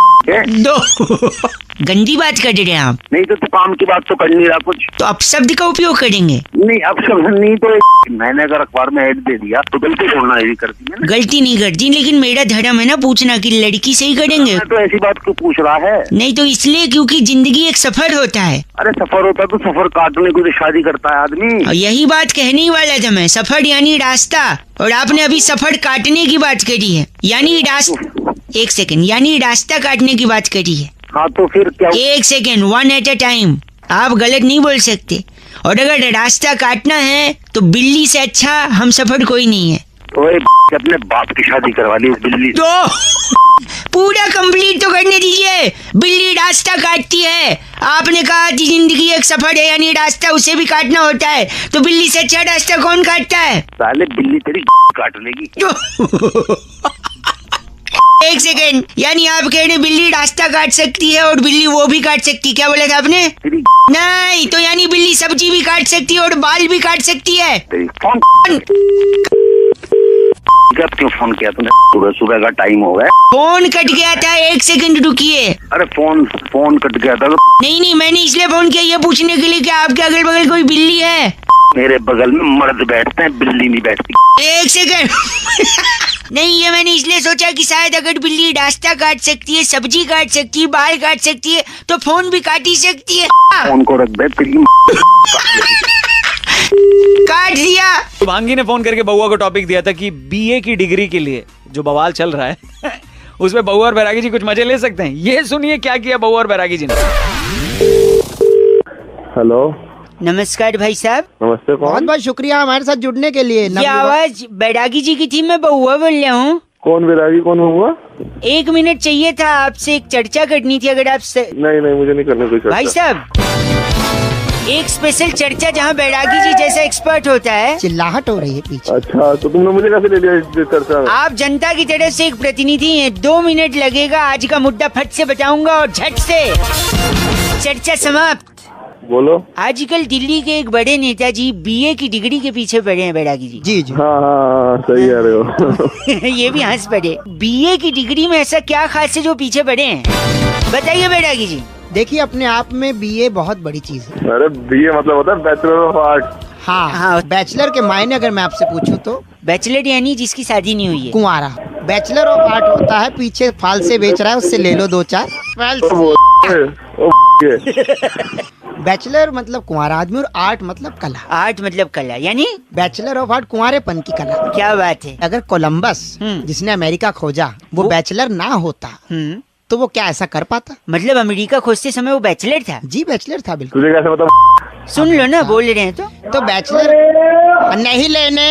दो गंदी बात कर रहे हैं आप। नहीं तो काम की बात तो कर नहीं रहा कुछ। तो अपशब्द का उपयोग करेंगे? नहीं, अपशब्द नहीं, तो मैंने अगर अखबार में ऐड दे दिया तो गलती छोड़ना यही करती है ना? गलती नहीं करती, लेकिन मेरा धर्म है ना पूछना कि लड़की से ही करेंगे। तो ऐसी बात क्यों पूछ रहा है? नहीं तो इसलिए क्योंकि जिंदगी एक सफर होता है। अरे सफर होता है तो सफर काटने को तो शादी करता है आदमी। और यही बात कहने ही वाला था मैं, सफर यानी रास्ता, और आपने अभी सफर काटने की बात करी है, यानी रास्ता। एक सेकंड, यानी रास्ता काटने की बात करी है। हाँ तो फिर क्या? एक सेकंड, 1 at a टाइम। आप गलत नहीं बोल सकते। और अगर रास्ता काटना है तो बिल्ली से अच्छा हम सफर कोई नहीं है। तो अपने बाप की शादी करवा ली इस बिल्ली। तो पूरा कंप्लीट तो करने दीजिए। बिल्ली रास्ता काटती है, आपने कहा कि जिंदगी एक सफर है, यानी रास्ता उसे भी काटना होता है, तो बिल्ली से अच्छा रास्ता कौन काटता है? साले बिल्ली तेरी काट लेगी। एक सेकेंड, यानी आप कह रहे बिल्ली रास्ता काट सकती है और बिल्ली वो भी काट सकती है, क्या बोला था आपने? नहीं, तो यानी बिल्ली सब्जी भी काट सकती है और बाल भी काट सकती है। कब क्यों फोन किया तूने? सुबह सुबह का टाइम हो गया। फोन कट गया था, 1 सेकंड रुकिए। अरे फोन कट गया था। नहीं, मैंने इसलिए फोन किया ये पूछने के लिए कि आपके अगल बगल कोई बिल्ली है? मेरे बगल में मर्द बैठते हैं, बिल्ली नहीं बैठती। 1 सेकंड। नहीं, ये मैंने इसलिए सोचा कि शायद अगर बिल्ली रास्ता काट सकती है, सब्जी काट सकती है, बाल काट सकती है, तो फोन भी काट ही सकती है। फोन को रख दे, तेरी काट दिया। भांगी ने फोन करके बउआ को टॉपिक दिया था कि बीए की डिग्री के लिए जो बवाल चल रहा है उसमें बउआ और बैरागी जी कुछ मजे ले सकते हैं। ये सुनिए क्या किया बउआ और बैरागी जी ने। हेलो, नमस्कार भाई साहब। नमस्ते। बहुत बहुत शुक्रिया हमारे साथ जुड़ने के लिए। ये आवाज बैरागी जी की थी, मैं बउआ बोल रहा हूँ। कौन बैरागी, कौन हुआ? 1 मिनट चाहिए था, आपसे एक चर्चा करनी थी अगर आप नहीं, मुझे नहीं करनी कोई चर्चा। भाई साहब, एक स्पेशल चर्चा जहाँ बैरागी जी जैसा एक्सपर्ट होता है। चिल्लाहट हो रही है पीछे। अच्छा, तो तुमने मुझे कैसे ले लिया चर्चा में? आप जनता की तरफ से एक प्रतिनिधि हैं, 2 मिनट लगेगा, आज का मुद्दा फट से बताऊंगा और झट से चर्चा समाप्त। बोलो। आजकल दिल्ली के एक बड़े नेताजी बीए की डिग्री के पीछे पड़े हैं बैरागी जी। जी। हाँ, सही कह रहे हो। ये भी हंस पड़े। बीए की डिग्री में ऐसा क्या खास है जो पीछे पड़े हैं, बताइए बैरागी जी। देखिए, अपने आप में बीए बहुत बड़ी चीज है। अरे बीए मतलब होता है बैचलर ऑफ आर्ट। हाँ, बैचलर के मायने अगर मैं आपसे पूछूं तो बैचलर यानी जिसकी शादी नहीं हुई है, कुंवारा। बैचलर ऑफ आर्ट होता है पीछे फाल से बेच रहा है, उससे ले लो 2-4। बैचलर मतलब कुंवारा आदमी और आर्ट मतलब कला। आर्ट मतलब कला, यानी बैचलर ऑफ आर्ट कुंवारेपन की कला। क्या बात है। अगर कोलंबस जिसने अमेरिका खोजा वो बैचलर ना होता तो वो क्या ऐसा कर पाता? मतलब अमेरिका खोजते समय वो बैचलर था? जी बैचलर था बिल्कुल। तुझे कैसे पता? सुन लो ना, बोल रहे हैं तो बैचलर नहीं लेने।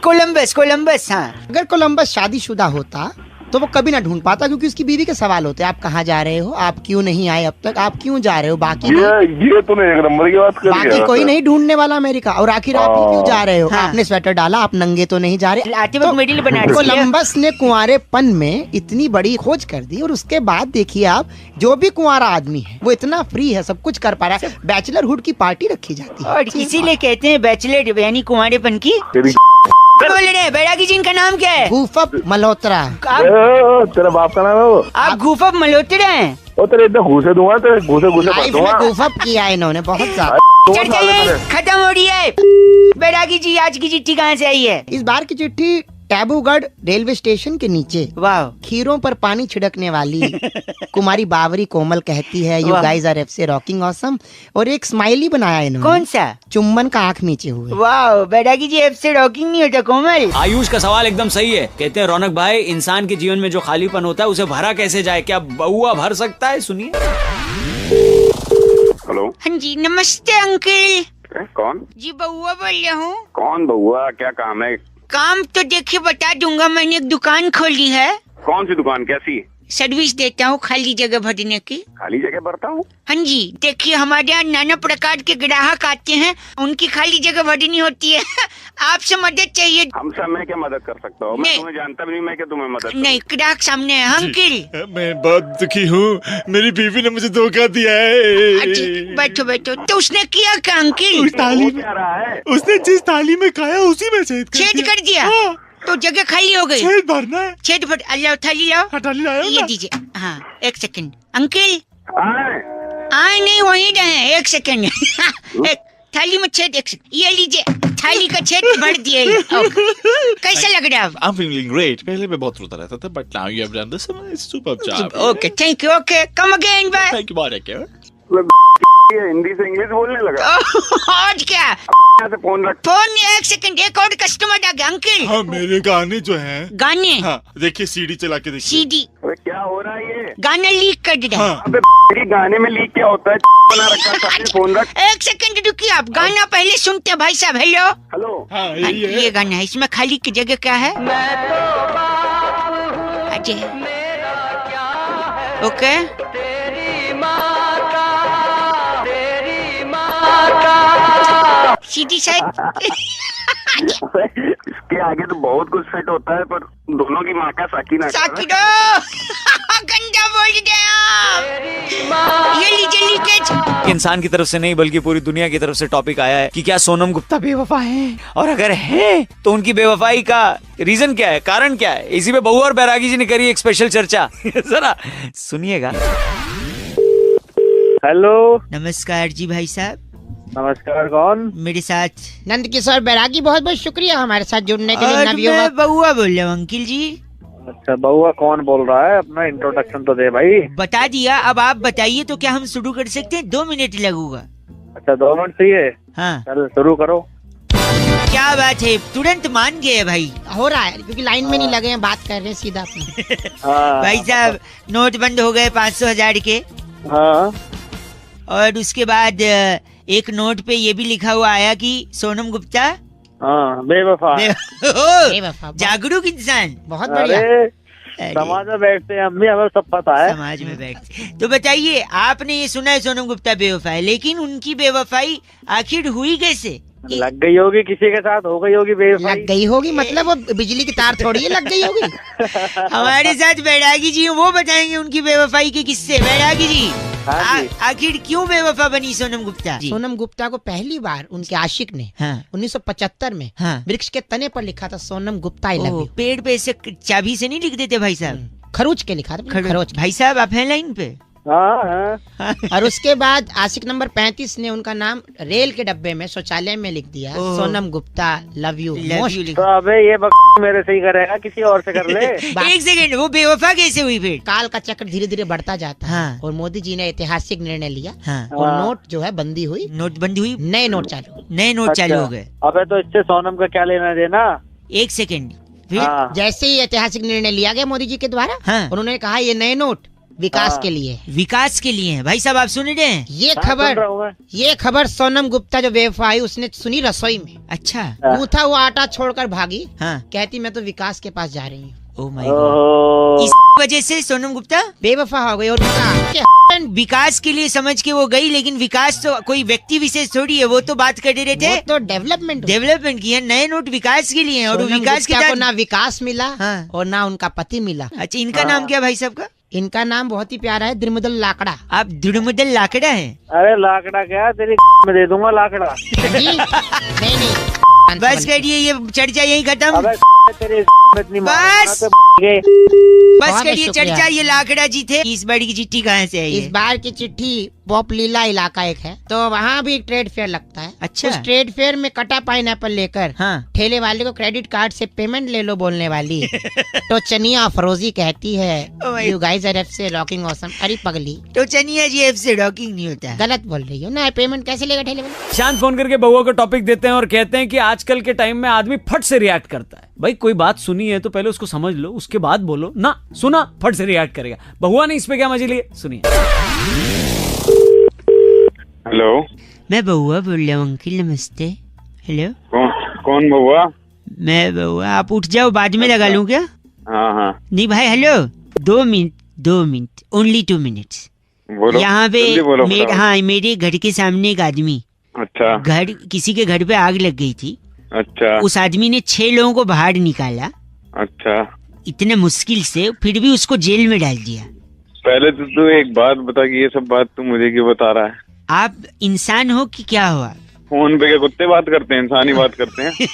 कोलंबस हाँ। अगर कोलंबस शादीशुदा होता तो वो कभी ना ढूंढ पाता, क्योंकि उसकी बीवी के सवाल होते हैं, आप कहाँ जा रहे हो, आप क्यों नहीं आए अब तक, आप क्यों जा रहे हो, बाकी ये तूने एक नंबर की बात करी है। बाकी कोई नहीं ढूंढने वाला अमेरिका। और आखिर आप ही क्यों जा रहे हो? आपने स्वेटर डाला, आप नंगे तो नहीं जा रहे। आते वक्त मिडिल बना दिया। कोलंबस ने कुंवारेपन में इतनी बड़ी खोज कर दी और उसके बाद देखिए आप, जो भी कुंवारा आदमी है वो इतना फ्री है, सब कुछ कर पा रहा है। बैचलरहुड की पार्टी रखी जाती है और इसीलिए कहते हैं बैचलर यानी कुंवारेपन की। बोल रहे बैरागी जी, इनका नाम क्या है? गूफअप मल्होत्रा। तेरा बाप का नाम है वो? आप गूफअप मल्होत्रा हैं? ओ तेरे इतने घूसे दूंगा, तेरे घूसे दूंगा। गूफअप किया इन्होंने बहुत ज्यादा। खत्म हो रही है। बैरागी जी, आज की चिट्ठी कहाँ से आई है? इस बार की चिट्ठी टैबूगढ़ रेलवे स्टेशन के नीचे वाह खीरों पर पानी छिड़कने वाली कुमारी बावरी कोमल कहती है, you guys are FC rocking awesome. और एक स्माइली बनाया इन्होंने। कौन सा? चुम्बन का आंख नीचे हुए। वाह बैरागी जी, एफसी रॉकिंग नहीं होता कोमल। आयुष का सवाल एकदम सही है। कहते हैं रौनक भाई, इंसान के जीवन में जो खालीपन होता है उसे भरा कैसे जाए, क्या बउआ भर सकता है? सुनिए। हेलो। हाँ जी नमस्ते अंकल। कौन? जी बउआ बोल रहा हूँ। कौन बउआ, क्या काम है? काम तो देखिए बता दूंगा, मैंने एक दुकान खोली है। कौन सी दुकान, कैसी? सर्विस देता हूँ खाली जगह भरने की। खाली जगह भरता हूँ? हाँ जी, देखिए हमारे यहाँ नाना प्रकार के ग्राहक आते हैं, उनकी खाली जगह भरनी होती है। आपसे मदद चाहिए। हमसे मैं क्या मदद कर सकता हूँ? मैं तुम्हें जानता भी नहीं, मैं क्या तुम्हें मदद? नहीं, ग्राहक सामने है अंकल। मैं बहुत दुखी हूँ, मेरी बीवी ने मुझे धोखा दिया है। बैठो बैठो। तो उसने किया क्या अंकल? उसने जिस थाली में खाया उसी में छेद कर दिया। तो जगह खाली हो गई। छेद भरना है। छेद भर। अल्लाह थाली लाओ। थाली लाओ। ये दीजिए। हाँ एक सेकंड अंकल। आए नहीं वहीं रहे, एक सेकंड। एक थाली में छेद, एक सेकंड ये लीजिए, थाली का छेद भर दिए। कैसा लग रहा है? I'm feeling great. पहले मैं बहुत रोता रहता था, but now you have done this. It's superb job. Okay, thank you. Okay, come again, bye. Thank you, bye. Hindi से इंग्लिश बोलने लगा। और क्या? से फोन रख। फोन एक सेकंड, एक और कस्टमर आ गया अंकल। हाँ मेरे गाने जो हैं। गाने? हाँ देखिए सीडी चला के देखिए। सीडी? क्या हो रहा है ये? गाना लीक कर दिया। हाँ। गाने में लीक क्या होता है? बना रखा है, फोन रख। एक सेकंड रुकिए, आप गाना पहले सुनते हैं भाई साहब। Hello hello. हाँ यही है। ये गाना है, इसमें खाली की जगह क्या है? अजय ओके। सीधी साइड। इसके आगे तो बहुत कुछ सेट होता है, पर दोनों की माँ का साकिना। गंदा बोल गया। ये लीजिए लीकेज। इंसान की तरफ से नहीं बल्कि पूरी दुनिया की तरफ से टॉपिक आया है कि क्या सोनम गुप्ता बेवफा है, और अगर है तो उनकी बेवफाई का रीजन क्या है, कारण क्या है। इसी पे बउआ और बैरागी जी ने करी एक स्पेशल चर्चा। जरा सुनिएगा। हेलो। नमस्कार जी भाई साहब। नमस्कार, कौन? मेरे साथ नंद किशोर बैरागी, बहुत बहुत शुक्रिया हमारे साथ जुड़ने के लिए। मैं बउआ बोल रहा हूँ अंकिल जी। अच्छा बउआ कौन बोल रहा है? अपना इंट्रोडक्शन तो दे भाई। बता दिया, अब आप बताइए तो क्या हम शुरू कर सकते हैं? 2 मिनट लगूंगा। अच्छा 2 मिनट चाहिए? हाँ चल शुरू करो। क्या बात है, तुरंत मान गए भाई। हो रहा है क्योंकि लाइन में नहीं लगे हैं, बात कर रहे हैं सीधा अपने। भाई साहब नोट बंद हो गए 500,000 के। हाँ। और उसके बाद एक नोट पे ये भी लिखा हुआ आया कि सोनम गुप्ता बेवफा। जागरूक इंसान। बहुत बढ़िया। समाज में बैठते हैं हम भी, हमें सब पता है। समाज में बैठते। तो बताइए, आपने ये सुना है सोनम गुप्ता बेवफा है, लेकिन उनकी बेवफाई आखिर हुई कैसे? लग गई होगी किसी के साथ, हो गई होगी बेवफाई। लग गई होगी मतलब वो बिजली की तार थोड़ी है, लग गई होगी। हमारे साथ बैरागी जी वो बताएंगे उनकी बेवफाई के किस्से। बैरागी जी आखिर क्यों बेवफा बनी सोनम गुप्ता? सोनम गुप्ता को पहली बार उनके आशिक ने 1975 में वृक्ष के तने पर लिखा था Sonam Gupta I love you. पेड़ पे ऐसे चाबी से नहीं लिख देते भाई साहब, खरोच के लिखा था। खरोच। भाई साहब आप हैं लाइन पे? और उसके बाद आशिक नंबर 35 ने उनका नाम रेल के डब्बे में शौचालय में लिख दिया, Sonam Gupta love you most. तो अबे ये मेरे से ही करेगा, किसी और से कर ले। एक सेकंड, वो बेवफा कैसे हुई फिर? काल का चक्र धीरे धीरे बढ़ता जाता है और मोदी जी ने ऐतिहासिक निर्णय लिया और नोट जो है बंदी हुई, नोटबंदी हुई, नए नोट चालू, नए नोट चालू हो गए। अबे तो इससे सोनम का क्या लेना देना? एक सेकंड, जैसे ही ऐतिहासिक निर्णय लिया गया मोदी जी के द्वारा, उन्होंने कहा ये नए नोट विकास के लिए, विकास के लिए है। भाई साहब आप सुन रहे हैं? ये खबर सोनम गुप्ता जो बेवफा आई उसने सुनी रसोई में। अच्छा। गूंथा हुआ आटा छोड़कर भागी, कहती मैं तो विकास के पास जा रही हूँ। ओह माय गॉड, इस वजह से सोनम गुप्ता बेवफा हो गई। और विकास के लिए समझ के वो गई, लेकिन विकास तो कोई व्यक्ति विशेष थोड़ी है, वो तो बात कर रहे थे तो डेवलपमेंट की है। नए नोट विकास के लिए हैं और विकास के को ना विकास मिला और ना उनका पति मिला। अच्छा, इनका नाम क्या भाई साहब का? इनका नाम बहुत ही प्यारा है, द्रिमुदल लाकड़ा। आप द्रिमुदल लाकड़ा है? अरे लाकड़ा क्या, तेरी में दे दूंगा लाकड़ा। नहीं बस करिए, ये चर्चा यही खत्म। बस करिए चर्चा, ये लाकड़ा जी थे। इस बार की चिट्ठी कहाँ से आई है? इस बार की चिट्ठी पोपलीला इलाका एक है, तो वहाँ भी एक ट्रेड फेयर लगता है। अच्छा। उस ट्रेड फेयर में कटा पाइनएप्पल लेकर ठेले वाले को क्रेडिट कार्ड से पेमेंट ले लो बोलने वाली तो चनिया अफरोजी कहती है यू गाइस आर एफ से रॉकिंग ऑसम। अरे पगली, तो चनिया जी एफ से रॉकिंग नहीं होता। गलत बोल रही हो ना, पेमेंट कैसे लेगा ठेले वाले? शांत फोन करके बउआ को टॉपिक देते हैं और कहते हैं कि आजकल के टाइम में आदमी फट से रिएक्ट करता है। भाई कोई बात सुनी है तो पहले उसको समझ लो, उसके बाद बोलो ना। सुना फट से रिएक्ट करेगा। बउआ ने इस पे क्या मजे लिए, सुनिए। हेलो, मैं बउआ बोल रहा हूँ अंकिल, नमस्ते। हेलो, कौन बउआ? मैं बउआ, आप उठ जाओ, बाद में लगा लूँ क्या? हाँ। नहीं भाई, हेलो, 2 मिनट, ओनली 2 मिनट्स। यहाँ पे हाँ, मेरे घर के सामने एक आदमी, अच्छा, घर किसी के घर पे आग लग गई थी। अच्छा। उस आदमी ने 6 लोगों को बाहर निकाला। अच्छा। इतने मुश्किल से, फिर भी उसको जेल में डाल दिया। पहले तो तू एक बात बता कि ये सब बात तू मुझे क्यों बता रहा है? आप इंसान हो कि क्या हो? आप फोन पे क्या कुत्ते बात करते हैं, इंसान ही बात करते हैं?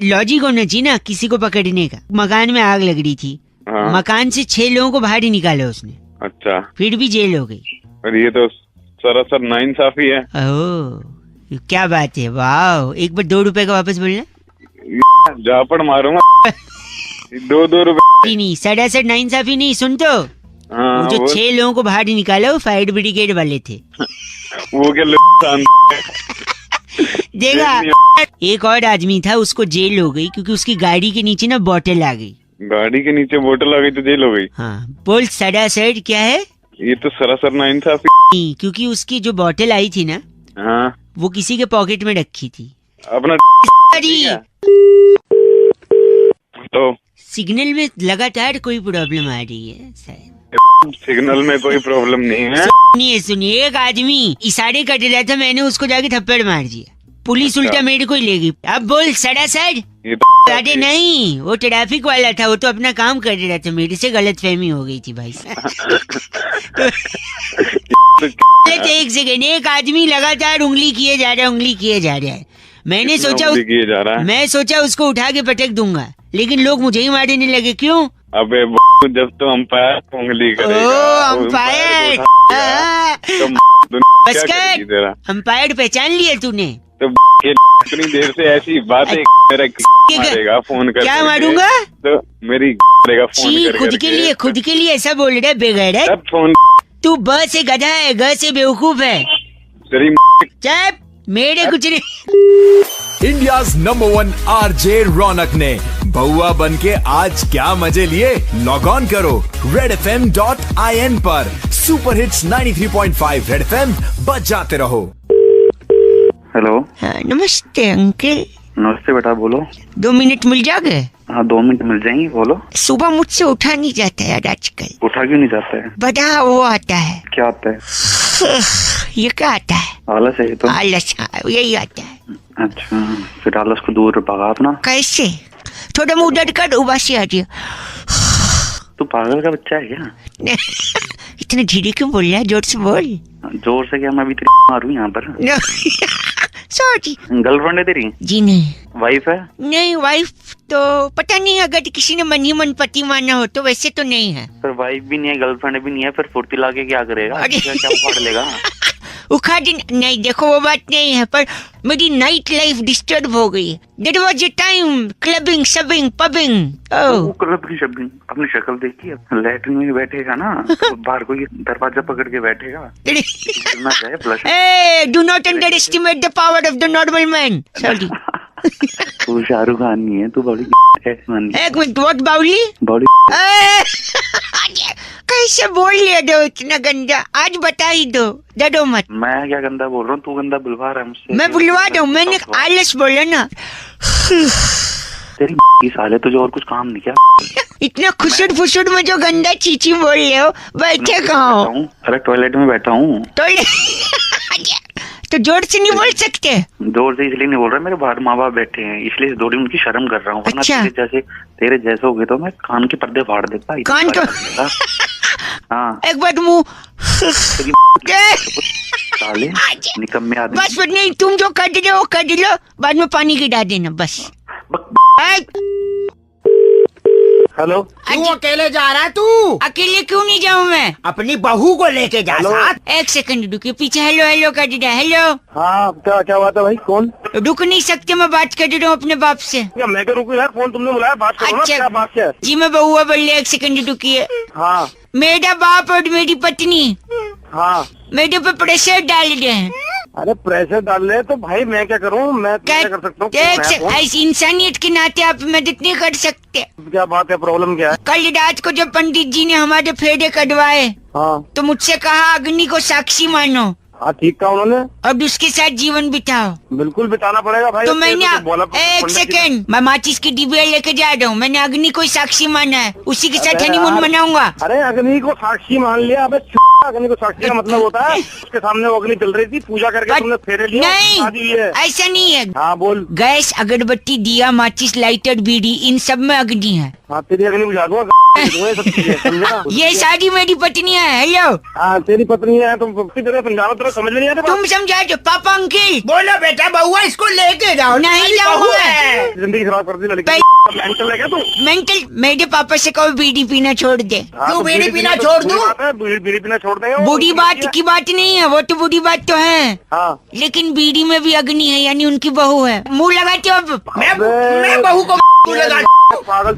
लॉजिक होना चाहिए ना किसी को पकड़ने का। मकान में आग लग रही थी, मकान से 6 लोगों को बाहर ही निकाला उसने। अच्छा। फिर भी जेल हो गई। और ये तो सरासर नाइंसाफी है। ओह, क्या बात है, वाह। एक बार 2 रुपए का वापस बोलना। झापड़ मारूंगा। 2 रुपए नहीं, सरासर नाइंसाफी नहीं, सुन तो। वो जो 6 लोगों को बाहर निकाला वो फायर ब्रिगेड वाले थे। वो क्या देखा, एक और आदमी था, उसको जेल हो गई क्योंकि उसकी गाड़ी के नीचे ना बोतल आ गई। गाड़ी के नीचे बोतल आ गई तो जेल हो गई? हाँ, बोल सरासर क्या है? ये तो सरासर नाइंसाफी। क्योंकि उसकी जो बोतल आई थी ना, हाँ, वो किसी के पॉकेट में रखी थी। अपना तो सिग्नल में लगातार कोई प्रॉब्लम आ रही है शायद। सिग्नल में कोई प्रॉब्लम नहीं है। सुनिए, एक आदमी इशारे कर रहा था, मैंने उसको जाके थप्पड़ मार दिया। पुलिस उल्टा मेरे को ही ले गई। अब बोल सरासर। अरे नहीं, वो ट्रैफिक वाला था, वो तो अपना काम कर रहा था, मेरे से गलतफहमी हो गई थी भाई साहब। एक सेकंड, एक आदमी लगातार उंगली किए जा रहा है। मैंने सोचा उसको उठा के पटक दूंगा, लेकिन लोग मुझे ही मारने लगे। क्यों? अबे जब तो अंपायर उंगली करेगा। अंपायर, अंपायर पहचान लिया तूने? तो इतनी देर से ऐसी बातें मारेगा फोन कर। क्या मारूंगा? तो मेरी फोन कर। खुद के लिए ऐसा बोल रहा है बेगैर? फोन तू ब से गधा है, ग से बेवकूफ है। चुप, मेरे कुछ नहीं। इंडियाज नंबर 1 आरजे रौनक ने बउआ बन के आज क्या मजे लिए? लॉग ऑन करो redfm.in पर। सुपर हिट्स 93.5 रेड एफएम, बजाते रहो। हेलो। नमस्ते अंकल। नमस्ते बेटा, बोलो। 2 मिनट मिल जाओगे? हाँ, 2 मिनट मिल जाएंगे, बोलो। सुबह मुझसे उठा नहीं जाता यार आजकल। उठा क्यों नहीं जाता है? बड़ा वो आता है। क्या आता है? ये क्या आता है? आलस है ये तो। आलस, यही आता है। अच्छा, फिर आलस को दूर भगा अपना। कैसे? थोड़ा मुंह डट कर उबासी आ रही है। तू पागल का बच्चा है क्या? इतने धीरे क्यों बोल रहा है? जोर से बोल। जोर से क्या, मैं अभी तेरी मारूं यहाँ पर। सॉरी। गर्लफ्रेंड है तेरी? जी नहीं। वाइफ है? नहीं, वाइफ तो पता नहीं, अगर किसी ने मन ही मन पति माना हो तो, वैसे तो नहीं है। फिर वाइफ भी नहीं है, गर्लफ्रेंड भी नहीं है, फिर फुर्ती ला के क्या करेगा? क्या उखाड़ लेगा? उखाड़ नहीं, देखो वो बात नहीं है, पर मेरी नाइट लाइफ डिस्टर्ब हो गई। That was your time, clubbing, शबिंग, पबिंग। क्लबिंग शबिंग अपनी शक्ल देखी, लैट्रिन में बैठेगा ना तो बाहर कोई दरवाजा पकड़ के बैठेगा। ना जाए flush. Do not underestimate the power of the normal man. Sorry. तू शाहरुख खान नहीं है, तू बड़ी एक मिनट, व्हाट बाउली? बड़ी कैसे बोल लिया दो इतना गंदा? आज बता ही दो, डरो मत। मैं क्या गंदा बोल रहा हूँ, तू गंदा बुलवा रहा है मुझसे। मैं बुलवा दूँ? मैंने आलस बोला ना। तेरी साले तुझे और कुछ काम नहीं क्या? इतना खुशुर फुसुर में जो गंदा चीची बोल रहे हो, बैठे कहाँ हो? अरे टॉयलेट में बैठा हूँ। तो जोर से नहीं बोल सकते? जोर से इसलिए नहीं बोल रहा, मेरे बाहर माँ बाप बैठे हैं, इसलिए थोड़ी उनकी शर्म कर रहा हूँ। अच्छा। तेरे जैसे हो गए तो मैं कान के पर्दे फाड़ देता। कान तो हाँ, एक बार मुँह साले निकम्मे आदमी। बस नहीं, तुम जो कर रहे हो कर लो, बाद में पानी गिरा देना बस। हेलो, क्यों अकेले जा रहा है तू? अकेले क्यों नहीं जाऊँ मैं? अपनी बहू को लेके जा साथ। एक सेकंड रुकिए, पीछे हेलो हेलो कर दिया। हेलो, हाँ क्या बात है भाई? कौन? रुक नहीं सकते, मैं बात कर रहा हूँ अपने बाप से। क्या मैं क्या रुकूं यार? फोन तुमने बुलाया, बात करो ना। क्या बात है? जी मैं बहुआ बोल रही, एक सेकंड रुकिए। हाँ, मेरा बाप और मेरी पत्नी हाँ मेरे पे प्रेशर डाल रहे हैं। अरे प्रेशर डाल रहे तो भाई मैं क्या करूँ? मैं क्या कर सकता हूँ? ऐसी इंसानियत के नाते आप मदद नहीं कर सकते? क्या बात है? प्रॉब्लम क्या है? कल रात को जब पंडित जी ने हमारे फेरे कटवाए, हाँ, तो मुझसे कहा अग्नि को साक्षी मानो। हाँ ठीक कहा उन्होंने। अब उसके साथ जीवन बिताओ। बिल्कुल बिताना पड़ेगा भाई। तो मैंने एक सेकंड, मैं माचिस की डिबिया लेके जा रहा हूँ। मैंने अग्नि को साक्षी माना है, उसी के साथ हनीमून मनाऊंगा। अरे अग्नि को साक्षी मान लिया? अबे अग्नि को साक्षी का मतलब होता है उसके सामने वो अग्नि जल रही थी, पूजा करके तुमने फेरे लिए। नहीं, ऐसा नहीं है। हाँ बोल। गैस, अगरबत्ती, दिया, माचिस, लाइटर, बीड़ी, इन सब में अग्नि है। हाँ तेरी अग्नि बुझा दूंगा। ये सारी मेरी पत्नी है। हेलो, हाँ तेरी पत्नी है, तुम समझाओ, तेरा समझ नहीं आता। तुम समझा दो। पापा अंकिल बोलो बेटा, बउआ इसको लेके जाओ। नहीं जाऊंगा, जिंदगी खराब कर दी लड़की। मेंटल है क्या तू? मेंटल? मेरे पापा से कहो बीड़ी पीना छोड़ दे। क्यों बीड़ी पीना छोड़ दूं? बीड़ी पीना छोड़ देंगे? बुरी बात की बात नहीं है, वो तो बुरी बात तो है। हाँ, लेकिन बीड़ी में भी अग्नि है, यानी उनकी बहू है। मुंह लगाते हो अब? मैं बहू को लगा पागल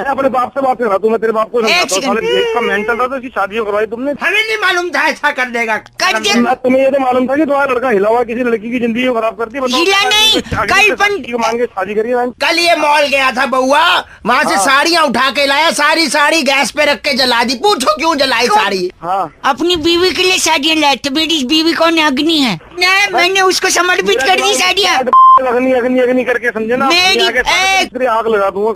अपने बाप से बात कर रहा तू। मैं तेरे बाप को मेंटल था तो इसकी शादी करवाई तुमने। हमें नहीं मालूम था ऐसा कर देगा। तुम्हें ये तो मालूम था कि तुम्हारा लड़का हिला हुआ किसी लड़की की जिंदगी को खराब करती है। हिला नहीं, कल मांग के शादी करिए। कल ये मॉल गया था बउआ, वहाँ से साड़ियाँ उठा के लाया, सारी साड़ी गैस पे रख के जला दी। पूछो क्यों जलाई साड़ी? हाँ, अपनी बीवी के लिए साड़ियाँ लाए थे। मेरी बीवी कौन है? अग्नि है। मैंने उसको समर्पित कर दी साड़ियाँ। अग्नि अग्नि अग्नि करके समझे ना? मेरी आग लगा दूंगा।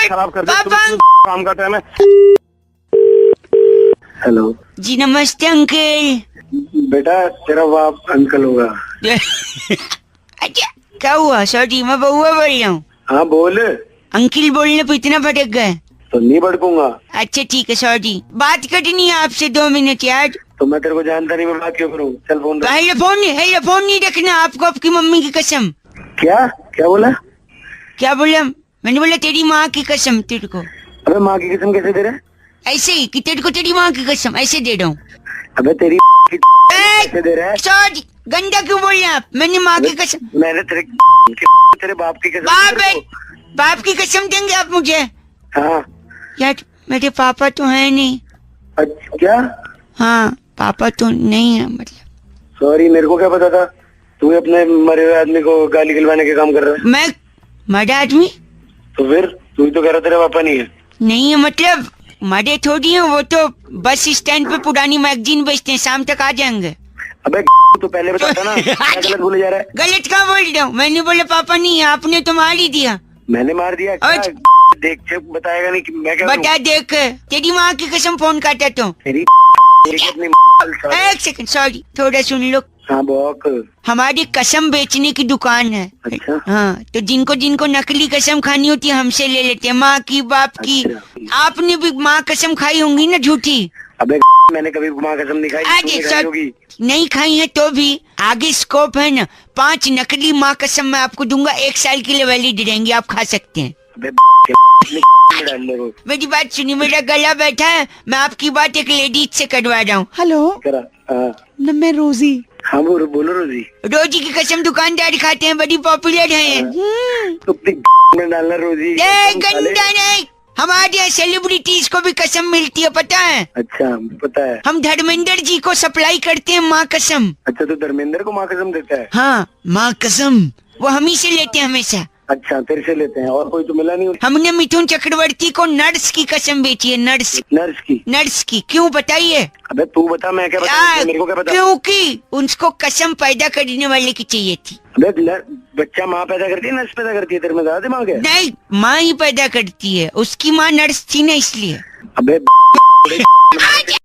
खराब कर काम का टाइम है। हेलो जी, नमस्ते अंकल। बेटा तेरा बाप अंकल होगा। अच्छा, क्या हुआ? सॉरी, मैं बउआ बोल रहा हूँ। हाँ बोल। अंकल बोलने पे इतना भटक गए तो नहीं भड़कूंगा। अच्छा ठीक है, सॉरी। बात करनी है आपसे 2 मिनट यार। तो मैं तेरे को जानता नहीं, मैं बात क्यों करूँ? चल फोन रख। हेलो फोन नहीं रखना आपको, आपकी मम्मी की कसम। क्या क्या बोला? क्या बोला? मैंने बोला तेरी माँ की कसम तेरे को। अबे माँ की कसम कैसे दे रहा? ऐसे ही कि तेरे को तेरी माँ की कसम ऐसे दे रहा हूँ। अबे तेरी कैसे दे रहा है? सॉरी, गंदा क्यों बोल रहे हैं आप? मैंने माँ की कसम। मैंने तेरे बाप की कसम। बाप की कसम देंगे आप मुझे? हाँ यार, मेरे पापा तो है नहीं। अच्छा क्या? हाँ, पापा तो नहीं है। मतलब सॉरी, मेरे को क्या पता था तू अपने मरे हुए आदमी को गाली गिलवाने के काम कर रहा है। मैं मरा आदमी? तो फिर तू तो कह रहा तेरे पापा नहीं है। नहीं है मतलब मरे थोड़ी है, वो तो बस स्टैंड पे पुरानी मैगजीन बेचते हैं, शाम तक आ जाएंगे। अबे तो पहले बताता ना। क्या गलत बोले जा रहा है? गलत कहाँ बोल रहा हूँ? मैंने बोला पापा नहीं है, आपने तो मार ही दिया। मैंने मार दिया? देख बताएगा नहीं कि मैं क्या बता। देख, तेरी माँ की कसम फोन काटा तो तेरी अपनी। एक सेकंड, सॉरी, थोड़ा सुन लो। हाँ बोक। हमारी कसम बेचने की दुकान है। अच्छा। हाँ, तो जिनको नकली कसम खानी होती है हमसे ले लेते हैं, माँ की, बाप की। आपने भी माँ कसम खाई होंगी ना झूठी? अबे मैंने कभी माँ कसम नहीं खाई, आगे तूने खाई सब होगी। नहीं खाई है तो भी आगे स्कोप है ना। 5 नकली माँ कसम मैं आपको दूंगा, 1 साल के लिए वैलिड रहेंगी, आप खा सकते हैं। मेरी बात सुनिए, मेरा गला बैठा है, मैं आपकी बात एक लेडीज से करवा रहा हूँ। हेलो न मैं रोजी। हाँ बोलो रोजी। रोजी की कसम दुकानदार खाते हैं, बड़ी पॉपुलर है। में डालना रोजी। गंदा नहीं, हमारे यहाँ सेलिब्रिटीज को भी कसम मिलती है, पता है? अच्छा पता है। हम धर्मेंद्र जी को सप्लाई करते हैं माँ कसम। अच्छा तो धर्मेंद्र को माँ कसम देता है? हाँ माँ कसम वो हम ही से लेते हैं हमेशा। अच्छा तेरे से लेते हैं, और कोई तो मिला नहीं? हमने मिथुन चक्रवर्ती को नर्स की कसम बेची है। नर्स की क्यों बताइए? अबे तू बता, मैं क्या बता, मेरे को क्या पता? क्योंकि उसको कसम पैदा करने वाले की चाहिए थी। अबे बच्चा माँ पैदा करती है, नर्स पैदा करती है? तेरे में ज्यादा दिमाग है? नहीं, माँ ही पैदा करती है, उसकी माँ नर्स थी ना इसलिए। अबे